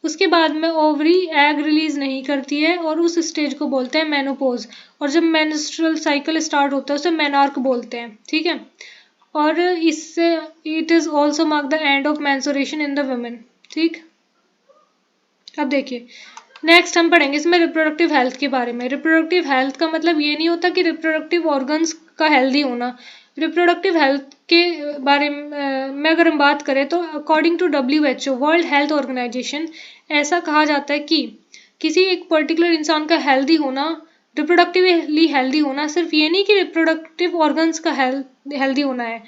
उसके बाद में ओवरी एग रिलीज नहीं करती है और उस स्टेज को बोलते हैं मेनोपॉज। और जब मेंस्ट्रुअल साइकिल स्टार्ट होता है उसे मेनार्क बोलते हैं, ठीक है। और इससे it is also mark the end of menstruation in the women, ठीक। अब देखिए, नेक्स्ट हम पढ़ेंगे इसमें रिप्रोडक्टिव हेल्थ के बारे में। रिप्रोडक्टिव हेल्थ का मतलब ये नहीं होता कि रिप्रोडक्टिव ऑर्गन्स का हेल्दी होना। रिप्रोडक्टिव हेल्थ के बारे में अगर हम बात करें तो according to WHO world health organisation, ऐसा कहा जाता है कि किसी एक पर्टिकुलर इंसान का हेल्दी होना, रिप्रोडक्टिवली हेल्दी होना, सिर्फ ये नहीं कि रिप्रोडक्टिव ऑर्गन्स का हेल्दी होना है।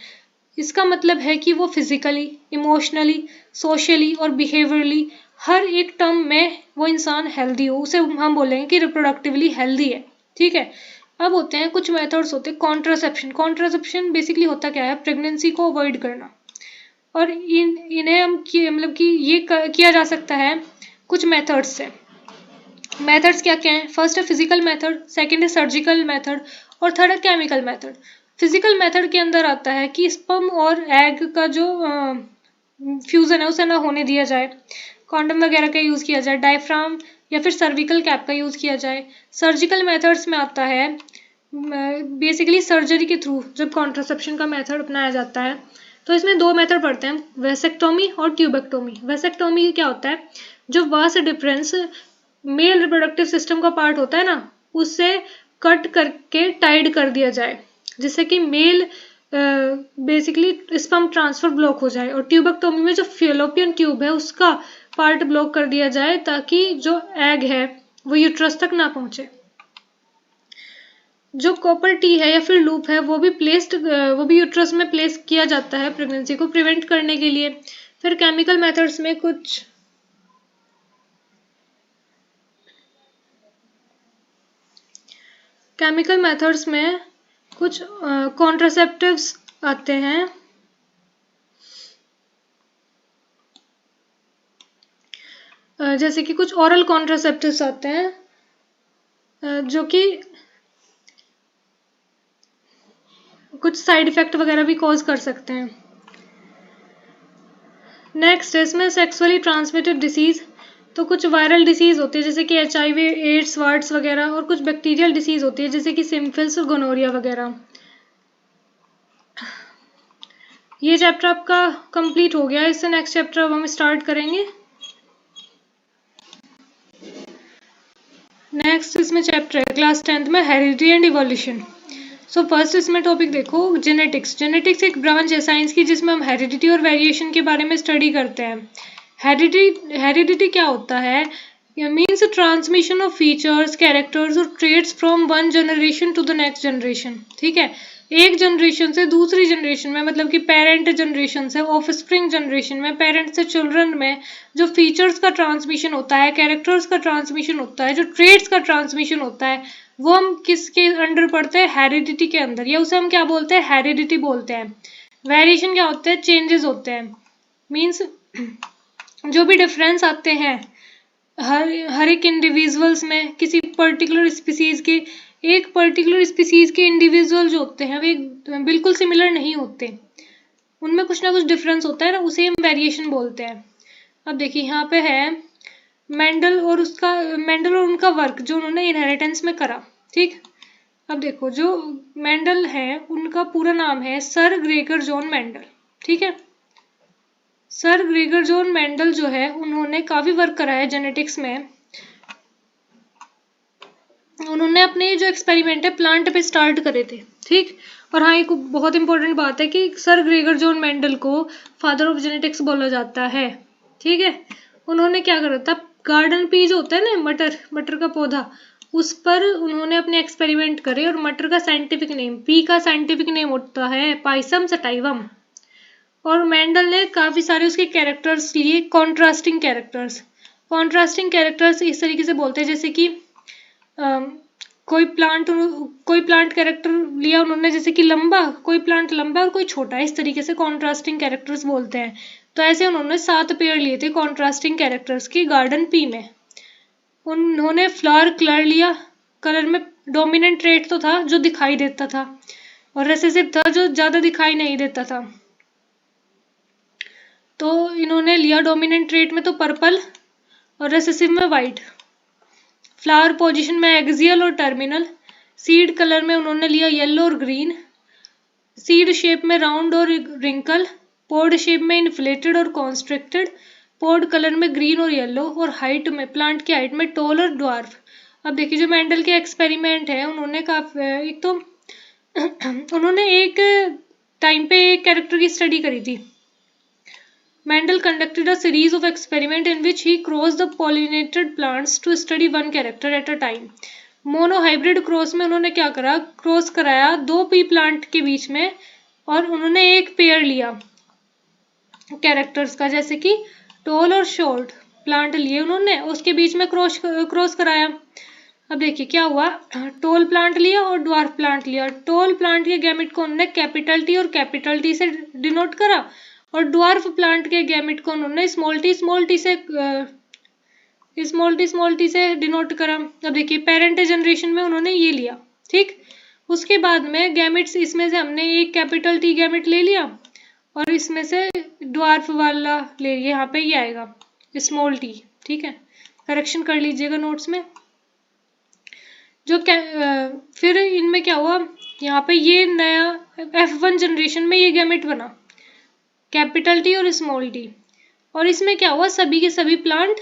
इसका मतलब है कि वो फिजिकली, इमोशनली, सोशली और बिहेवियरली हर एक टर्म में वो इंसान हेल्दी हो, उसे हम बोलेंगे कि रिप्रोडक्टिवली हेल्दी है, ठीक है। अब होते हैं कुछ मेथड्स होते हैं कॉन्ट्रासेप्शन। कॉन्ट्रासेप्शन बेसिकली होता क्या है? प्रेगनेंसी को अवॉइड करना। और इन्हें हम मतलब कि ये किया जा सकता है कुछ मेथड्स से। मेथड्स क्या क्या हैं? फर्स्ट है फिजिकल मेथड, सेकंड है सर्जिकल मेथड और थर्ड है केमिकल मेथड। फिजिकल मेथड के अंदर आता है कि स्पर्म और एग का जो फ्यूजन है उसे ना होने दिया जाए, कॉन्डम वगैरह का यूज़ किया जाए, डायफ्राम या फिर सर्विकल कैप का यूज़ किया जाए। सर्जिकल मेथड्स में आता है बेसिकली सर्जरी के थ्रू जब कॉन्ट्रासेप्शन का मेथड अपनाया जाता है। तो इसमें दो मेथड पड़ते हैं, वेसेक्टोमी और ट्यूबेक्टोमी। वेसेक्टोमी क्या होता है? जो vas deferens male reproductive system का पार्ट होता है ना, उससे कट करके टाइड कर दिया जाए, जिससे कि male basically sperm transfer block हो जाए। और ट्यूबेक्टोमी में जो फेलोपियन ट्यूब है उसका पार्ट ब्लॉक कर दिया जाए ताकि जो एग है वो यूट्रस तक ना पहुंचे। जो कॉपर टी है या फिर लूप है वो भी यूट्रस में प्लेस किया जाता है प्रेगनेंसी को प्रिवेंट करने के लिए। फिर केमिकल मेथड्स में कुछ कॉन्ट्रासेप्टिव्स आते हैं, जैसे कि कुछ ओरल कॉन्ट्रासेप्टिव्स आते हैं जो कि कुछ कुछ साइड इफेक्ट वगैरह भी कॉज कर सकते हैं। नेक्स्ट इसमें सेक्सुअली ट्रांसमिटेड डिसीज, तो कुछ वायरल डिसीज होती है जैसे कि HIV, एड्स, वार्ड्स वगैरह, और कुछ बैक्टीरियल डिसीज होती है जैसे कि सिम्फिल्स और गोनोरिया वगैरह। ये चैप्टर आपका कंप्लीट हो गया। इससे नेक्स्ट चैप्टर अब हम स्टार्ट करेंगे। नेक्स्ट इसमें चैप्टर है क्लास 10th में heredity and evolution. So first इसमें टॉपिक देखो जेनेटिक्स। जेनेटिक्स एक ब्रांच है साइंस की जिसमें हम हेरिडिटी और वेरिएशन के बारे में स्टडी करते हैं। हेरिडिटी क्या होता है? Means transmission of features, characters और traits from one generation to the next generation. ठीक है, एक जनरेशन से दूसरी जनरेशन में, मतलब कि पेरेंट जनरेशन से ऑफस्प्रिंग जनरेशन में, पेरेंट से चिल्ड्रन में जो फीचर्स का ट्रांसमिशन होता है, कैरेक्टर्स का ट्रांसमिशन होता है, जो ट्रेट्स का ट्रांसमिशन होता है, वो हम किसके अंडर पढ़ते हैं? हेरिडिटी के अंदर, या उसे हम क्या बोलते हैं? हेरिडिटी बोलते हैं। वेरिएशन क्या होते हैं? चेंजेस होते हैं। मीन्स जो भी डिफरेंस आते हैं हर एक इंडिविजुअल्स में, किसी पर्टिकुलर स्पीसीज के, एक पर्टिकुलर स्पीसीज के इंडिविजुअल जो होते हैं वे बिल्कुल सिमिलर नहीं होते, उनमें कुछ ना कुछ डिफरेंस होता है ना, उसे हम वेरिएशन बोलते हैं। अब देखिए यहाँ पे है मेंडल और उनका वर्क जो उन्होंने इनहेरिटेंस में करा। ठीक, अब देखो जो मेंडल है उनका पूरा नाम है सर ग्रेगर जॉन मेंडल। ठीक है, सर ग्रेगर जॉन मेंडल जो है उन्होंने काफी वर्क करा है जेनेटिक्स में। उन्होंने अपने जो एक्सपेरिमेंट है प्लांट पे स्टार्ट करे थे। ठीक, और हाँ एक बहुत इंपॉर्टेंट बात है कि सर ग्रेगर जॉन मेंडल को फादर ऑफ जेनेटिक्स बोला जाता है। ठीक है, उन्होंने क्या करा था? गार्डन पी जो होता है ना, मटर का पौधा, उस पर उन्होंने अपने एक्सपेरिमेंट करे, और मटर का साइंटिफिक नेम, पी का साइंटिफिक नेम होता है पाइसम सटाइवम। और मेंडल ने काफी सारे उसके कैरेक्टर्स लिए, कॉन्ट्रास्टिंग कैरेक्टर्स इस तरीके से बोलते हैं जैसे कि कोई प्लांट कैरेक्टर लिया उन्होंने, जैसे कि लंबा, कोई प्लांट लंबा और कोई छोटा, इस तरीके से कॉन्ट्रास्टिंग कैरेक्टर्स बोलते हैं। तो ऐसे उन्होंने 7 पेयर लिए थे कॉन्ट्रास्टिंग कैरेक्टर्स की गार्डन पी में। उन्होंने फ्लावर कलर लिया, कलर में डोमिनेंट ट्रेट तो था जो दिखाई देता था, और रेसेसिव था जो ज्यादा दिखाई नहीं देता था। तो इन्होंने लिया डोमिनेंट ट्रेट में तो पर्पल, और रेसेसिव में वाइट। फ्लावर पोजीशन में एक्सियल और टर्मिनल। सीड कलर में उन्होंने लिया येलो और ग्रीन। सीड शेप में राउंड और रिंकल। पोड शेप में इन्फ्लेटेड और कॉन्स्ट्रिक्टेड। पोड कलर में ग्रीन और येलो। और हाइट में, प्लांट की हाइट में टॉल और ड्वार्फ। अब देखिए जो मेंडल के एक्सपेरिमेंट है उन्होंने काफी, एक तो उन्होंने एक टाइम पे एक कैरेक्टर की स्टडी करी थी। Mendel conducted a series of experiments in which he crossed the pollinated plants to study one character at a time. Monohybrid cross में उन्होंने क्या करा? क्रॉस कराया 2 पी प्लांट के बीच में, और उन्होंने एक पेयर लिया कैरेक्टर्स का, जैसे कि टॉल और शॉर्ट प्लांट लिए उन्होंने, उसके बीच में क्रॉस कराया। अब देखिए क्या हुआ, टॉल प्लांट लिया और ड्वार्फ प्लांट लिया। टॉल प्लांट के गैमेट को उन्होंने कैपिटल टी और कैपिटल टी से डिनोट करा, और ड्वार्फ प्लांट के गैमेट को उन्होंने स्मॉल टी से डिनोट करा। अब देखिए पेरेंट जनरेशन में उन्होंने ये लिया। ठीक, उसके बाद में गैमेट्स, इसमें से हमने एक कैपिटल टी गैमेट ले लिया, और इसमें से ड्वार्फ वाला ले लिया, यहाँ पे ये आएगा स्मॉल टी। ठीक है, करेक्शन कर लीजिएगा नोट्स में। फिर इनमें क्या हुआ, यहाँ पे ये नया F1 जनरेशन में ये गैमेट बना, कैपिटल टी और स्मॉल टी। और इसमें क्या हुआ, सभी के सभी प्लांट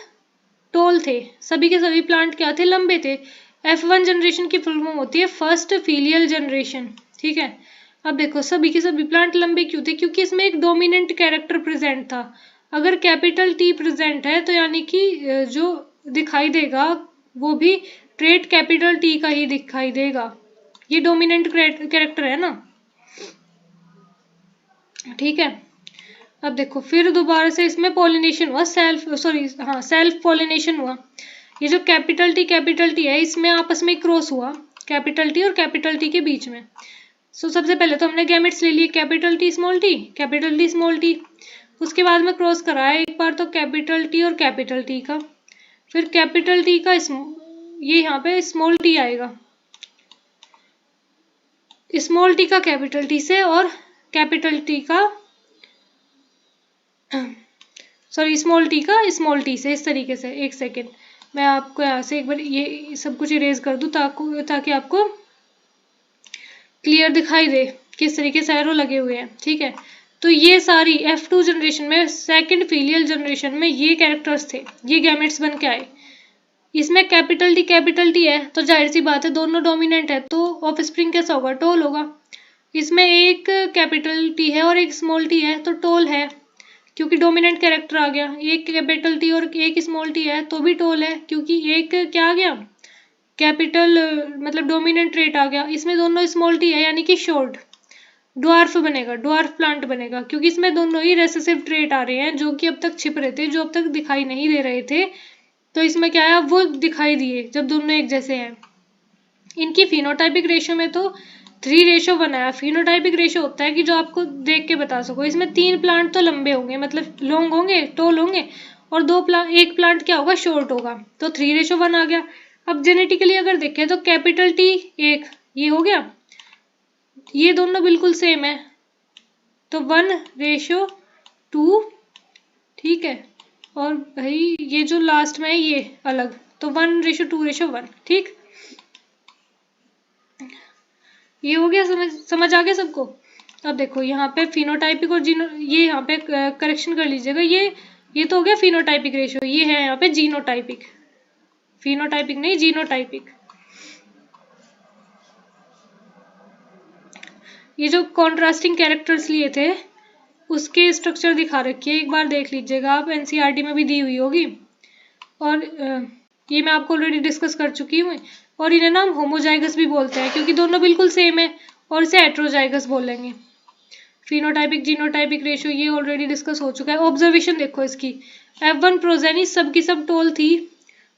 टॉल थे, सभी के सभी प्लांट क्या थे? लंबे थे। F1 जनरेशन की फुल फॉर्म होती है फर्स्ट फीलियल जनरेशन। ठीक है, अब देखो सभी के सभी प्लांट लंबे क्यों थे? क्योंकि इसमें एक डोमिनेंट कैरेक्टर प्रेजेंट था। अगर कैपिटल टी प्रेजेंट है तो यानी कि जो दिखाई देगा वो भी ट्रेट कैपिटल टी का ही दिखाई देगा, ये डोमिनेंट कैरेक्टर है ना। ठीक है, अब देखो फिर दोबारा से इसमें पॉलिनेशन हुआ, सेल्फ पॉलिनेशन हुआ। ये जो कैपिटल टी है इसमें आपस में क्रॉस हुआ, कैपिटल टी और कैपिटल टी के बीच में। सबसे पहले तो हमने गैमेट्स ले लिए कैपिटल टी स्मॉल टी। उसके बाद में क्रॉस कराया एक बार तो कैपिटल टी और कैपिटल टी का, फिर कैपिटल टी का ये यहाँ पे स्मॉल टी आएगा। स्मॉल टी का कैपिटल टी से और कैपिटल टी का स्मॉल टी का स्मॉल टी से, इस तरीके से। एक सेकेंड, मैं आपको यहाँ से एक बार ये सब कुछ इरेज कर दूँ ताकि आपको क्लियर दिखाई दे किस तरीके से एरो लगे हुए हैं, ठीक है। तो ये सारी F2 जनरेशन में, सेकंड फीलियल जनरेशन में ये कैरेक्टर्स थे, ये गैमेट्स बन के आए। इसमें कैपिटल टी है तो जाहिर सी बात है दोनों डोमिनेंट है, तो ऑफस्प्रिंग कैसा होगा, टोल होगा। इसमें एक कैपिटल टी है और एक स्मॉल टी है तो टोल है, क्योंकि डोमिनेंट कैरेक्टर आ गया। एक कैपिटल टी और एक स्मॉल टी है तो भी टोल है, क्योंकि एक क्या आ गया, कैपिटल मतलब डोमिनेंट ट्रेट आ गया। इसमें दोनों स्मॉल टी है यानी कि शॉर्ट ड्वार्फ बनेगा, ड्वार्फ प्लांट बनेगा, क्योंकि इसमें दोनों ही रेसेसिव ट्रेट आ रहे हैं जो कि अब तक छिप रहे थे, जो अब तक दिखाई नहीं दे रहे थे। तो इसमें क्या है, वो दिखाई दिए जब दोनों एक जैसे हैं। इनकी फिनोटाइपिक रेशियो में तो 3:1 बनाया। फिनोटाइपिक रेशियो होता है कि जो आपको देख के बता सको। इसमें 3 प्लांट तो लंबे होंगे, मतलब लॉन्ग होंगे, टोल होंगे, और एक प्लांट क्या होगा, शॉर्ट होगा, तो 3:1 आ गया। अब जेनेटिकली अगर देखें तो कैपिटल टी एक ये हो गया, ये दोनों बिल्कुल सेम है तो 1:2, ठीक है। और भाई ये जो लास्ट में है ये अलग, तो 1:2:1, ठीक। ये हो गया, समझ आ गया सबको। अब देखो यहाँ पे फिनोटाइपिक और ये यहाँ पे करेक्शन कर लीजिएगा, ये तो हो गया फिनोटाइपिक रेशियो, ये है यहाँ पे जीनोटाइपिक, फिनोटाइपिक नहीं जीनोटाइपिक। ये जो कॉन्ट्रास्टिंग कैरेक्टर्स लिए थे उसके स्ट्रक्चर दिखा रखी है, एक बार देख लीजिएगा आप, एनसीईआरटी में भी दी हुई होगी, और ये मैं आपको ऑलरेडी डिस्कस कर चुकी हूँ। और इन्हें ना हम होमोजाइगस भी बोलते हैं, क्योंकि दोनों बिल्कुल सेम है, और इसे हेट्रोजाइगस बोलेंगे। फिनोटाइपिक जीनोटाइपिक रेशियो ये ऑलरेडी डिस्कस हो चुका है। ऑब्जर्वेशन देखो इसकी, F1 प्रोजेनी सब की सब टोल थी,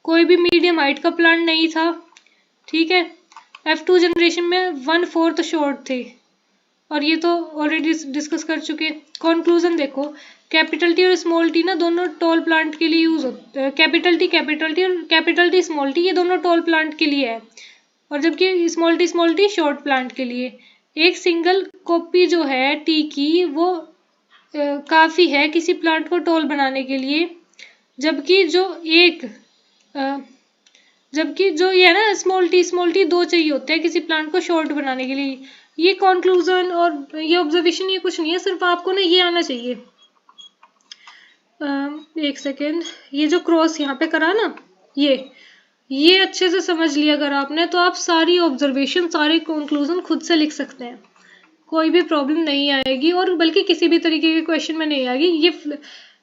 कोई भी मीडियम हाइट का प्लांट नहीं था, ठीक है। F2 जनरेशन में 1/4 शॉर्ट थे, और ये तो ऑलरेडी डिस्कस कर चुके। कंक्लूजन देखो, कैपिटल टी और स्मॉल टी ना दोनों टॉल प्लांट के लिए यूज होते हैं। कैपिटल टी और कैपिटल टी स्मॉल टी ये दोनों टॉल प्लांट के लिए है, और जबकि स्मॉल टी शॉर्ट प्लांट के लिए। एक सिंगल कॉपी जो है टी की वो काफ़ी है किसी प्लांट को टॉल बनाने के लिए, जबकि जो ये है ना स्मॉल टी दो चाहिए होते हैं किसी प्लांट को शॉर्ट बनाने के लिए। ये कंक्लूजन और ये ऑब्जर्वेशन ये कुछ नहीं है, सिर्फ आपको ना ये आना चाहिए। एक सेकेंड, ये जो क्रॉस यहाँ पे करा ना, ये अच्छे से समझ लिया अगर आपने, तो आप सारी ऑब्जर्वेशन सारे कंक्लूजन खुद से लिख सकते हैं, कोई भी प्रॉब्लम नहीं आएगी, और बल्कि किसी भी तरीके के क्वेश्चन में नहीं आएगी।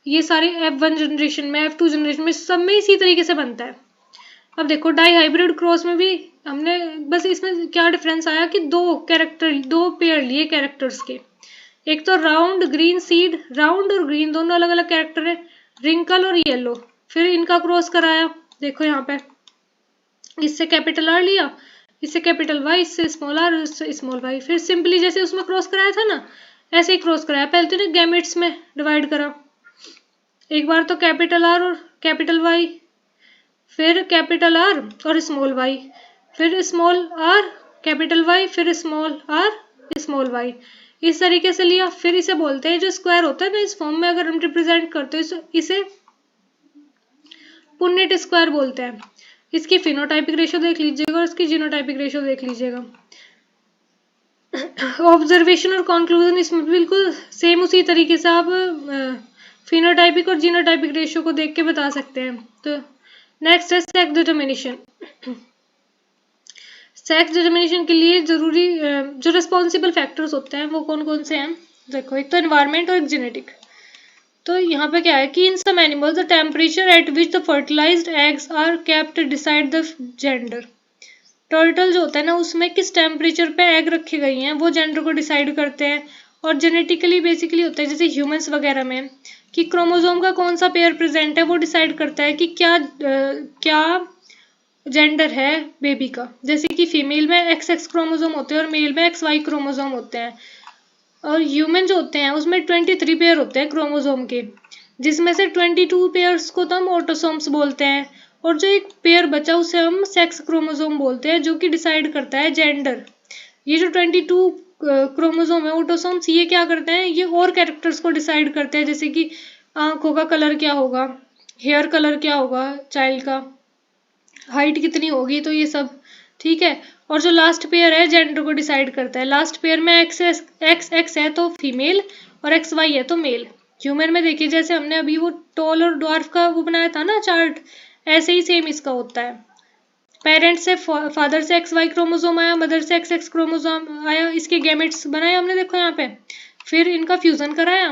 ये सारे F1 जनरेशन में, F2 जनरेशन में, सब में इसी तरीके से बनता है। अब देखो डाई हाइब्रिड क्रॉस में भी हमने बस इसमें क्या डिफरेंस आया कि दो पेयर लिए कैरेक्टर्स के। एक तो राउंड ग्रीन सीड, राउंड और ग्रीन दोनों अलग अलग कैरेक्टर है, रिंकल और येलो, फिर इनका क्रॉस कराया। देखो यहाँ पे इससे कैपिटल आर लिया, इससे कैपिटल वाई, इससे स्मॉल आर, इससे स्मॉल वाई, फिर सिंपली जैसे उसमें क्रॉस कराया था ना ऐसे ही क्रॉस कराया। पहले तो ने गैमेट्स में डिवाइड करा, एक बार तो कैपिटल आर और कैपिटल वाई, फिर कैपिटल आर और स्मॉल वाई, फिर स्मॉल आर कैपिटल वाई, फिर स्मॉल आर स्मॉल वाई, इस तरीके से लिया। फिर इसे बोलते हैं, जो स्क्वायर होता है ना इस फॉर्म में अगर हम रिप्रेजेंट करते हैं इसे पुन्नेट स्क्वायर बोलते हैं। इसकी फिनोटाइपिक रेशियो देख लीजिएगा और इसकी जीनोटाइपिक रेशियो देख लीजिएगा। ऑब्जर्वेशन और कंक्लूजन इसमें बिल्कुल सेम उसी तरीके से आप फिनोटाइपिक और जीनोटाइपिक रेशियो को देख के बता सकते हैं। तो नेक्स्ट है सेक्स डिटर्मिनेशन। सेक्स डिटर्मिनेशन के लिए जरूरी जो रिस्पॉन्सिबल फैक्टर्स होते हैं वो कौन कौन से हैं, देखो एक तो एनवायरनमेंट और एक जेनेटिक। तो यहाँ पे क्या है कि in some animals the temperature at which the fertilised eggs are kept decide the gender. Turtle जो होता है ना उसमें किस टेम्परेचर पे एग रखी गई हैं वो जेंडर को डिसाइड करते हैं। और जेनेटिकली बेसिकली होता है जैसे ह्यूमंस वगैरह में कि क्रोमोसोम का कौन सा पेयर प्रेजेंट है वो डिसाइड करता है कि क्या जेंडर है बेबी का। जैसे कि फीमेल में XX क्रोमोसोम होते हैं और मेल में XY क्रोमोसोम होते हैं। और ह्यूमन जो होते हैं उसमें 23 पेयर होते हैं क्रोमोसोम के, जिसमें से 22 पेयर्स को तो हम ऑटोसोम्स बोलते हैं, और जो एक पेयर बचा उसे हम सेक्स क्रोमोसोम बोलते हैं, जो कि डिसाइड करता है जेंडर। ये जो 22 क्रोमोसोम है ऑटोसोम्स, ये क्या करते हैं, ये और कैरेक्टर्स को डिसाइड करते हैं, जैसे कि आंखों का कलर क्या होगा, हेयर कलर क्या होगा चाइल्ड का, हाइट कितनी होगी, तो ये सब, ठीक है। और जो लास्ट पेयर है जेंडर को डिसाइड करता है। लास्ट पेयर में एक्स एक्स है तो फीमेल और एक्स वाई है तो मेल। ह्यूमन में देखिए जैसे हमने अभी वो टॉल और ड्वार्फ का वो बनाया था ना चार्ट, ऐसे ही सेम इसका होता है। पेरेंट्स से फादर से एक्स वाई क्रोमोसोम आया, मदर से एक्स एक्स क्रोमोसोम आया, इसके गैमेट्स बनाए हमने, देखो यहाँ पे, फिर इनका फ्यूजन कराया।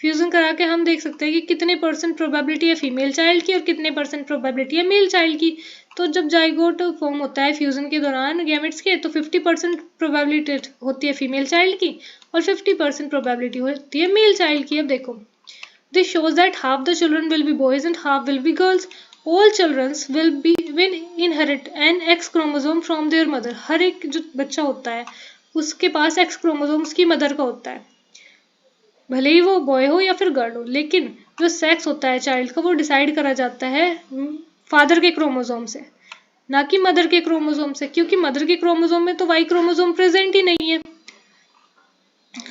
फ्यूजन करा के हम देख सकते हैं कि कितने % प्रोबेबिलिटी है फीमेल चाइल्ड की और कितने % प्रोबेबिलिटी है मेल चाइल्ड की। तो जब जाइगोट फॉर्म होता है फ्यूजन के दौरान गैमेट्स के, तो 50% प्रोबेबिलिटी होती है फीमेल चाइल्ड की और 50% प्रोबेबिलिटी होती है मेल चाइल्ड की। अब देखो, this shows that half the children will be boys and half will be girls. All children will inherit an X chromosome from their mother. हर एक जो बच्चा होता है उसके पास X क्रोमोसोम उसकी मदर का होता है, भले ही वो बॉय हो या फिर गर्ल हो, लेकिन जो सेक्स होता है चाइल्ड का वो डिसाइड करा जाता है फादर के क्रोमोसोम से, ना कि मदर के क्रोमोसोम से, क्योंकि मदर के क्रोमोसोम में तो वाई क्रोमोसोम प्रेजेंट ही नहीं है।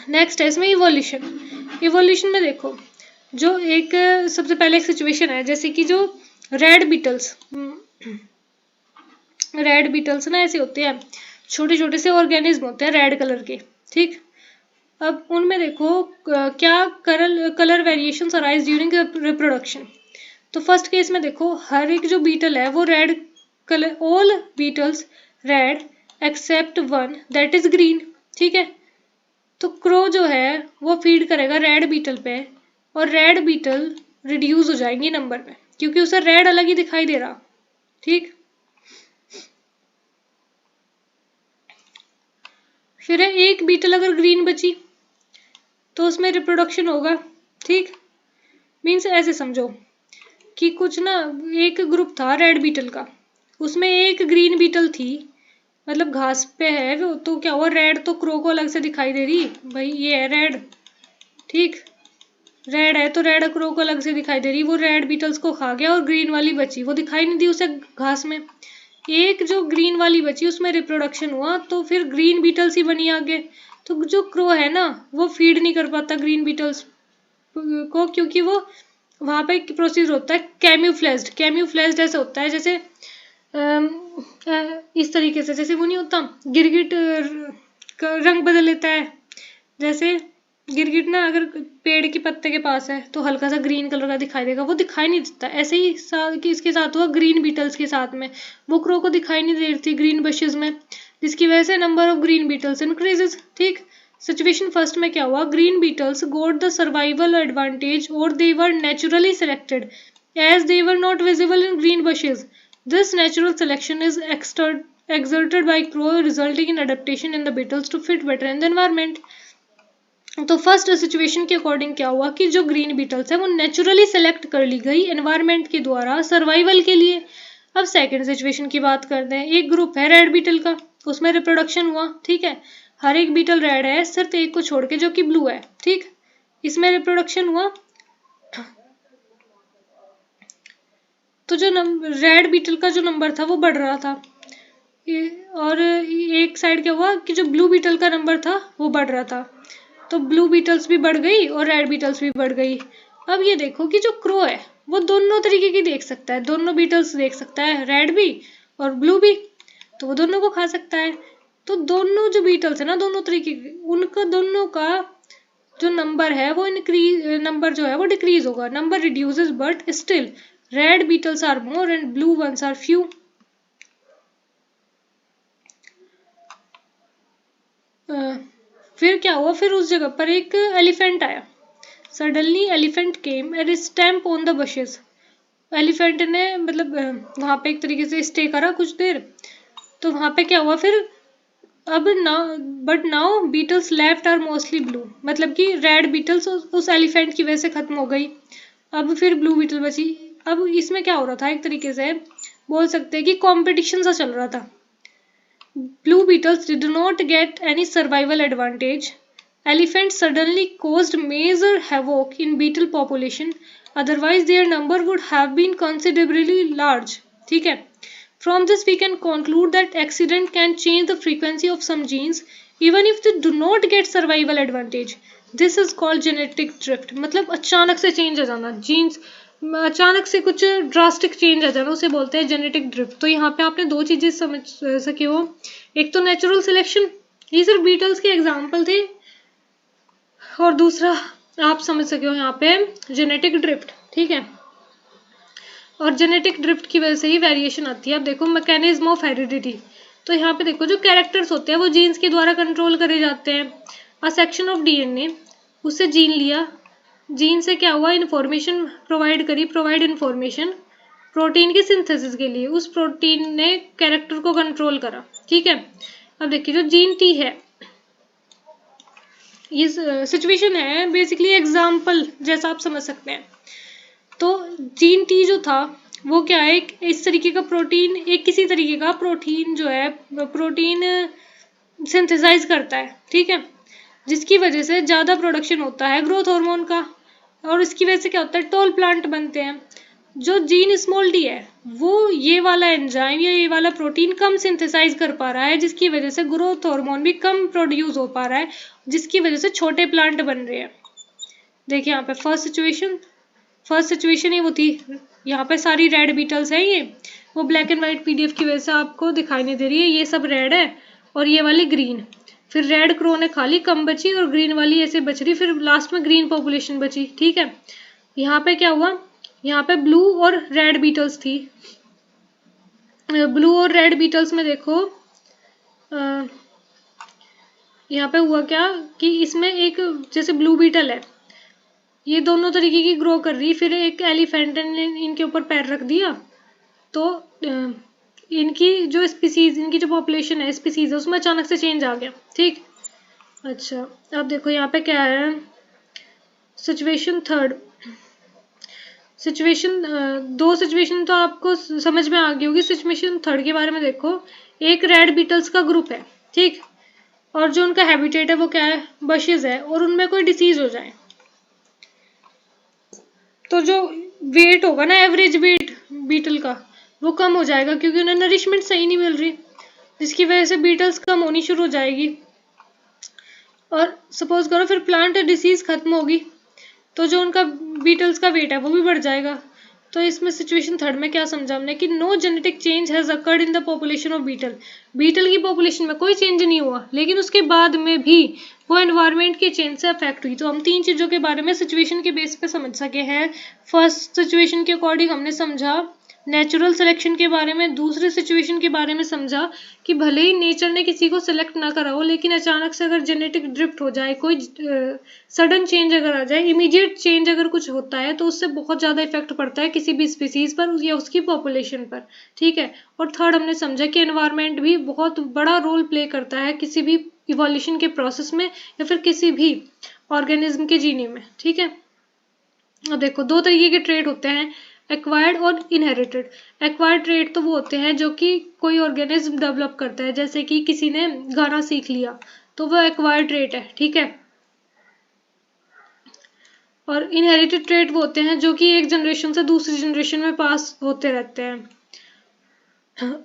नेक्स्ट है इसमें इवोल्यूशन। इवोल्यूशन में देखो, जो एक सबसे पहले एक सिचुएशन है, जैसे कि जो रेड बीटल्स ना ऐसे होते हैं, छोटे छोटे से ऑर्गेनिज्म होते हैं रेड कलर के, ठीक। अब उनमें देखो क्या colour variations arise during reproduction. तो फर्स्ट केस में देखो हर एक जो बीटल है वो red colour, all beetles red except one that is green, ठीक है। तो क्रो जो है वो फीड करेगा रेड बीटल पे और रेड बीटल रिड्यूस हो जाएंगी नंबर में, क्योंकि उसे रेड अलग ही दिखाई दे रहा, ठीक। फिर है एक बीटल अगर ग्रीन बची तो उसमें रिप्रोडक्शन होगा, ठीक। मीन्स ऐसे समझो कि कुछ ना, एक ग्रुप था रेड बीटल का, उसमें एक ग्रीन बीटल थी, मतलब घास पे है वो, तो क्या हुआ, रेड तो क्रो को अलग से दिखाई दे रही, भाई ये है रेड, ठीक। रेड है तो रेड क्रो को अलग से दिखाई दे रही, वो रेड बीटल्स को खा गया और ग्रीन वाली बची, वो दिखाई नहीं दी उसे घास में। एक जो ग्रीन वाली बची उसमें रिप्रोडक्शन हुआ तो फिर ग्रीन बीटल्स ही बनी आगे। तो जो क्रो है ना वो फीड नहीं कर पाता ग्रीन बीटल्स को, क्योंकि वो वहां पे प्रोसीजर होता है कैम्यूफ्लेज्ड। कैम्यूफ्लेज्ड ऐसे होता है जैसे इस तरीके से, जैसे वो नहीं होता गिरगिट का रंग बदल लेता है, जैसे गिरगिट ना अगर पेड़ के पत्ते के पास है तो हल्का सा ग्रीन कलर का दिखाई देगा, वो दिखाई नहीं देता। ऐसे ही कि इसके साथ हुआ ग्रीन बीटल्स के साथ में, वो क्रो को दिखाई नहीं दे रही थी ग्रीन बशेज में, जिसकी वजह से number of green beetles increases, ठीक। सिचुएशन फर्स्ट में क्या हुआ, green beetles got the survival advantage और they were naturally selected as they were not visible in green bushes. This natural selection is exerted by crow resulting in adaptation in the beetles to fit better in the environment। तो first situation के according क्या हुआ कि जो green Beatles है वो naturally select कर ली गई एनवायरनमेंट के द्वारा सर्वाइवल के लिए। अब सेकंड सिचुएशन की बात करते हैं। एक ग्रुप है रेड बीटल का, उसमें रिप्रोडक्शन हुआ, ठीक है। हर एक बीटल रेड है सिर्फ एक को छोड़ के जो कि ब्लू है, ठीक। इसमें रिप्रोडक्शन हुआ तो जो रेड बीटल का जो नंबर था वो बढ़ रहा था, और एक साइड क्या हुआ कि जो ब्लू बीटल का नंबर था वो बढ़ रहा था, तो ब्लू बीटल्स भी बढ़ गई और रेड बीटल्स भी बढ़ गई। अब ये देखो कि जो क्रो है वो दोनों तरीके की देख सकता है, दोनों बीटल्स देख सकता है, रेड भी और ब्लू भी, तो वो दोनों को खा सकता है। तो दोनों जो बीटल्स है ना दोनों तरीके के, उनका दोनों का जो नंबर है वो नंबर जो है वो डिक्रीज होगा, number reduces but still red beetles are more and blue ones are few. फिर क्या हुआ, फिर उस जगह पर एक एलिफेंट आया। Suddenly elephant came and stamp on the buses. Elephant ने मतलब वहां पे एक तरीके से स्टे करा कुछ देर, तो वहां पे क्या हुआ फिर, अब now beetles left are mostly blue, मतलब कि रेड बीटल्स उस एलिफेंट की वजह से खत्म हो गई, अब फिर ब्लू बीटल बची। अब इसमें क्या हो रहा था, एक तरीके से बोल सकते हैं कि कॉम्पिटिशन सा चल रहा था। Blue beetles did not get any survival advantage. Elephants suddenly caused major havoc in beetle population. Otherwise, their number would have been considerably large. ठीक है, From this we can conclude that accident can change the frequency of some genes even if they do not get survival advantage. This is called genetic drift. मतलब अचानक से change आ जाना, jeans अचानक से कुछ drastic change आ जाना, उसे बोलते हैं जेनेटिक ड्रिफ्ट। तो यहाँ पे आपने दो चीजें समझ सके हो, एक तो नेचुरल सिलेक्शन, ये सिर्फ बीटल्स के एग्जाम्पल थे, और दूसरा आप समझ सके हो यहाँ पे जेनेटिक ड्रिफ्ट, ठीक है। और जेनेटिक ड्रिफ्ट की वजह से ही वेरिएशन आती है। अब देखो मैकेनिज्म ऑफ हेरिडिटी, तो यहाँ पे देखो जो कैरेक्टर्स होते हैं वो जीन्स के द्वारा कंट्रोल करे जाते हैं। अ सेक्शन ऑफ डीएनए, उससे जीन लिया, जीन से क्या हुआ, इन्फॉर्मेशन प्रोवाइड इन्फॉर्मेशन प्रोटीन की सिंथेसिस के लिए, उस प्रोटीन ने कैरेक्टर को कंट्रोल करा, ठीक है। अब देखिए जो जीन टी है, ये सिचुएशन है बेसिकली एग्जाम्पल जैसा आप समझ सकते हैं। तो जीन टी जो था वो क्या है, इस तरीके का प्रोटीन, एक किसी तरीके का प्रोटीन जो है, प्रोटीन सिंथेसाइज करता है, ठीक है, जिसकी वजह से ज़्यादा प्रोडक्शन होता है ग्रोथ हार्मोन का, और इसकी वजह से क्या होता है, टॉल प्लांट बनते हैं। जो जीन स्मॉल डी है वो ये वाला एंजाइम या ये वाला प्रोटीन कम सिंथेसाइज कर पा रहा है, जिसकी वजह से ग्रोथ हार्मोन भी कम प्रोड्यूस हो पा रहा है, जिसकी वजह से छोटे प्लांट बन रहे हैं। देखिए यहाँ पे फर्स्ट सिचुएशन ही वो थी, यहाँ पे सारी रेड बीटल्स है, ये वो ब्लैक एंड व्हाइट पीडीएफ की वजह से आपको दिखाई नहीं दे रही है, ये सब रेड है और ये वाली ग्रीन, फिर रेड क्रो ने खा ली, कम बची, और ग्रीन वाली ऐसे बच रही, फिर लास्ट में ग्रीन पॉपुलेशन बची, ठीक है। यहाँ पे क्या हुआ, यहाँ पे ब्लू और रेड बीटल्स थी, ब्लू और रेड बीटल्स में देखो यहाँ पे हुआ क्या कि इसमें एक जैसे ब्लू बीटल है, ये दोनों तरीके की ग्रो कर रही, फिर एक एलिफेंट ने इनके ऊपर पैर रख दिया, तो इनकी जो स्पीसीज, इनकी जो पॉपुलेशन है, स्पीसीज है, उसमें अचानक से चेंज आ गया, ठीक। अच्छा अब देखो यहाँ पे क्या है, सिचुएशन थर्ड, दो सिचुएशन तो आपको समझ में आ गई होगी, सिचुएशन थर्ड के बारे में देखो। एक रेड बीटल्स का ग्रुप है, ठीक, और जो उनका हैबिटेट है वो क्या है, बशेज है, और उनमें कोई डिसीज हो जाए तो जो वेट होगा ना, एवरेज वेट बीटल का, वो कम हो जाएगा, क्योंकि उन्हें नरिशमेंट सही नहीं मिल रही, जिसकी वजह से बीटल्स कम होनी शुरू हो जाएगी, और सपोज करो फिर प्लांट डिसीज खत्म होगी, तो जो उनका बीटल्स का वेट है वो भी बढ़ जाएगा। तो इसमें सिचुएशन थर्ड में क्या समझा हमने कि no genetic change has occurred in the population of beetle, beetle की पॉपुलेशन में कोई चेंज नहीं हुआ, लेकिन उसके बाद में भी वो एनवायरनमेंट के चेंज से अफेक्ट हुई। तो हम तीन चीज़ों के बारे में सिचुएशन के बेस पे समझ सके हैं। फर्स्ट सिचुएशन के अकॉर्डिंग हमने समझा नेचुरल सिलेक्शन के बारे में, दूसरे सिचुएशन के बारे में समझा कि भले ही नेचर ने किसी को सिलेक्ट ना करा हो, लेकिन अचानक से अगर जेनेटिक ड्रिफ्ट हो जाए, कोई सडन चेंज अगर आ जाए, इमीडिएट चेंज अगर कुछ होता है, तो उससे बहुत ज़्यादा इफेक्ट पड़ता है किसी भी स्पीसीज पर या उसकी पॉपुलेशन पर, ठीक है। और थर्ड हमने समझा कि एनवायरनमेंट भी बहुत बड़ा रोल प्ले करता है किसी भी इवोल्यूशन के प्रोसेस में या फिर किसी भी ऑर्गेनिज्म के जीने में, ठीक है। अब देखो दो तरीके के ट्रेट होते हैं, एक्वायर्ड और इनहेरिटेड। एक्वायर्ड ट्रेट तो वो होते हैं जो कि कोई ऑर्गेनिज्म डेवलप करता है, जैसे कि किसी ने गाना सीख लिया तो वो एक्वायर्ड ट्रेट है, ठीक है। और इनहेरिटेड ट्रेट वो होते हैं जो कि एक जनरेशन से दूसरी जनरेशन में पास होते रहते हैं।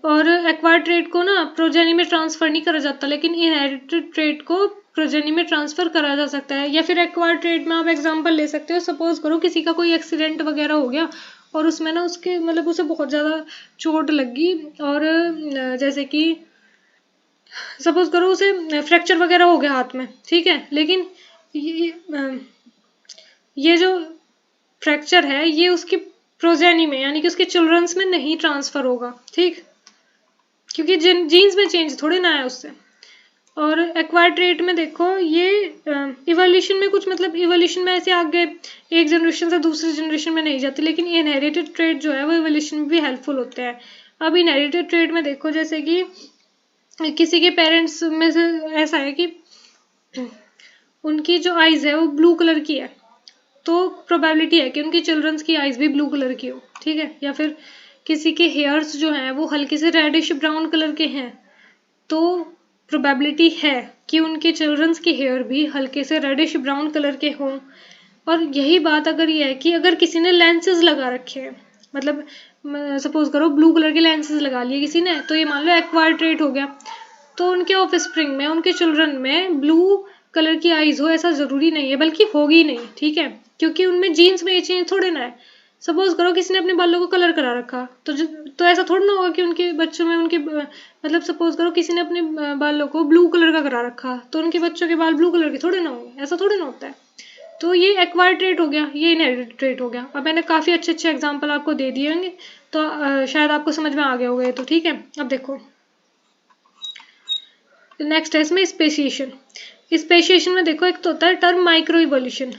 और एक्वायर्ड ट्रेट को ना प्रोजेनी में ट्रांसफर नहीं करा जाता, लेकिन इनहेरिटेड ट्रेट को प्रोजेनी में ट्रांसफर करा जा सकता है। या फिर एक्वायर्ड ट्रेट में आप एग्जांपल ले सकते हो, सपोज करो किसी का कोई एक्सीडेंट वगैरह हो गया और उसमें ना उसके मतलब उसे बहुत ज़्यादा चोट लगी, और जैसे कि सपोज करो उसे फ्रैक्चर वगैरह हो गया हाथ में, ठीक है, लेकिन ये जो फ्रैक्चर है ये उसकी प्रोजेनी में यानी कि उसके चिल्ड्रंस में नहीं ट्रांसफर होगा, ठीक, क्योंकि जीन्स में चेंज थोड़े ना है उससे। और एक्वायर्ड ट्रेट में देखो ये इवोल्यूशन में कुछ मतलब इवोल्यूशन में ऐसे आगे एक जनरेशन से दूसरी जनरेशन में नहीं जाती, लेकिन इनहेरिटेड ट्रेट जो है वो इवोल्यूशन में भी हेल्पफुल होते हैं। अब इनहेरिटेड ट्रेट में देखो जैसे कि किसी के पेरेंट्स में से ऐसा है कि उनकी जो आइज़ है वो ब्लू कलर की है, तो प्रोबेबिलिटी है कि उनकी चिल्ड्रंस की आइज़ भी ब्लू कलर की हो, ठीक है। या फिर किसी के हेयर्स जो हैं वो हल्के से रेडिश ब्राउन कलर के हैं, तो प्रोबेबिलिटी है कि उनके चिल्ड्रंस के हेयर भी हल्के से रेडिश ब्राउन कलर के हों। और यही बात अगर ये है कि अगर किसी ने लेंसेज लगा रखे हैं, मतलब सपोज करो ब्लू कलर के लेंसेज लगा लिए किसी ने, तो ये मान लो एक्वायर्ड ट्रेट हो गया। तो उनके ऑफस्प्रिंग में, उनके चिल्ड्रन में ब्लू कलर की आईज हो ऐसा जरूरी नहीं है, बल्कि होगी नहीं, ठीक है, क्योंकि उनमें जीन्स में ये चेंज थोड़े ना है। सपोज करो किसी ने अपने बालों को कलर करा रखा, तो ऐसा थोड़ा ना होगा कि उनके बच्चों में उनके मतलब सपोज करो किसी ने अपने बालों को ब्लू कलर का करा रखा, तो उनके बच्चों के बाल ब्लू कलर के थोड़े ना होंगे, ऐसा थोड़े ना होता है। तो ये एक्वायर्ड ट्रेट हो गया, ये इनहेरिटेड ट्रेट हो गया। अब मैंने काफ़ी अच्छे अच्छे एग्जाम्पल आपको दे दिए होंगे, तो शायद आपको समझ में आ गया होगा ये, तो ठीक है। अब देखो नेक्स्ट है इसमें स्पेशिएशन। स्पेशिएशन में देखो एक तो होता है टर्म माइक्रो इवोल्यूशन।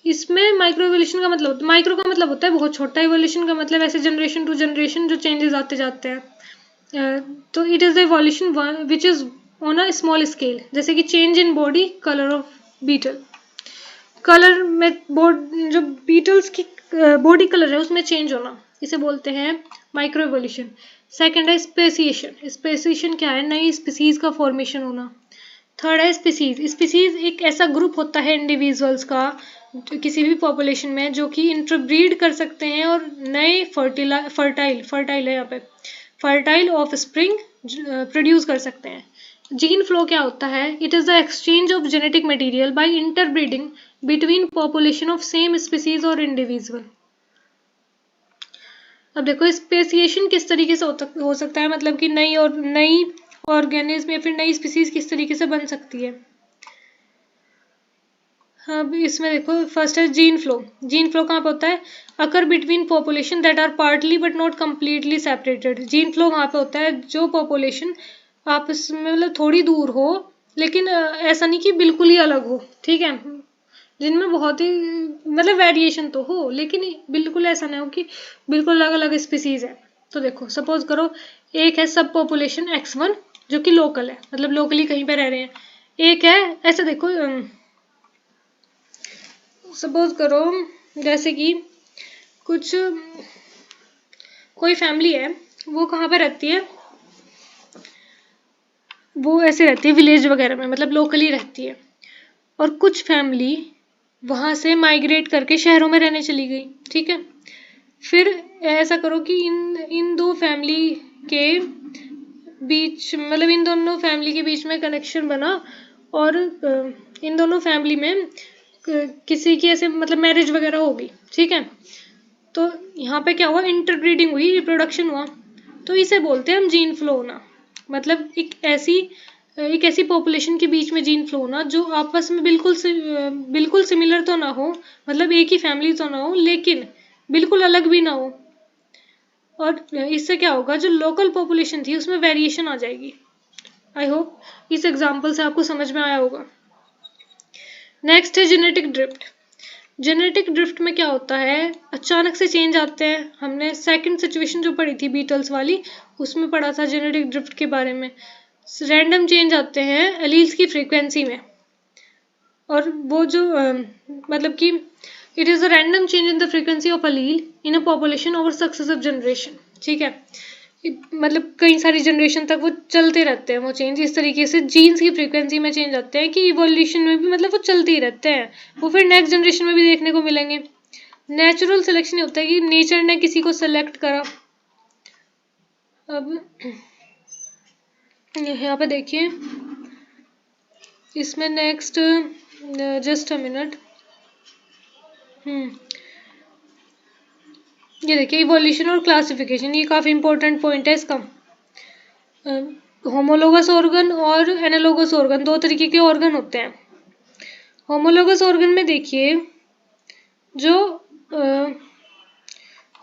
इसमें माइक्रो इवोल्यूशन का मतलब, माइक्रो का मतलब होता है बहुत छोटा, इवोल्यूशन का मतलब ऐसे जनरेशन टू जनरेशन जो चेंजेस आते जाते हैं। तो it is the evolution which is on a small scale, जैसे कि change in body colour of beetle. Colour में जो बीटल्स की बॉडी कलर है उसमें चेंज होना, इसे बोलते हैं माइक्रो इवोल्यूशन। सेकेंड है स्पेसिएशन। स्पेसिएशन क्या है, नई स्पीसीज का फॉर्मेशन होना। थर्ड है स्पीसीज। स्पीसीज एक ऐसा ग्रुप होता है इंडिविजुअल्स का किसी भी पॉपुलेशन में जो कि इंटरब्रीड कर सकते हैं और नए फर्टाइल है यहाँ पे, फर्टाइल ऑफ स्प्रिंग प्रोड्यूस कर सकते हैं। जीन फ्लो क्या होता है, it is the exchange of genetic material by interbreeding between population of same species और इंडिविजुअल। अब देखो स्पेसिएशन किस तरीके से हो सकता है, मतलब कि नई ऑर्गेनिज्म या फिर नई स्पीसीज किस तरीके से बन सकती है। अब इसमें देखो फर्स्ट है जीन फ्लो। जीन फ्लो कहाँ पे होता है, occur between population that are partly but not completely separated. Gene flow वहाँ पे होता है जो पॉपुलेशन आपस में मतलब थोड़ी दूर हो, लेकिन ऐसा नहीं कि बिल्कुल ही अलग हो, ठीक है, जिनमें बहुत ही मतलब वेरिएशन तो हो, लेकिन बिल्कुल ऐसा नहीं हो कि बिल्कुल अलग अलग स्पीसीज है। तो देखो सपोज करो एक है सब पॉपुलेशन X1 जो कि लोकल है, मतलब लोकली कहीं पे रह रहे हैं। एक है ऐसा देखो सपोज करो जैसे कि कुछ कोई फैमिली है, वो कहाँ पे रहती है, वो ऐसे रहती है विलेज वगैरह में, मतलब लोकली रहती है, और कुछ फैमिली वहाँ से माइग्रेट करके शहरों में रहने चली गई, ठीक है। फिर ऐसा करो कि इन दो फैमिली के बीच, मतलब इन दोनों फैमिली के बीच में कनेक्शन बना, और इन दोनों फैमिली में किसी की ऐसे मतलब मैरिज वगैरह होगी, ठीक है। तो यहाँ पे क्या हुआ, इंटरब्रीडिंग हुई, रिप्रोडक्शन हुआ, तो इसे बोलते हैं हम जीन फ्लो होना। मतलब एक ऐसी पॉपुलेशन के बीच में जीन फ्लो होना जो आपस में बिल्कुल सिमिलर तो ना हो, मतलब एक ही फैमिली तो ना हो, लेकिन बिल्कुल अलग भी ना हो, और इससे क्या होगा, जो लोकल पॉपुलेशन थी उसमें वेरिएशन आ जाएगी। आई होप इस एग्जाम्पल से आपको समझ में आया होगा। नेक्स्ट है जेनेटिक ड्रिफ्ट। जेनेटिक ड्रिफ्ट में क्या होता है, अचानक से चेंज आते हैं। हमने सेकंड सिचुएशन जो पढ़ी थी बीटल्स वाली, उसमें पढ़ा था जेनेटिक ड्रिफ्ट के बारे में। रैंडम चेंज आते हैं एलील्स की फ्रीक्वेंसी में, और वो जो मतलब कि it is a random change in the frequency of allele in a population over successive generation, ठीक है। मतलब कई सारी जनरेशन तक वो चलते रहते हैं वो चेंज। इस तरीके से जीन्स की फ्रीक्वेंसी में चेंज आते हैं कि इवोल्यूशन में भी मतलब वो चलते ही रहते हैं, वो फिर नेक्स्ट जनरेशन में भी देखने को मिलेंगे। नेचुरल सिलेक्शन होता है कि नेचर ने किसी को सेलेक्ट करा। अब यहाँ पे देखिए इसमें नेक्स्ट जस्ट अ मिनट, ये देखिए इवोल्यूशन और क्लासिफिकेशन, ये काफ़ी इंपॉर्टेंट पॉइंट है इसका। होमोलोगस ऑर्गन और एनालोगस ऑर्गन, दो तरीके के ऑर्गन होते हैं। होमोलोगस ऑर्गन में देखिए जो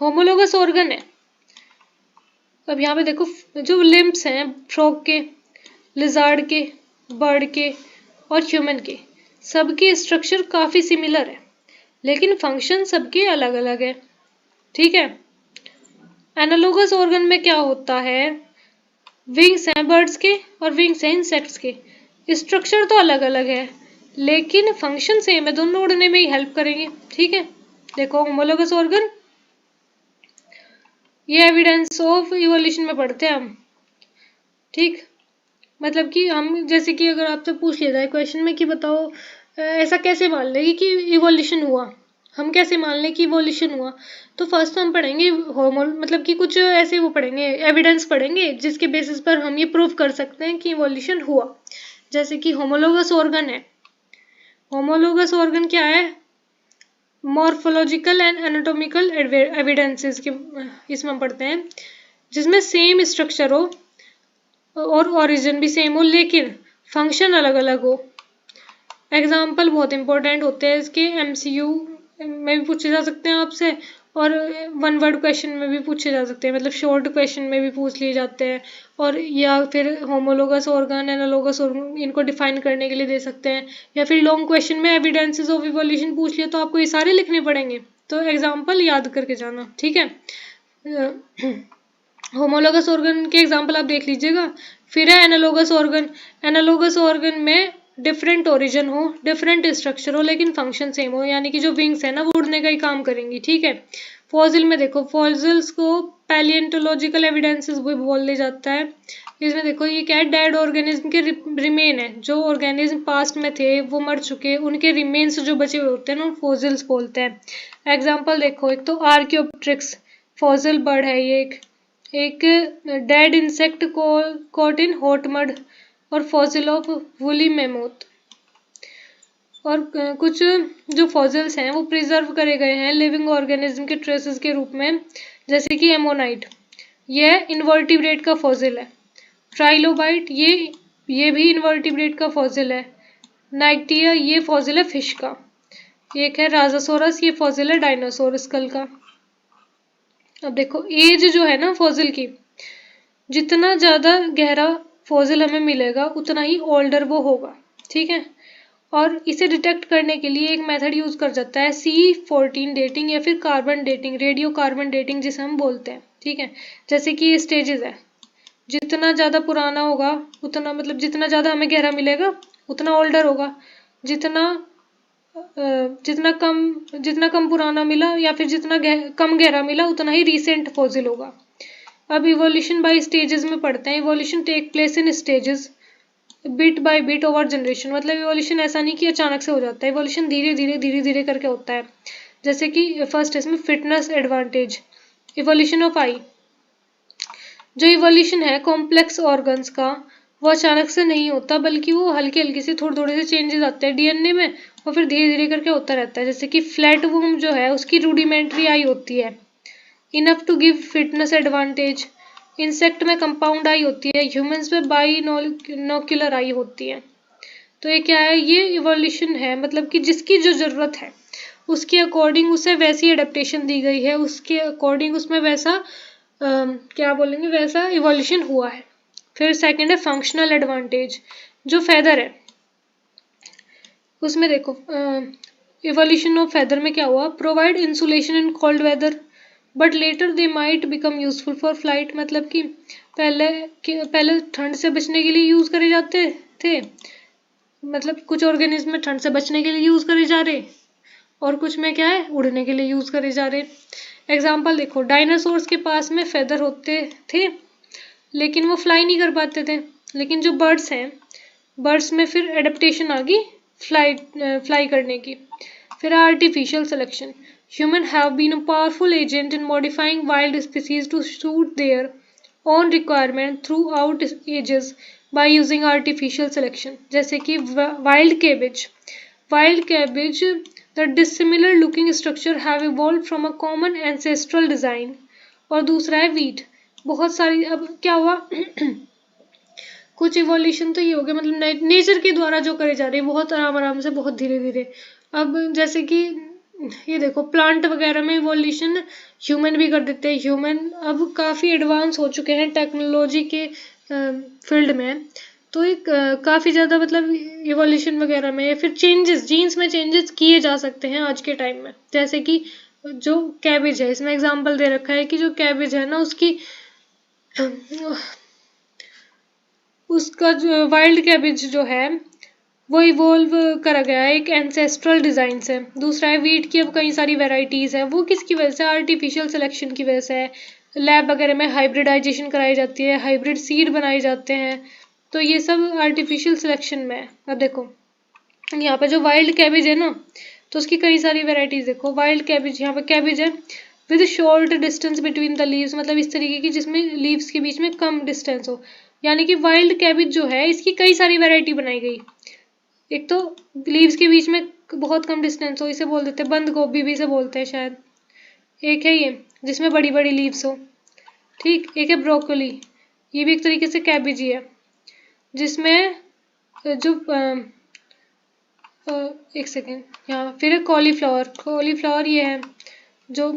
होमोलोगस ऑर्गन है, अब यहाँ पे देखो जो लिम्ब्स हैं फ्रॉग के, लिजार्ड के, बर्ड के और ह्यूमन के, सबके स्ट्रक्चर काफ़ी सिमिलर है, लेकिन फंक्शन सबके अलग अलग है, ठीक है। एनालोगस ऑर्गन में क्या होता है, विंग्स हैं बर्ड्स के और विंग्स हैं इंसेक्ट्स के, स्ट्रक्चर तो अलग अलग है लेकिन फंक्शन सेम है, दोनों उड़ने में ही हेल्प करेंगे, ठीक है। देखो होमोलोगस ऑर्गन, ये एविडेंस ऑफ इवोल्यूशन में पढ़ते हैं हम, ठीक। मतलब कि हम जैसे कि अगर आपसे पूछ लिया जाए क्वेश्चन में कि बताओ ऐसा कैसे मान लेगी कि इवोल्यूशन हुआ, हम कैसे मान लें कि इवोल्यूशन हुआ? तो फर्स्ट हम पढ़ेंगे होमो मतलब कि कुछ ऐसे वो पढ़ेंगे, एविडेंस पढ़ेंगे जिसके बेसिस पर हम ये प्रूव कर सकते हैं कि इवोल्यूशन हुआ। जैसे कि होमोलोगस ऑर्गन है। होमोलोगस ऑर्गन क्या है? मॉर्फोलॉजिकल एंड एनाटॉमिकल एविडेंसेस के इसमें हम पढ़ते हैं जिसमें सेम स्ट्रक्चर हो और ओरिजिन भी सेम हो लेकिन फंक्शन अलग अलग हो। एग्जाम्पल बहुत इंपॉर्टेंट होते हैं इसके, एमसीयू में भी पूछे जा सकते हैं आपसे और वन वर्ड क्वेश्चन में भी पूछे जा सकते हैं, मतलब शॉर्ट क्वेश्चन में भी पूछ लिए जाते हैं। और या फिर होमोलोगस ऑर्गन, एनालोगस ऑर्गन, इनको डिफाइन करने के लिए दे सकते हैं। या फिर लॉन्ग क्वेश्चन में एविडेंसेस ऑफ इवोल्यूशन पूछ लिया तो आपको ये सारे लिखने पड़ेंगे। तो एग्जाम्पल याद करके जाना, ठीक है। होमोलोगस ऑर्गन के एग्जाम्पल आप देख लीजिएगा। फिर है एनालोगस ऑर्गन। एनालोगस ऑर्गन में डिफरेंट ओरिजिन हो, डिफरेंट स्ट्रक्चर हो लेकिन फंक्शन सेम हो, यानी कि जो विंग्स है ना वो उड़ने का ही काम करेंगी, ठीक है। फॉसिल में देखो, फॉसिल्स को पैलिएंटोलॉजिकल एविडेंसेस भी बोल जाता है। इसमें देखो ये क्या है, डेड ऑर्गेनिज्म के रिमेन है, जो ऑर्गेनिज्म पास्ट में थे वो मर चुके, उनके रिमेन्स जो बचे हुए होते हैं ना फॉसिल्स बोलते हैं। एग्जाम्पल देखो, एक तो आर्कियोप्टेरिक्स फॉसिल बर्ड है ये, एक dead insect caught in hot mud और फॉसिल ऑफ वुली मैमोथ। और कुछ जो फॉसिल्स हैं वो प्रिजर्व करे गए हैं लिविंग ऑर्गेनिज्म के ट्रेसेस के रूप में, जैसे कि एमोनाइट, यह इन्वर्टिब्रेट का फॉसिल है। ट्राइलोबाइट ये भी इन्वर्टिब्रेट का फॉसिल है। नाइक्टिया ये फॉसिल है फिश का। एक है राजासोरस, ये फॉसिल है डायनासोर स्कल का। अब देखो एज जो है ना फॉसिल की, जितना ज़्यादा गहरा फॉसिल हमें मिलेगा उतना ही ओल्डर वो होगा, ठीक है। और इसे डिटेक्ट करने के लिए एक मेथड यूज कर जाता है C14 डेटिंग या फिर carbon dating, radio carbon dating जिसे हम बोलते हैं, ठीक है। जैसे कि ये स्टेजेस है, जितना ज़्यादा पुराना होगा उतना, मतलब जितना ज़्यादा हमें गहरा मिलेगा उतना ओल्डर होगा, जितना जितना कम पुराना मिला या फिर जितना कम गहरा मिला उतना ही रीसेंट फॉसिल होगा। अब इवोल्यूशन बाय स्टेजेस में पढ़ते हैं। Evolution take place in stages bit by bit over generation, मतलब इवोल्यूशन ऐसा नहीं कि अचानक से हो जाता है, इवोल्यूशन धीरे धीरे करके होता है। जैसे कि फर्स्ट इसमें फिटनेस एडवांटेज, इवोल्यूशन ऑफ आई। जो इवोल्यूशन है कॉम्प्लेक्स ऑर्गन्स का वो अचानक से नहीं होता, बल्कि वो हल्के हल्के से थोड़े थोड़े से चेंजेस आते हैं डीएनए में और फिर धीरे धीरे करके होता रहता है। जैसे कि फ्लैट वूम जो है उसकी रूडिमेंट्री आई होती है, enough to give fitness advantage. Insect में कंपाउंड आई होती है, ह्यूमंस में बाइनोक्यूलर आई होती है। तो ये क्या है, ये इवोल्यूशन है, मतलब कि जिसकी जो जरूरत है उसके अकॉर्डिंग उसे वैसी एडेप्टेशन दी गई है, उसके अकॉर्डिंग उसमें वैसा क्या बोलेंगे वैसा इवोल्यूशन हुआ है। फिर सेकंड है फंक्शनल एडवांटेज। जो फेदर है उसमें देखो इवोल्यूशन ऑफ फेदर में क्या हुआ, provide insulation in cold weather but later they might become useful for flight, मतलब कि पहले ठंड से बचने के लिए यूज करे जाते थे, मतलब कुछ ऑर्गेनिज्म में ठंड से बचने के लिए यूज करे जा रहे और कुछ में क्या है उड़ने के लिए यूज करे जा रहे। एग्जाम्पल देखो, डायनासोर्स के पास में फेदर होते थे लेकिन वो फ्लाई नहीं कर पाते थे, लेकिन जो बर्ड्स हैं बर्ड्स में फिर एडेप्टेशन आ गई फ्लाई करने की। फिर artificial selection, human have been a powerful agent in modifying wild species to suit their own requirement throughout ages by using artificial selection, जैसे कि wild cabbage, the dissimilar looking structure have evolved from a common ancestral design। और दूसरा है wheat, बहुत सारी, अब क्या हुआ कुछ इवोल्यूशन तो ये हो गया, मतलब नेचर के द्वारा जो करे जा रहे हैं बहुत आराम आराम से, बहुत धीरे धीरे। अब जैसे कि ये देखो प्लांट वगैरह में इवोल्यूशन ह्यूमन भी कर देते हैं, ह्यूमन अब काफ़ी एडवांस हो चुके हैं टेक्नोलॉजी के फील्ड में, तो एक काफ़ी ज़्यादा मतलब इवोल्यूशन वगैरह में फिर चेंजेस, जीन्स में चेंजेस किए जा सकते हैं आज के टाइम में। जैसे कि जो कैबेज है, इसमें एग्जाम्पल दे रखा है कि जो कैबेज है ना उसका जो वाइल्ड कैबेज जो है वो इवोल्व करा गया है एक एंसेस्ट्रल डिज़ाइन से। दूसरा है वीट की, अब कई सारी वेराइटीज़ है, वो किसकी वजह से, आर्टिफिशियल सिलेक्शन की वजह से है। लैब वगैरह में हाइब्रिडाइजेशन कराई जाती है, हाइब्रिड सीड बनाए जाते हैं, तो ये सब आर्टिफिशियल सिलेक्शन में है। अब देखो यहाँ पे जो वाइल्ड कैबेज है ना तो उसकी कई सारी वेराइटीज देखो। वाइल्ड कैबिज, यहाँ पे कैबिज है with short distance between the leaves, मतलब इस तरीके की जिसमें लीव्स के बीच में कम डिस्टेंस हो, यानी कि वाइल्ड कैबिज जो है इसकी कई सारी वेराइटी बनाई गई। एक तो लीव्स के बीच में बहुत कम डिस्टेंस हो, इसे बोल देते हैं बंद गोभी भी इसे बोलते हैं शायद। एक है ये जिसमें बड़ी बड़ी लीव्स हो, ठीक। एक है ब्रोकोली, ये भी एक तरीके से कैबिज ही है, जिसमें जो एक सेकेंड, यहाँ फिर है कॉलीफ्लावर। कॉलीफ्लावर ये है जो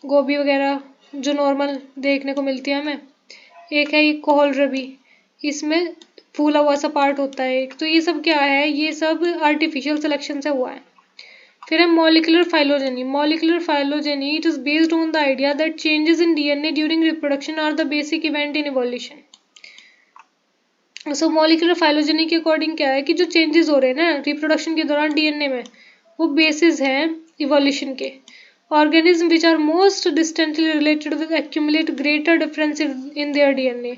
गोभी वगैरह जो नॉर्मल देखने को मिलती है हमें। एक है ये कोहलरबी, इसमें फूला हुआ सा पार्ट होता है एक। तो ये सब क्या है, ये सब आर्टिफिशियल सिलेक्शन से हुआ है। फिर है molecular phylogeny. Molecular phylogeny it is based on the idea that changes in DNA during reproduction are the basic event in evolution. So molecular phylogeny के अकॉर्डिंग क्या है कि जो चेंजेस हो रहे हैं ना रिप्रोडक्शन के दौरान डीएनए में, वो बेसिस हैं इवोल्यूशन के। Organism which are most distantly related with accumulate greater difference in their DNA.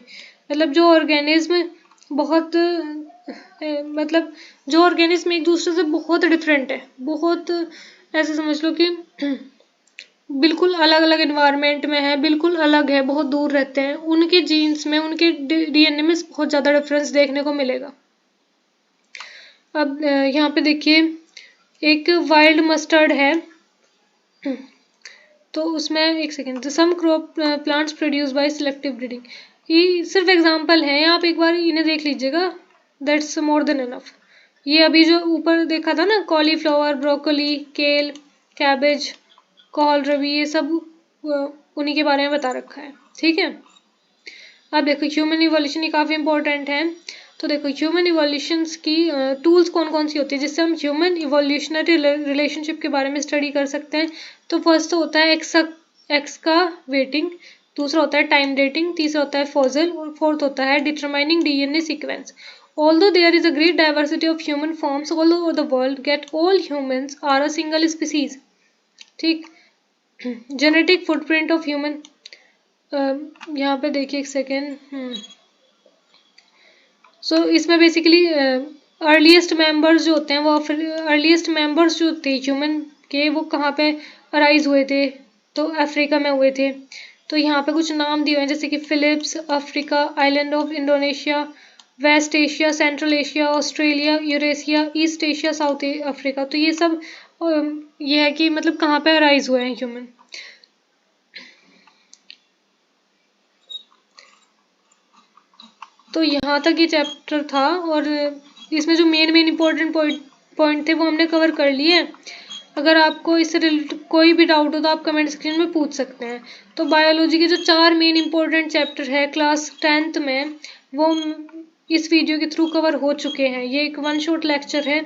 मतलब जो ऑर्गेनिज्म बहुत मतलब जो ऑर्गेनिज्म एक दूसरे से बहुत डिफरेंट है, बहुत ऐसे समझ लो कि बिल्कुल अलग अलग एनवायरनमेंट में है, बिल्कुल अलग है, बहुत दूर रहते हैं, उनके जीन्स में, उनके डीएनए में बहुत ज़्यादा डिफरेंस देखने को मिलेगा। अब यहाँ पे देखिए एक वाइल्ड मस्टर्ड है, तो उसमें एक second, some crop plants produce by selective breeding. ये सिर्फ एग्जांपल है, आप एक बार इन्हें देख लीजिएगा, दैट्स मोर देन इनफ। ये अभी जो ऊपर देखा था ना, कॉलीफ्लावर, ब्रोकोली, केल, कैबेज, कोहलरबी, ये सब उन्हीं के बारे में बता रखा है, ठीक है। अब देखो ह्यूमन इवोल्यूशन, ये काफ़ी इंपॉर्टेंट है। तो देखो ह्यूमन इवोल्यूशंस की टूल्स कौन कौन सी होती है जिससे हम ह्यूमन इवोल्यूशनरी रिलेशनशिप के बारे में स्टडी कर सकते हैं। तो फर्स्ट तो होता है एक्स का वेटिंग, दूसरा होता है टाइम डेटिंग, तीसरा होता है फॉसिल, और फोर्थ होता है determining DNA sequence. Although there is a great diversity of human forms all over the world, yet all humans are a single species, ठीक। जेनेटिक फुटप्रिंट ऑफ ह्यूमन, यहाँ पे देखिए एक सेकेंड। सो इसमें बेसिकली अर्लीस्ट मेंबर्स जो होते हैं वो अर्लीस्ट मेंबर्स जो थे ह्यूमन के, वो कहाँ पे अराइज हुए थे, तो अफ्रीका में हुए थे। तो यहाँ पे कुछ नाम दिए हुए हैं जैसे कि Philips, Africa, island of Indonesia, West Asia, Central Asia, Australia, Eurasia, East Asia, South Africa. तो ये सब ये है कि मतलब कहाँ पे अराइज हुए हैं ह्यूमन। तो यहाँ तक ये चैप्टर था, और इसमें जो मेन इंपॉर्टेंट पॉइंट थे वो हमने कवर कर लिए। अगर आपको इससे रिलेटेड कोई भी डाउट हो तो आप कमेंट सेक्शन में पूछ सकते हैं। तो बायोलॉजी के जो 4 मेन इंपॉर्टेंट चैप्टर है क्लास 10th में, वो इस वीडियो के थ्रू कवर हो चुके हैं। ये एक 1 शॉट लेक्चर है,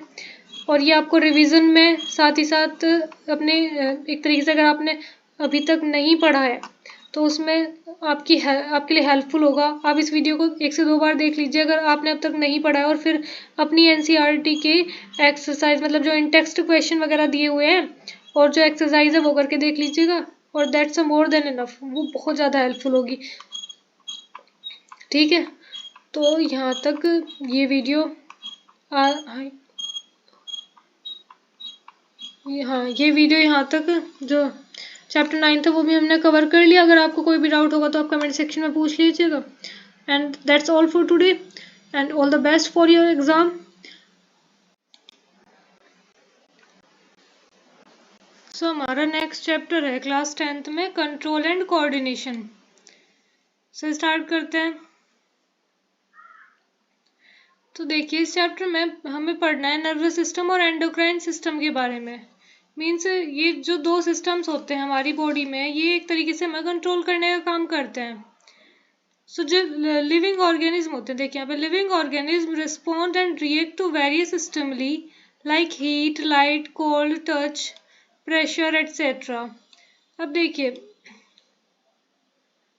और ये आपको रिवीजन में साथ ही साथ अपने एक तरीके से अगर आपने अभी तक नहीं पढ़ा है तो उसमें आपके लिए हेल्पफुल होगा। आप इस वीडियो को 1 से 2 बार देख लीजिए अगर आपने अब तक नहीं पढ़ा है, और फिर अपनी एनसीईआरटी के एक्सरसाइज मतलब जो इन टेक्स्ट क्वेश्चन वगैरह दिए हुए हैं और जो एक्सरसाइज है वो करके देख लीजिएगा, और that's a more than enough, वो बहुत ज़्यादा हेल्पफुल होगी, ठीक है। तो यहाँ तक ये वीडियो हाँ, ये वीडियो यहाँ तक जो चैप्टर 9 था वो भी हमने कवर कर लिया। अगर आपको कोई भी डाउट होगा तो आप कमेंट सेक्शन में पूछ लीजिएगा। And that's all for today, and all the best for your exam. So हमारा नेक्स्ट चैप्टर है क्लास 10th में control and coordination. So start करते हैं। तो देखिए इस चैप्टर में हमें पढ़ना है नर्वस सिस्टम और एंडोक्राइन सिस्टम के बारे में। मीन्स ये जो 2 सिस्टम्स होते हैं हमारी बॉडी में, ये एक तरीके से हमें कंट्रोल करने का काम करते हैं। सो जो लिविंग ऑर्गेनिज्म होते हैं, देखिए यहाँ पे living organism respond and react to various stimuli like heat, light, cold, touch, pressure etcetera. अब देखिए